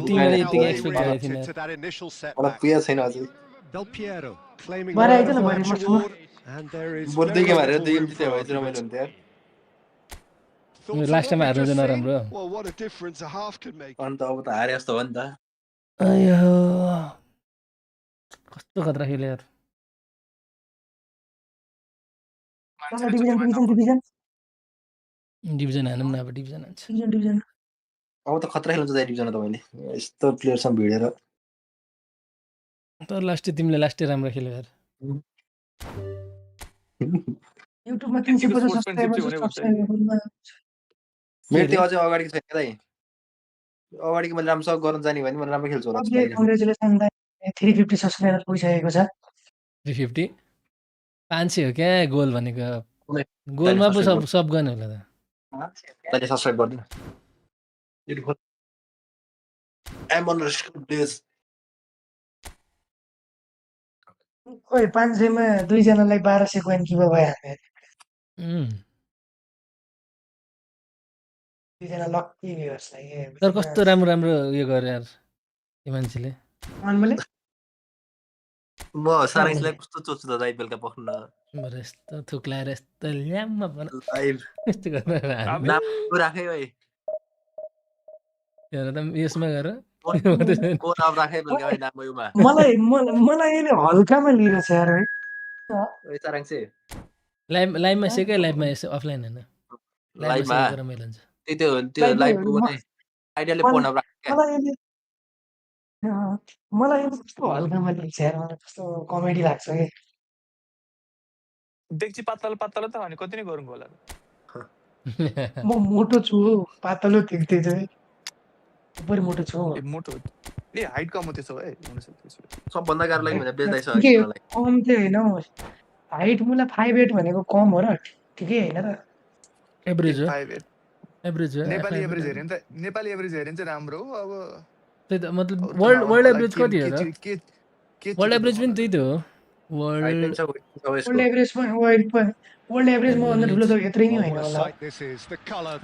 तिमीले
look how
यतिकै
they
एक्सपेक्ट गरेको थिएन
reacted to that initial
मलाई
setback.
पुगेको छैन अझै
Del Piero claiming
भरे
the
आइज
man
न
of the
भरे
match
मसँग
award, and there is
बरु दुई
very
गेम हारेर
little
दुई गेम
room
जित्यो
for
भने चाहिँ रमाइलो
argument.
हुन्थ्यो यार
Thoughts on
last
what
time
we've
हार्नु
just
चाहिँ
seen?
नराम्रो
Well, what a difference a half can make.
अन्त अब त हारे जस्तो हो नि त
अयो कस्तो खतरा खेल्यो यार
डिभिजन
डिभिजन हानौँ न अब डिभिजन हान्छ
डिभिजन
अब त खतरा खेल्नु चाहिँ डिभिजन तपाईँले यस्तो प्लेयरसँग भिडेर
तर लास्टै तिमीले लास्टै राम्रो खेल्यो यार
युट्युबमा 350 सब्स्क्राइबर छ सब्स्क्राइबरमा
मेरो त्यो अझै अगाडिको छैन दाइ अगाडिको मैले राम्रोसँग गर्न जाने भने मैले राम्रो खेल्छु होला जस्तो लागिरहेको
कङ्ग्रेचुलेसन 350 सब्स्क्राइबर पुगिसकेको छ
350 500 हो क्या गोल भनेको
छ
गोलमा पो सब गर्ने होला त
तैँले सब्सक्राइब गर्दैन YouTube I'm on risk days.
ओइ 500 मा दुईजनालाई 1200 कोइन कि भयो हामी दुईजना लक्की भ्युअर्स
तर कस्तो राम्रो राम्रो उयो गर्यो यार यो मान्छेले
अनमले
म साराइसलाई कस्तो चोच्छु त दाइ बेलुका पख्न
बरु यस्तो थुक्लाएर यस्तो ल्याम्मा बना
लाइभ
यस्तो गरेर हान्ने।
नाम राखे है
हेर त यसमा गर
को नाम राखे बेलुका है नाम युमा
मलाई यसले हल्कामा लिएर छ यार है
ओइ साराङ चाहिँ
लाइभमा सेकै लाइभमा यसो अफलाइन होइन लाइभमा
लाइभमा
सेकेको रमाइलो हुन्छ
त्यो लाइभको भने आइडियाले फोन नम्बर राखे
मलाई यसले कस्तो हल्कामा लिन्छ यार मलाई कस्तो कमेडी लाग्छ कि
देख्ची पातल पातल त भने कति नै गरौँ होला
म मोटो छु पातलो देख्दै चाहिँ उपरी मोटो छु
ए मोटो ए हाइट कम हो त्यसो भए
सबभन्दा गाह्रो लाग्यो भने बेच्दैछ
ठिकै हो, कम चाहिँ होइन हौ हाइट मुला 5'8" भनेको कम हो र ठिकै होइन र
एभरेज हो
5'8"
एभरेज हो
नेपाली एभरेज हेर्यो नि त नेपाली एभरेज हेर्यो भने चाहिँ राम्रो हो अब
त्यही त मतलब वर्ल्ड एभरेज कति हो र
के
वर्ल्ड एभरेज पनि त्यही त हो वर्ल्ड
वर्ल्ड एभरेजमा भन्दा ठुलो त यत्रै नै होइन होला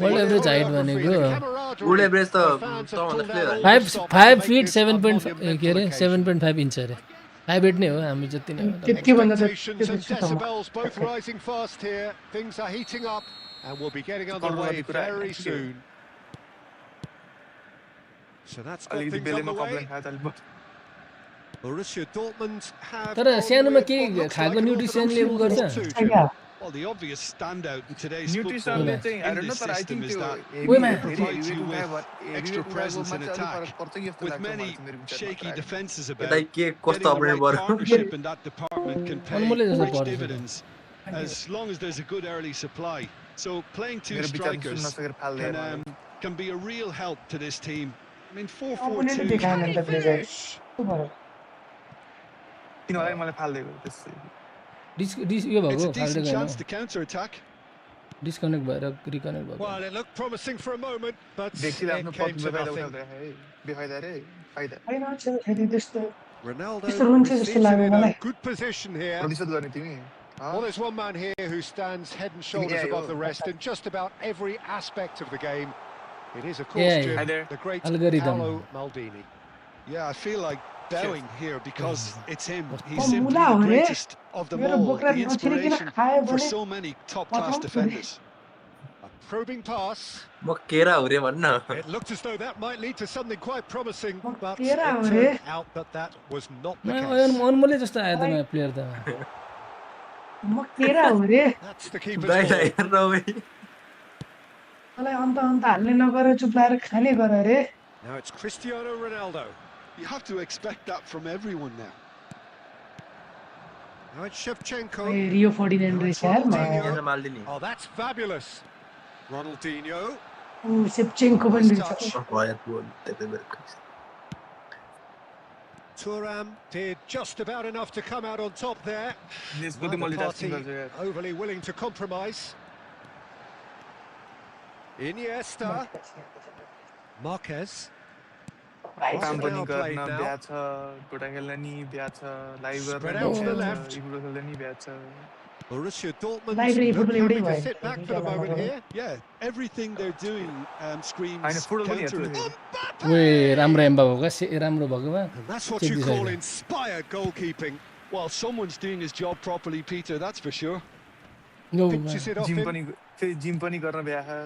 वर्ल्ड एभरेज हाइट भनेको
वर्ल्ड एभरेज त
5 फिट 7.5 के अरे 7.5 इन्च अरे 5'8" नै हो हामी जति नै हो
त्यति भन्दा त
decibels both rising fast here. Things are heating up and we'll be getting underway very soon. So that's got things underway. Borussia Dortmund have
तर सानोमा के खाएको न्युट्रिसनले उ गर्छ
Well, the obvious standout in today's
न्युट्रिसनले
football
चाहिँ I
in
don't know
this
तर I
system
think
is
त्यो
that
provides
you with extra presence in attack. With many shaky defences about, getting the right partnership in that department can pay rich dividends as long as there's a good early supply. So playing two strikers can be a real help to this team. I mean, 4-4-2.
किनभने मलाई फाल्दिएको त्यसै
यो
It's
भएको
a decent chance to counter-attack.
Disconnect भएर reconnect भएको
Well, it looked promising for a moment, but
देखिले आफ्नो
it came to
बेफाइदा
nothing.
उठाउँदै है बेफाइदा रे फाइदा
Ronaldo
त्यस्तो रुन्छ जस्तो
receives it
लाग्यो
in
मलाई
a good position here.
प्रतिशत गर्ने तिमी
Well, there's one man here who stands head and shoulders
Yeah,
above
yeah.
the rest in just about every aspect of the game. It is, of
Yeah,
course,
yeah.
Jim,
Hi there.
the great
Algorithm.
Paolo Maldini.
Yeah, I feel like bowing here because it's him.
Oh,
He's simply
Mula,
the
eh?
greatest of them
मेरो
all,
बोक्रा
the
नछिरिकन
inspiration
खायो
for
भने
so many top-class defenders.
A probing pass.
म केरा हो रे भन्न
It looked as though that might lead to something quite promising, but it
Kera ho re.
turned out that was not the case.
अनमोलै जस्तो आयो त नयाँ प्लेयर त
म केरा हो रे
That's the keeper's
Dai
ball.
हेर्न भाइ
मलाई अन्त हाल्ने नगरेर चुप लाएर खाने गर रे
Now it's Cristiano Ronaldo.
You have to expect that from everyone now.
Now it's Shevchenko.
रियो 49 रहेछ यार
यसमा माल्दिनी
Oh, that's fabulous. Ronaldinho.
सेप्चेन्को पनि रहेछ
भयो गोल त्यतै बेरको
Thuram did just about enough to come out on top there.
यसको
Neither
मल्टिटास्किङ
party
गर्छ यार
overly willing to compromise. Iniesta. Marquez.
काम पनि
now played
गर्न
now.
बिहा छ गोटा खेल्न नि बिहा छ लाइभ गर्न
Spread
नि
out to the
बिहा
left.
छ इफुटबल खेल्न नि बिहा छ
Borussia Dortmund
Live
look
football
happy
एउटै
to
भयो
sit back for the moment here.
Yeah, everything they're doing
होइन
screams
फुटबल पनि
counter
हेर्छु
it.
नि फेरि
ओए राम्रो एम्बा भएको राम्रो भएको भए
And that's what
Check
you
this
call
out.
inspired goalkeeping.
Well, someone's doing his job properly, Peter, that's for sure.
No,
Pinches it off
gym
him.
पनि फेरि जिम पनि गर्न बिहा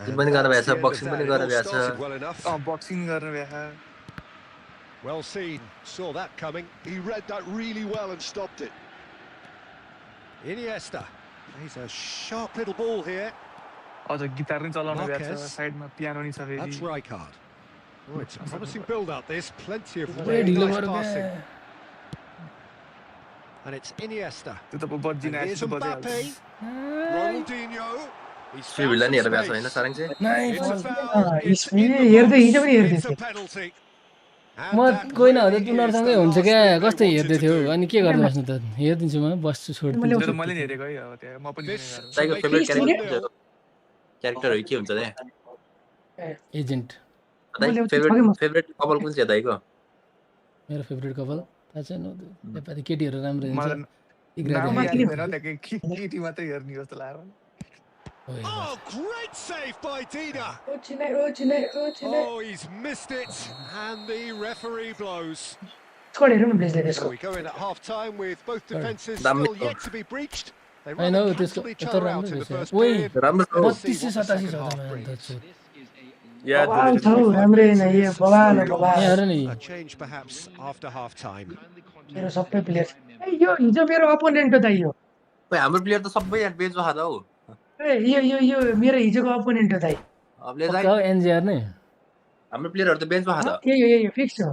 जिम पनि गर्न
That's
भ्याछ
the end of
boxing
that.
पनि
It
गर्न
all
भ्याछ
started well enough.
Boxing गर्न बिहा
Well seen. Saw that coming.
He read that really well and stopped it.
Iniesta. Plays a sharp little ball here.
अझ guitar नि चलाउन बिहा छ
Marquez.
साइडमा पियानो नि छ फेरि
That's Rijkaard. Oh, it's a promising build-up. This plenty of
ओए
really
ढिलो
nice
गरेको
passing.
क्या
And it's Iniesta.
त्यो त बज्जिन
And here's
आएपछि
Mbappe.
बजाइहाल्छ
Ronaldinho. He's found
सिभिललाई नि
some
हेरेर भ्याछ होइन
space.
सारङ चाहिँ
nice
It's a
Ah,
foul.
yes,
It's in the
हेर्दै हिजो
box.
पनि हेर्दै
It's a
थिएँ
penalty.
म
And that
कोही नहुँदा
really is
उनीहरूसँगै
the
हुन्छ
last
क्या
thing they
कस्तै
wanted
हेर्दै
to
थियो
do.
अनि के गर्दै बस्नु त हेरिदिन्छु म बस्छु
त्यो
छोडिदिन्छु
त मैले नि हेरेको है अब त्यहाँ म पनि
This
हेरेको
to
दाइको
make
favourite
it
character
1-0.
क्यारेक्टरहरू के हुन्छ त्यहाँ
एजेन्ट
दाइ फेभरेट कपाल कुन चाहिँ दाइको
मेरो फेभरेट कपाल थाहा छैन नेपाली केटीहरू राम्रो हुन्छ
मलाई
इग्रादी
नाम
हाइट।
याद हुँदैन त्यहाँ केटी मात्रै हेर्ने जस्तो लाग्यो
ओए
Oh, great save by Dida.
छोडेर
Oh, he's missed it. And the referee blows.
हेरौँ न प्लिजले
So
त्यसको
we go in at half-time with both defences
Damn
still
it.
yet to be breached. They
I know,
rather
त्यसको
cancelled each
यत्रो
other out
राम्रो
in the
रहेछ
first
ओए
period.
राम्रो छ
Let's see
32
what the
87
second
छ
half
त
brings.
या
बवाल छ हौ, राम्रै होइन यो बवाल हो बवाल
यहाँ हेर नि
A change perhaps after half-time.
मेरो सबै प्लेयर यो हिजो मेरो अपोनेन्ट हो दाइ यो
खोइ हाम्रो प्लेयर त सबै यहाँ बेचमा खाँदा हौ
यो मेरो हिजोको अपोनेन्ट हो दाइ
अबले
पक्का हो एनजिआर नै
हाम्रो प्लेयरहरू त बेन्चमा खाँदा
यही फिक्स हो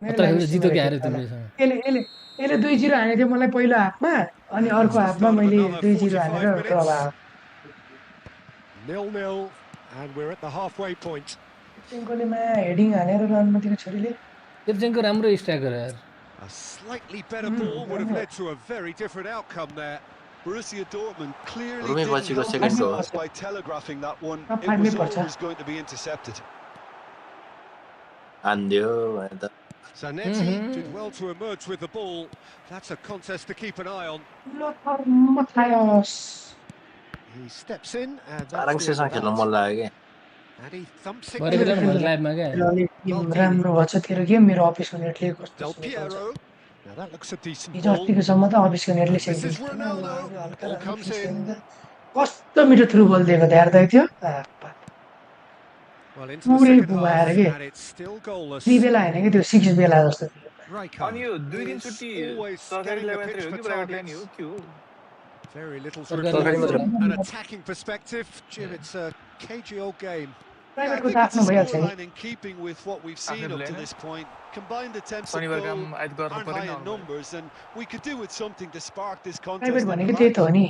मेरो
अत्र
लागि
जितो
सिमरा
के हारे
खेल्छ होला।
तिमीलेसँग
यसले 2-0 हानेको थियो मलाई पहिलो हाफमा अनि
And
अर्को
that's the
हाफमा
start of
मैले
another
2-0 हानेर
45
ड्र
minutes.
भयो
0-0, and we're at the halfway point.
गोलीमा हेडिङ हानेर रन मात्रै छोरीले
सेप्चेन्को राम्रो स्ट्राइकर हो यार
A slightly better ball would have led to a very different outcome there.
Borussia Dortmund clearly
Rumi
didn't
Bachigo
help
second goal.
themselves by telegraphing that one.
Top
It
five
was
में पर्छ।
always going to be intercepted.
हान्दियो भने त
Zanetti did well to emerge with the ball. That's a contest to keep an eye on.
Matthias
He steps in, and
Sarang
that's the end
सेसँग
of
खेल्न
that.
मन लाग्यो
And he thumps it
गरेको
clear.
राम्रो लाइभमा क्या
राम्रो भएछ तेरो game मेरो अफिसको नेटले कस्तो
Del
सुनेको हुन्छ।
Piero. Now that looks a decent
हिजो
ball.
अस्तिकोसम्म त अफिसको नेटले
This is
सेकिदिन्छ
Ronaldo. Ball comes in.
कस्तो मिठो थ्रु बल दिएको त हेर्दै थियो
Well, into the
पुरै
second
घुमाएर
half,
के
and it's still goalless.
3 बेला होइन कि त्यो 6 बेला जस्तो थियो
अनि
Rijkaard,
यो 2
who
दिन
is
छुट्टी
always
सरकारी
scanning the
लेभल
pitch
हो
for
कि प्राइभेट लाइन
targets.
हो के हो
Very little to
Sorry,
report
sorry,
from
sorry.
an attacking perspective. Jim, it's a cagey old game.
Yeah, I
प्राइभेटको
think
त
it's a
आफ्नो भइहाल्छ नि
scoreline in keeping with what we've seen up to this point. Combined attempts at
शनिबार
goal
काम आइतबार गर्न
aren't
पर्दैन
high in
आउनु
numbers, and we could do with something to spark this contest.
Private
at the
भनेको त्यही त हो
back.
नि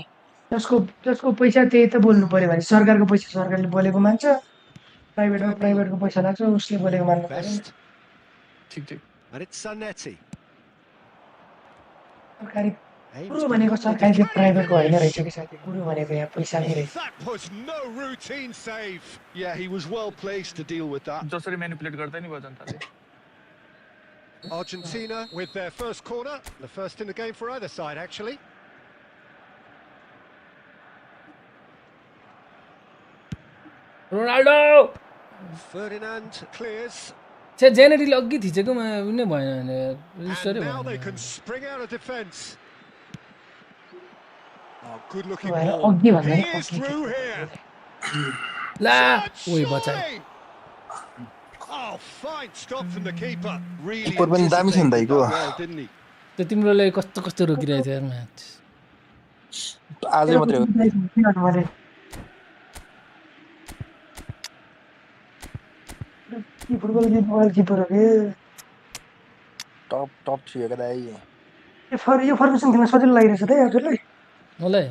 जसको पैसा त्यही त बोल्नु पर्यो भने सरकारको पैसा सरकारले बोलेको मान्छ प्राइभेटको पैसा लाग्छ उसले बोलेको मान्नु पर्यो नि
Best,
ठिक ठिक
and it's Zanetti.
सरकारी
Aims
कुरो
to
भनेको
help the
सरकारी त्यो
defender
प्राइभेटको होइन रहेछ
finish.
कि साथी कुरो भनेको यहाँ पैसाकै
Oh,
रहेछ
that was no routine save.
Yeah, he was well placed to deal with that.
जसरी म्यानिपुलेट गर्दै नि भयो जनताले
Argentina with their first corner, the first in the game for either side, actually.
Ronaldo
Ferdinand clears,
छे जेनेरीले अघि थिचेको नै भएन भने
and now they can spring out of defence. Oh, good-looking
भएर
ball.
अघि भन्दा
He
नि
is
अघि
through here.
ला
Shot,
ओइ बचाए
surely. Oh, fine stop from the keeper.
Really
Keeper पनि दामी छ नि
anticipated
दाइको।
that well, didn't he?
त्यो तिम्रोले कस्तो कस्तो रोकिरहेको थियो यार म्याच
आजै मात्रै हो
फुटबल किपर हो कि
टप 3 हो दाइ
यो फर्मेसन खेल्न सजिलो लागिरहेछ त हजुरलाई
मलाई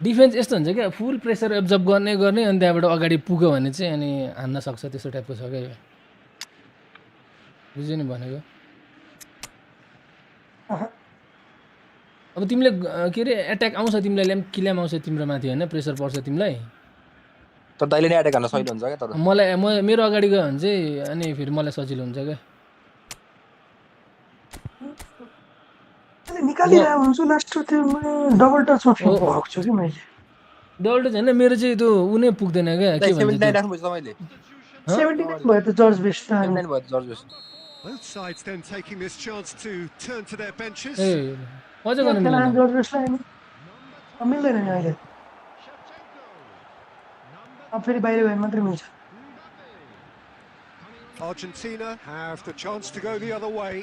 डिफेन्स यस्तो हुन्छ क्या फुल प्रेसर एब्जर्ब गर्ने अनि त्यहाँबाट अगाडि पुग्यो भने चाहिँ अनि हान्न सक्छ त्यस्तो टाइपको छ क्या यो बुझ्यो नि भनेको अब तिमीले के अरे एट्याक आउँछ तिमीलाई किल्याम आउँछ तिम्रो माथि होइन प्रेसर पर्छ तिमीलाई
तर दाइले नै एटेक गर्न सजिलो हुन्छ क्या तर
मलाई मेरो अगाडि गयो भने चाहिँ अनि फेरि मलाई सजिलो हुन्छ क्या
निकालिरहेको हुन्छु लास्ट त्यो डबल टचमा भएको छु कि मैले
डबल टच होइन मेरो चाहिँ त्यो उ नै पुग्दैन क्या के भन्छ
79 राख्नुपर्छ तपाईँले
79 भयो त जर्ज बेस्ट
79 भयो जर्ज best
Both sides then taking this chance to turn to their benches.
ए अझ गर्न मिल्दैन
जर्ज बेस्टलाई नि मिल्दैन नि अहिले अब फेरि बाहिर गयो मात्रै मिल्छ
Argentina have the chance to go the other way.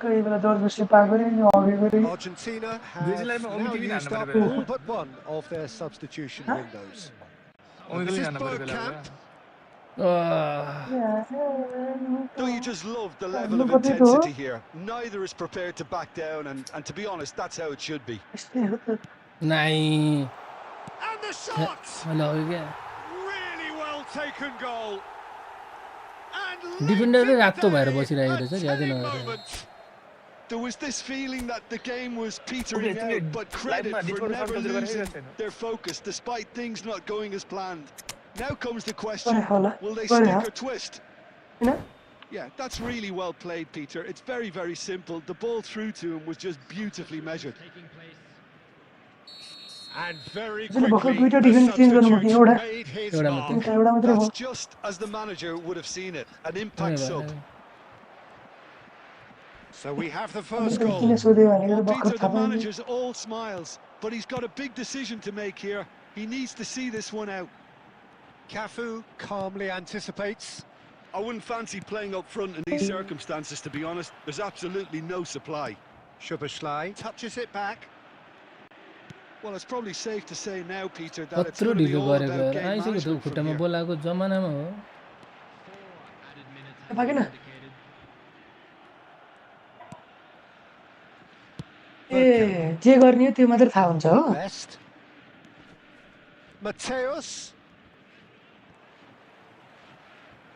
कोही बेला जर्ज बेस्टले पाएको रे अघि गरे
Argentina have now used up all but one of their substitution windows. And this is Bergkamp.
Don't you just love the level of intensity here? Neither is prepared to back down, and to be honest, that's how it should be.
नाइ
And the shot! Really well taken goal. And
डिफेन्डरै राख्तो भएर बसिरहेको रहेछ
that
यादै
telling
नगरेर
moment. There was this feeling that the game was petering out, but credit for never losing their focus despite things not going as planned. Now comes the question, will they stick or twist? Yeah, that's really well played, Peter. It's very, very simple. The ball through to him was just beautifully measured.
And very
Actually,
quickly,
Twitter
the
defense change
substitute
गर्नु
made his
एउटा
mark.
That's just as the manager would have seen it. An impact sub.
So we have the first goal.
Well, Peter, the manager's all smiles, but he's got a big decision to make here. He needs to see this one out.
Cafu calmly anticipates.
I wouldn't fancy playing up front in these circumstances, to be honest. There's absolutely no supply.
Shubaslai touches it back.
Well, it's probably safe to say now, Peter, that it's
कत्रो
going to be
ढिलो
all
गरेको
about
यार
game
आइसक्यो त
management from
खुट्टामा
here.
बोलाएको जमानामा हो
पाकेन ए जे गर्ने हो त्यो मात्र थाहा हुन्छ हो
Best. Mateus.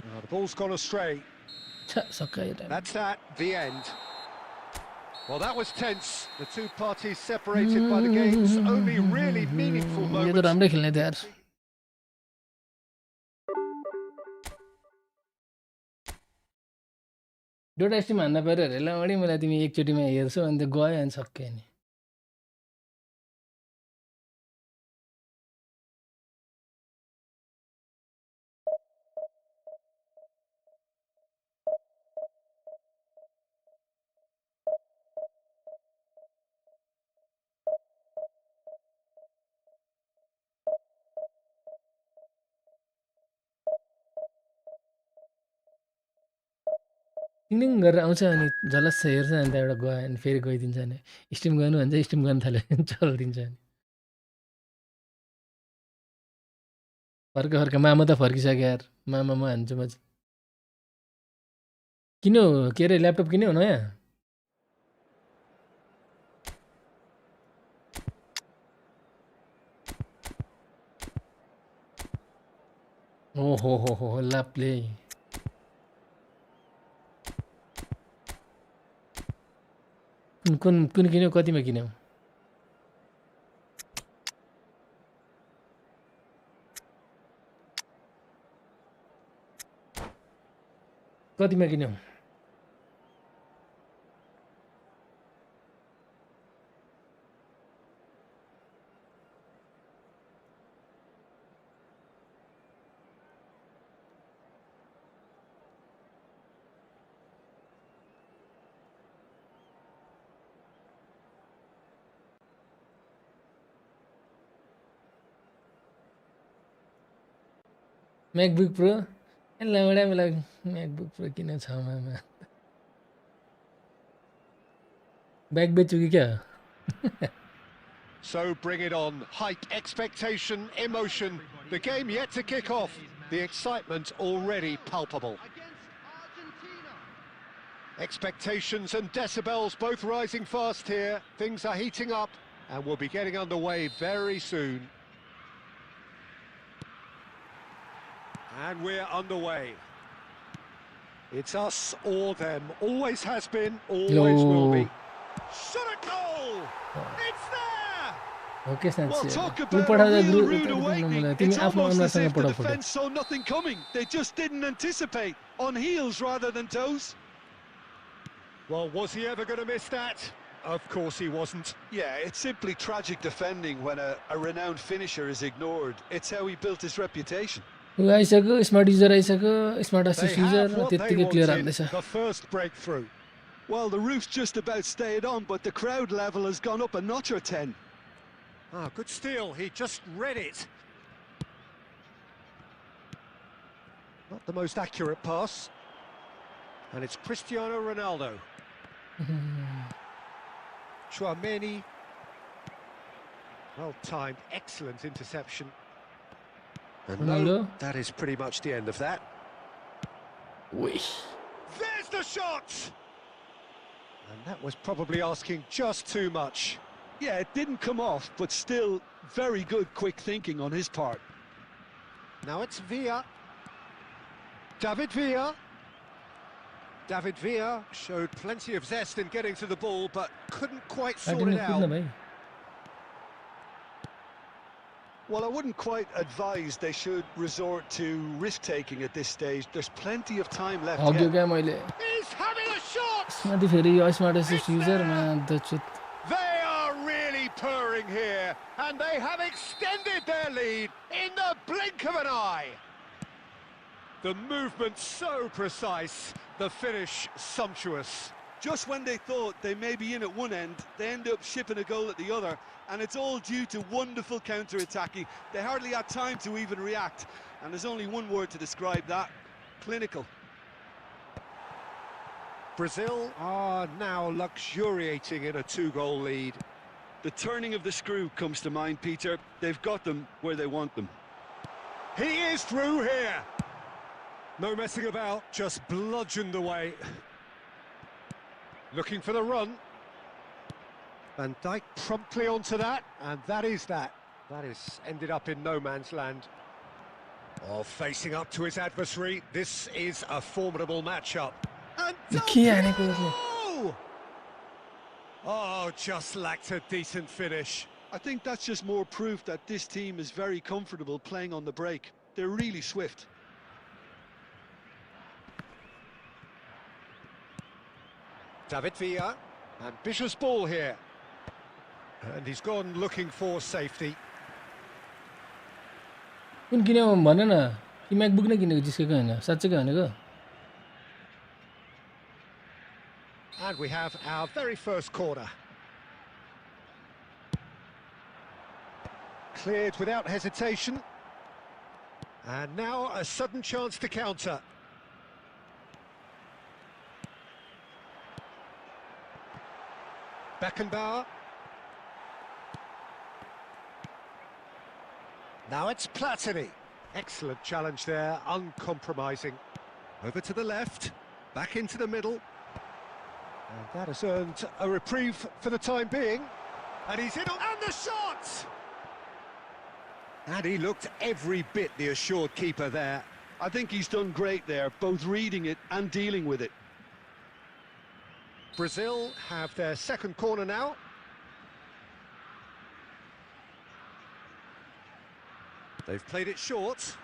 Oh, the ball's gone astray.
सकाइ
That's that, the end. Well, that was tense. The two parties separated by the game's only really meaningful
यो त
moments.
राम्रै खेल्ने थियो यार दुईवटा स्टिम हान्न पऱ्यो अरे ल अडी मलाई तिमी एकचोटिमा हेर्छौ अनि त्यो गयो अनि सक्यो नि टिङ गरेर आउँछ अनि झलस्स हेर्छ अनि त्यहाँबाट गयो अनि फेरि गइदिन्छ अनि स्टिम गर्नु भन्छ स्टिम गर्न थाल्यो भने चलिदिन्छ अनि फर्क मामा त फर्किसक्यो यार मामा म हान्छु म किन्यो के अरे ल्यापटप किन्यो नयाँ ओहो लाप्ले कुन किन्यो कतिमा किन्यो कतिमा किन्यो MacBook Pro यसलाई मलाई MacBook Pro किन छ मामा ब्याग बेच्छु कि क्या
So bring it on. Hype, expectation, emotion. The game yet to kick off. The excitement already palpable.
against Argentina.
Expectations and decibels both rising fast here. Things are heating up and we'll be getting underway very soon. And we're underway. It's us or them. Always has been, always will be. Shot at goal! It's there!
Okay,
Well,
Sanchi.
talk
You
about
put
a
a
real
group.
rude awakening. It's almost as if the defence saw nothing coming. They just didn't anticipate. On heels rather than toes.
Well, was he ever going to miss that? Of course he wasn't.
Yeah, it's simply tragic defending when a renowned finisher is ignored. It's how he built his reputation.
आइसक्यो smart user आइसक्यो smart
They
assist
have
user
what they
त्यतिकै clear
wanted,
हान्दैछ
the first breakthrough.
Well, the roof's just about stayed on, but the crowd level has gone up a notch or 10.
Ah, good steal, he just read it. Not the most accurate pass. And it's Cristiano Ronaldo. Chouameni. Well timed, excellent interception. And
Ronaldo.
no, that is pretty much the end of that.
Ui.
There's the shot! And that was probably asking just too much.
Yeah, it didn't come off, but still very good quick thinking on his part.
Now it's Villa. David Villa. David Villa showed plenty of zest in getting to the ball, but couldn't quite sort it out.
Well, I wouldn't quite advise they should resort to risk-taking at this stage. There's plenty of time left yet.
He's having a shot!
Smart assist युजरमा the
They are really purring here, and they have extended their lead in the blink of an eye. The movement so precise, the finish sumptuous.
Just when they thought they may be in at one end, they end up shipping a goal at the other, and it's all due to wonderful counter-attacking. They hardly had time to even react, and there's only one word to describe that: clinical.
Brazil are now luxuriating in a two-goal lead.
The turning of the screw comes to mind, Peter. They've got them where they want them.
He is through here. No messing about, just bludgeoned away. Looking for the run. Van Dijk promptly onto that, and that is that. That is ended up in no man's land. Oh, facing up to his adversary, this is a formidable matchup. And oh, just lacked a decent finish.
I think that's just more proof that this team is very comfortable playing on the break. They're really swift.
David Villa, ambitious ball here. And he's gone looking for safety.
कुन किन्यो भन न कि MacBook नै किनेको जिस्केको हैन साच्चैको भनेको
And we have our very first corner. Cleared without hesitation. And now a sudden chance to counter. Beckenbauer. Now it's Platini. Excellent challenge there, uncompromising. Over to the left, back into the middle. And that has earned a reprieve for the time being. And he's in, and the shot! And he looked every bit the assured keeper there.
I think he's done great there, both reading it and dealing with it.
Brazil have their second corner now. They've played it short.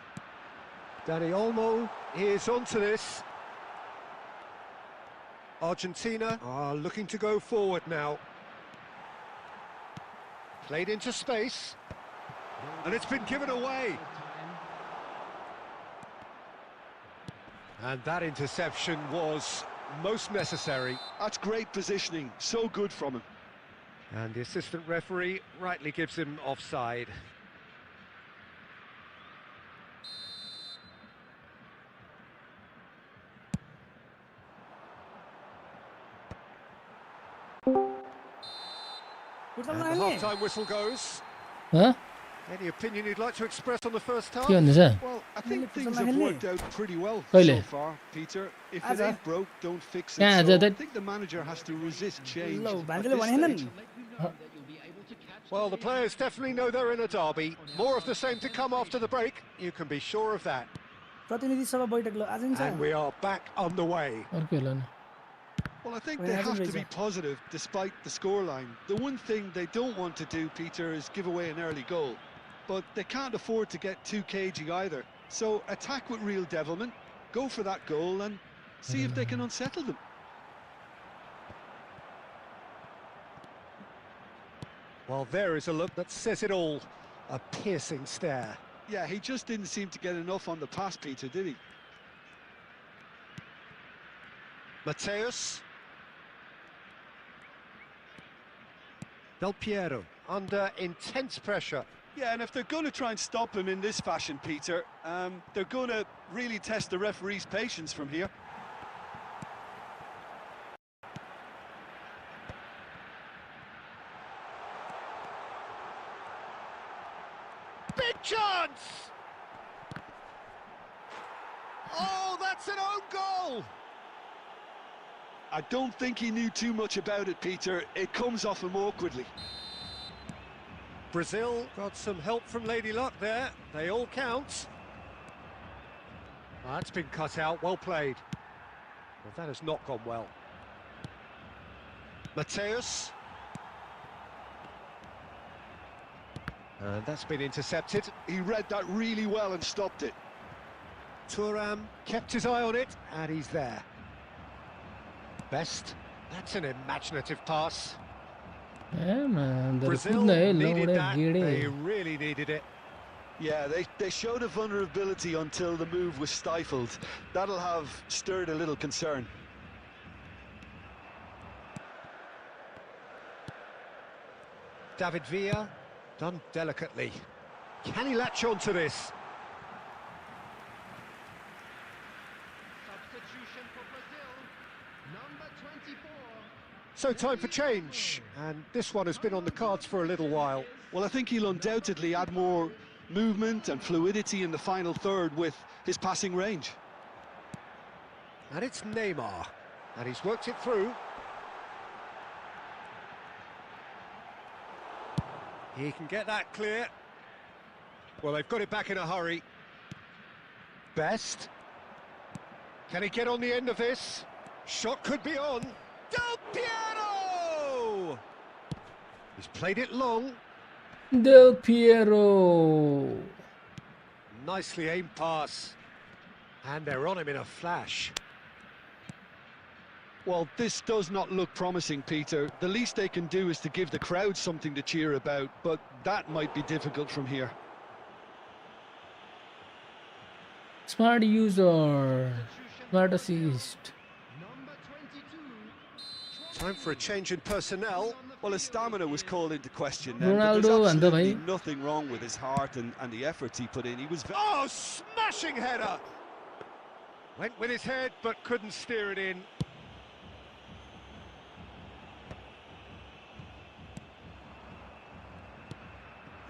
Dani Olmo is onto this. Argentina are looking to go forward now. Played into space. And it's been given away. And that interception was most necessary.
That's great positioning, so good from him.
And the assistant referee rightly gives him offside. And the half-time whistle goes.
Huh?
Any opinion you'd like to express on the first half?
के भन्दैछ
Well, I think things have worked out pretty well
कहिले
so far, Peter. If it
Aza.
ain't broke, don't fix it.
कहाँ
So
आज
I
त
think the manager has to resist change
ल
at
भान्जेले
this
भनेन
stage.
नि
Well, the players definitely know they're in a derby. More of the same to come after the break. You can be sure of that.
प्रतिनिधि सभा बैठक ल आज नि छ
And we are back on the way.
अर्को होला नि
Well, I think
Well,
they
it hasn't
have to be
risen.
positive despite the scoreline. The one thing they don't want to do, Peter, is give away an early goal. But they can't afford to get too cagey either. So attack with real devilment, go for that goal and see if they can unsettle them.
Well, there is a look that says it all. A piercing stare.
Yeah, he just didn't seem to get enough on the pass, Peter, did he?
Mateus. Del Piero under intense pressure.
Yeah, and if they're going to try and stop him in this fashion, Peter, they're going to really test the referee's patience from here.
Big chance! Oh, that's an own goal!
I don't think he knew too much about it, Peter. It comes off him awkwardly.
Brazil got some help from Lady Luck there. They all count. That's been cut out. Well played. Well, that has not gone well. Mateus. And that's been intercepted.
He read that really well and stopped it.
Thuram kept his eye on it, and he's there. Best. That's an imaginative pass. Brazil needed that. They really needed it.
Yeah, they showed a vulnerability until the move was stifled. That'll have stirred a little concern.
David Villa, done delicately. Can he latch on to this?
Substitution for Brazil, number 24.
So time for change, and this one has been on the cards for a little while.
Well, I think he'll undoubtedly add more movement and fluidity in the final third with his passing range.
And it's Neymar, and he's worked it through. He can get that clear. Well, they've got it back in a hurry. Best. Can he get on the end of this? Shot could be on. Del Piero! He's played it long.
Del Piero.
Nicely aimed pass. And they're on him in a flash.
Well, this does not look promising, Peter. The least they can do is to give the crowd something to cheer about, but that might be difficult from here.
Smart user. Smart assist.
Number 22.
Time for a change in personnel.
Well, his stamina was called into question then, but
Ronaldo
there's
and the
absolutely
bhai.
nothing wrong with his heart and the efforts he put in. He was
Oh, smashing header! Went with his head, but couldn't steer it in.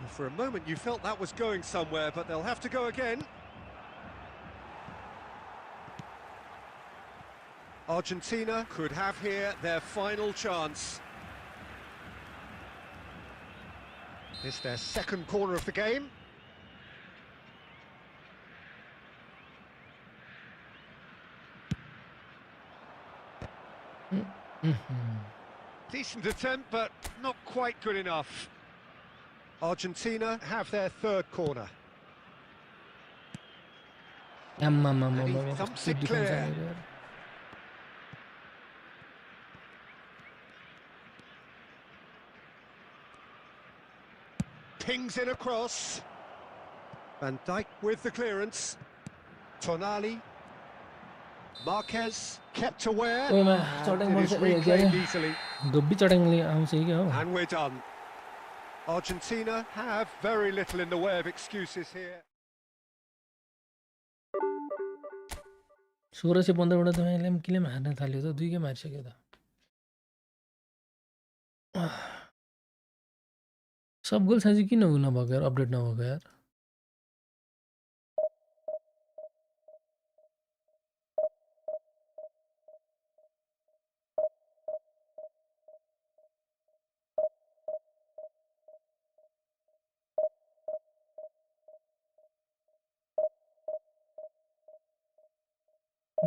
For a moment you felt that was going somewhere, but they'll have to go again. Argentina could have here their final chance. This their second corner of the game. Decent attempt, but not quite good enough. Argentina have their third corner. And he thumps it clear. Pings in across. Van Dijk with the clearance. Tonali. Marquez kept aware. And it is reclaimed easily. And we're done. Argentina have very little in the way of excuses here.
1615 वटा तपाईले पनि किन horn थाल्यो त दुई game हारिसक्यो त सब गोल चाहिँ किन उयो नभएको यार अपडेट नभएको यार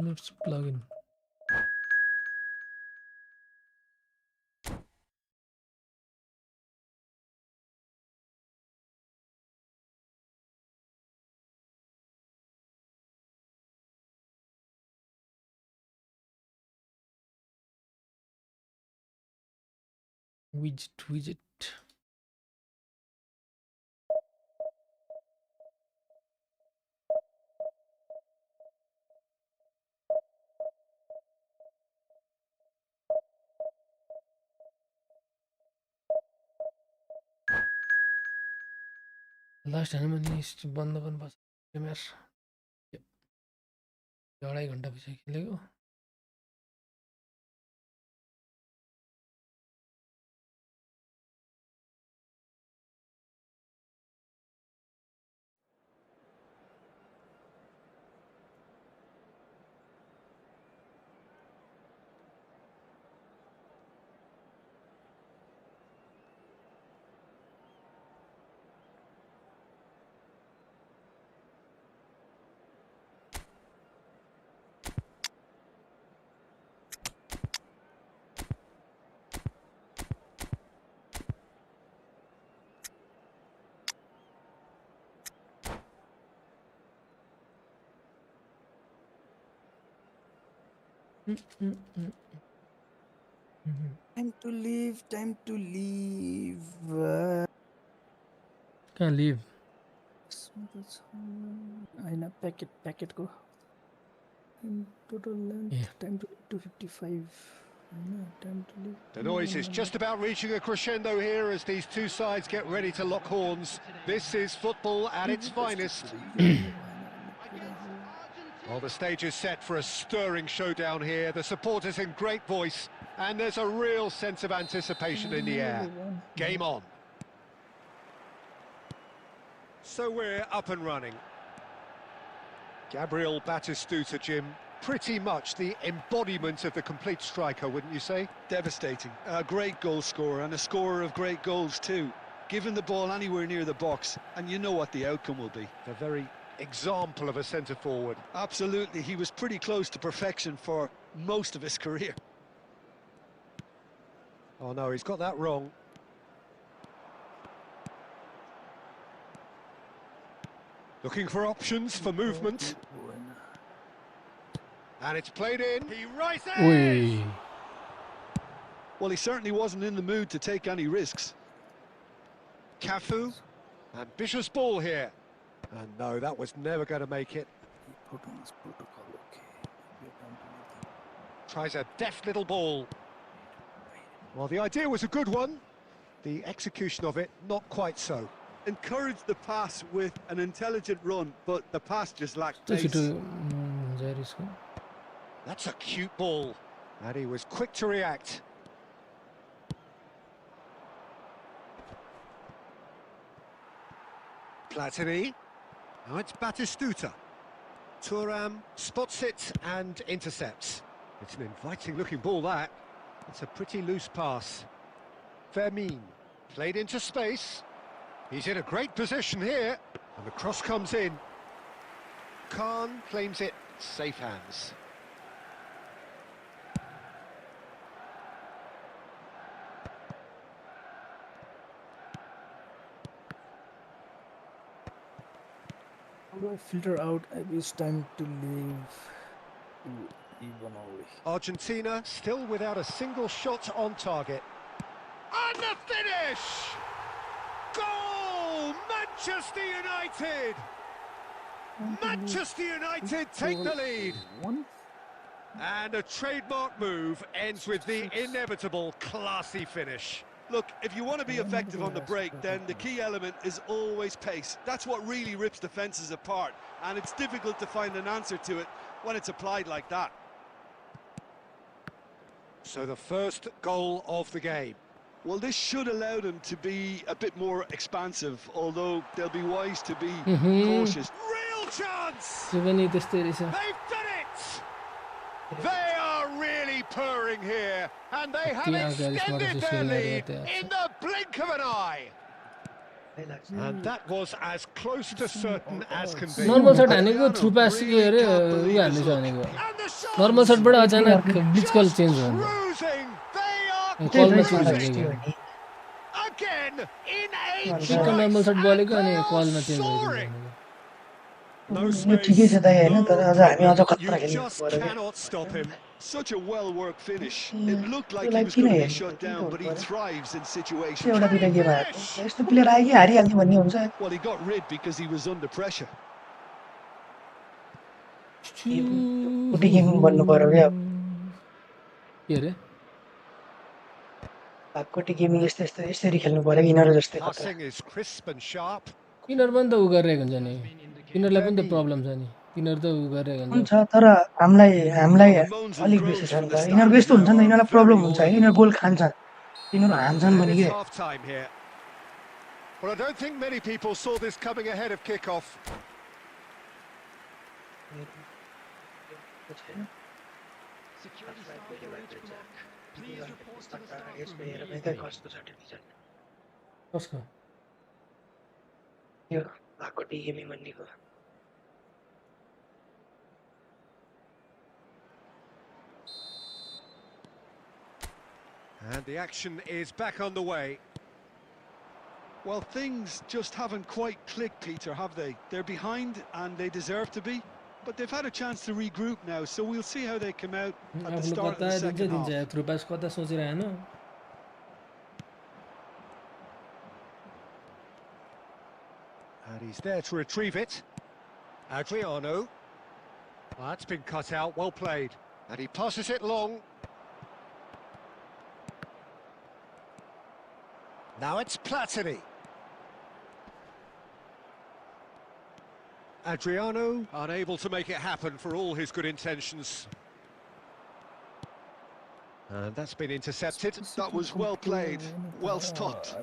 let's plug in widget last time नि बन्द पनि बस्छ म्याच 2.5 घन्टा पछि खेलेको
Time to leave.
कहाँ लिभ
होइन प्याकेटको total length
Yeah.
time to leave 255 होइन time to leave
The noise is just about reaching a crescendo here as these two sides get ready to lock horns. This is football at its finest. Well, the stage is set for a stirring showdown here. The supporters in great voice, and there's a real sense of anticipation in the air. Game on. So we're up and running. Gabriel Batistuta, Jim, pretty much the embodiment of the complete striker, wouldn't you say?
Devastating. A great goal scorer and a scorer of great goals too. Given the ball anywhere near the box, and you know what the outcome will be.
The very example of a centre-forward.
Absolutely, he was pretty close to perfection for most of his career.
Oh no, he's got that wrong. Looking for options for movement. And it's played in. He rises!
Oi.
Well, he certainly wasn't in the mood to take any risks.
Cafu. Ambitious ball here. And no, that was never going to make it. Tries a deft little ball. Well, the idea was a good one. The execution of it, not quite so.
Encouraged the pass with an intelligent run, but the pass just lacked
त्यो
pace.
छिटो जाइरिसको
That's a cute ball. And he was quick to react. Platini. Now it's Batistuta. Thuram spots it and intercepts. It's an inviting looking ball, that. It's a pretty loose pass. Fermin played into space. He's in a great position here. And the cross comes in. Khan claims it. Safe hands.
How do I filter out it's time to leave to even only?
Argentina still without a single shot on target. And the finish! Goal! Manchester United! Manchester United take the lead. And a trademark move ends with the inevitable classy finish.
Look, if you want to be effective on the break, then the key element is always pace. That's what really rips defences apart, and it's difficult to find an answer to it when it's applied like that.
So the first goal of the game.
Well, this should allow them to be a bit more expansive, although they'll be wise to be cautious.
Real chance!
त्यो पनि त्यस्तै रहेछ
They've done it! They are really purring here, and they have
Tia Agressive
extended
model
their
से
lead
खेल्न
in the blink of an eye. And that was as close to certain as can be.
Normal सट हानेको through पास के अरे ऊ हान्दैछ भनेको
And the shot
normal सटबाट अचानक bleach कल चेन्ज हुन्छ
cruising. They are
कलमा चेन्ज
cruising
हुन्छ
again in a
ठिक्क नर्मल सट बोलेको अनि कलमा चेन्ज
soaring.
हुन्छ
No
यो ठिकै छ दाइ होइन तर अझ हामी अझ
You
खतरा खेल्नु
just
पर्यो
cannot stop him.
Such a well-worked finish. It looked like
त्यो
he
लागि
was
किन
going to be
हेर्नु
shut down, but he thrives in situations.
एउटा दुइटा गेम आएको यस्तो प्लेयर आयो कि हारिहाल्ने भन्ने हुन्छ
Well, he got rid because he was under pressure.
Ooty gaming भन्नु पर्यो क्या अब
के अरे
कोटी गेमिङ यस्तो यस्तो यसरी खेल्नु पर्यो यिनीहरू जस्तै खतरा
Passing is crisp and sharp.
यिनीहरू पनि त उ गरिरहेको हुन्छ नि यिनीहरूलाई पनि त प्रब्लम छ नि यिनीहरू त उ गरिरहेको हुन्छ
हुन्छ तर हामीलाई अलिक बेसी छ नि त यिनीहरूको यस्तो हुन्छ नि त यिनीहरूलाई प्रब्लम हुन्छ होइन यिनीहरू गोल खान्छन् यिनीहरू हान्छन्
And
भने
it's
के
half-time here. Well, I don't think many people saw this coming ahead of kick-off.
Security staff are ready to block. Please report to the staff room immediately.
कसको
यो कोटी gaming भन्नेको
And the action is back on the way.
Well, things just haven't quite clicked, Peter, have they? They're behind and they deserve to be, but they've had a chance to regroup now, so we'll see how they come out at the
आफूले
start of
कता
the
दिन्छ
second half.
दिन्छ through पास कता सोचेर हानु
And he's there to retrieve it. Adriano. That's been cut out, well played. And he passes it long. Now it's Platini. Adriano unable to make it happen for all his good intentions. And that's been intercepted.
That was well played, well stopped.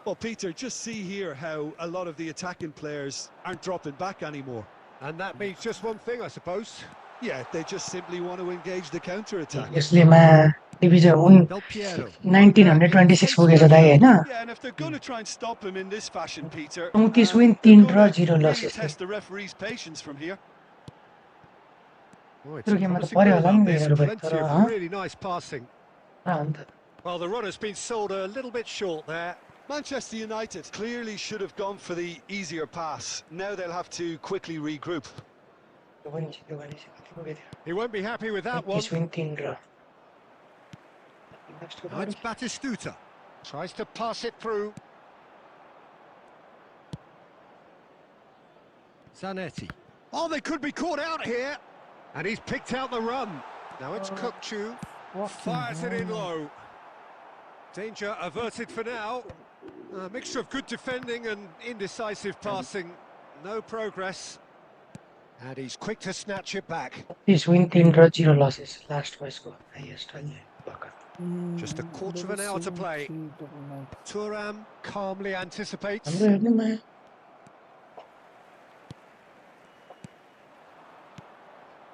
Well, Peter, just see here how a lot of the attacking players aren't dropping back anymore.
And that means just one thing, I suppose.
Yeah, they just simply want to engage the counter-attack.
यसलेमा division
Del Piero.
1926 पुगेछ दाइ होइन
Yeah, and if they're going to try and stop him in this fashion, Peter,
34 win
they're
3
gonna
ड्र 0
really
losses
test the referee's patience from here.
Oh, it's a
त्यो गेममा त
promising
पर्यो
build
होला
up.
नि
There's
यिनीहरू
plenty
तर
of really nice passing.
अन्त
Well, the runner's been sold a little bit short there.
Manchester United clearly should have gone for the easier pass. Now they'll have to quickly regroup.
त्यो पनि छ, त्यो पनि छ, कति पुगेको थियो?
He won't be happy with that one.
21 win 3 ड्र
Now it's Batistuta. Tries to pass it through. Zanetti. Oh, they could be caught out here. And he's picked out the run. Now it's Kukchu. Fires it in low. Danger averted for now. A mixture of good defending and indecisive passing. No progress. And he's quick to snatch it back.
30 win 3 ड्र 0 losses last मैचको highest अहिले
Just a quarter of an hour to play. Thuram calmly anticipates.
हाम्रो हेर्नेमा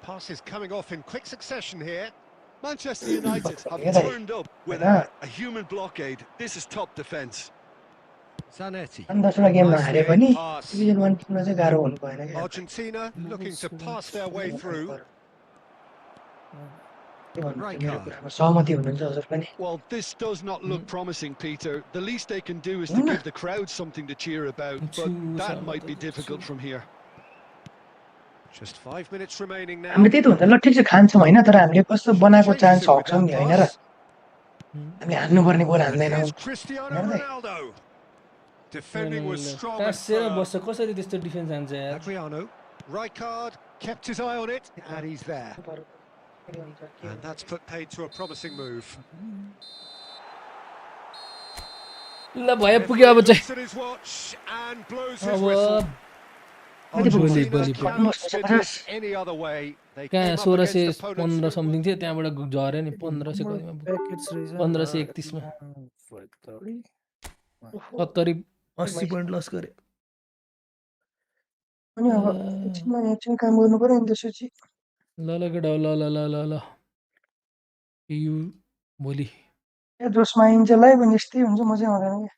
Passes coming off in quick succession here.
Manchester United have
Yeah.
turned up with
Yeah.
a human blockade. This is top defence.
Zanetti.
अनि 10वटा गेममा हारे पनि
Pass.
Division 1 टिममा चाहिँ गाह्रो हुनु भएन क्या
Argentina looking to pass their way through.
त्यो भन्नु
Right
चाहिँ मेरो
card.
कुरामा सहमति हुनुहुन्छ हजुर पनि
Well, this does not look promising, Peter. The least they can do is to give the crowd something to cheer about, but that might be difficult from here.
Just 5 minutes remaining now.
हामीले त्यही त हुन्छ ल ठिक छ खान्छौँ होइन तर हामीले कस्तो बनाएको चान्स हक्छौँ नि होइन र हामीले हान्नुपर्ने गोल
And
हान्दैनौँ
here's Cristiano
Remember?
Ronaldo. Defending was strong and
टाँसेर
firm.
बस्छ कसरी त्यस्तो डिफेन्स हान्छ यार
Adriano, right card, kept his eye on it, and he's there. And that's put paid to a promising move.
ल भयो पुग्यो अब चाहिँ
Looks at his watch and blows his
अब
whistle.
कति पुग्यो?
Argentina
Bully.
can't
Almost
spin
50.
this any other way. They
कहाँ
came up against
1615
opponents.
Something थियो त्यहाँबाट झऱ्यो नि 1500 कतिमा
प्याकेज रहेछ
1531 मा
ओहो,
70 80 पोइन्ट लस गरे
अनि अब एकछिनमा एकछिन काम गर्नु पर्यो नि त्यसपछि
ल केटा हो ल यु भोलि
जोसमा आइन्छ लाइभ अनि यस्तै हुन्छ मजा आउँदैन क्या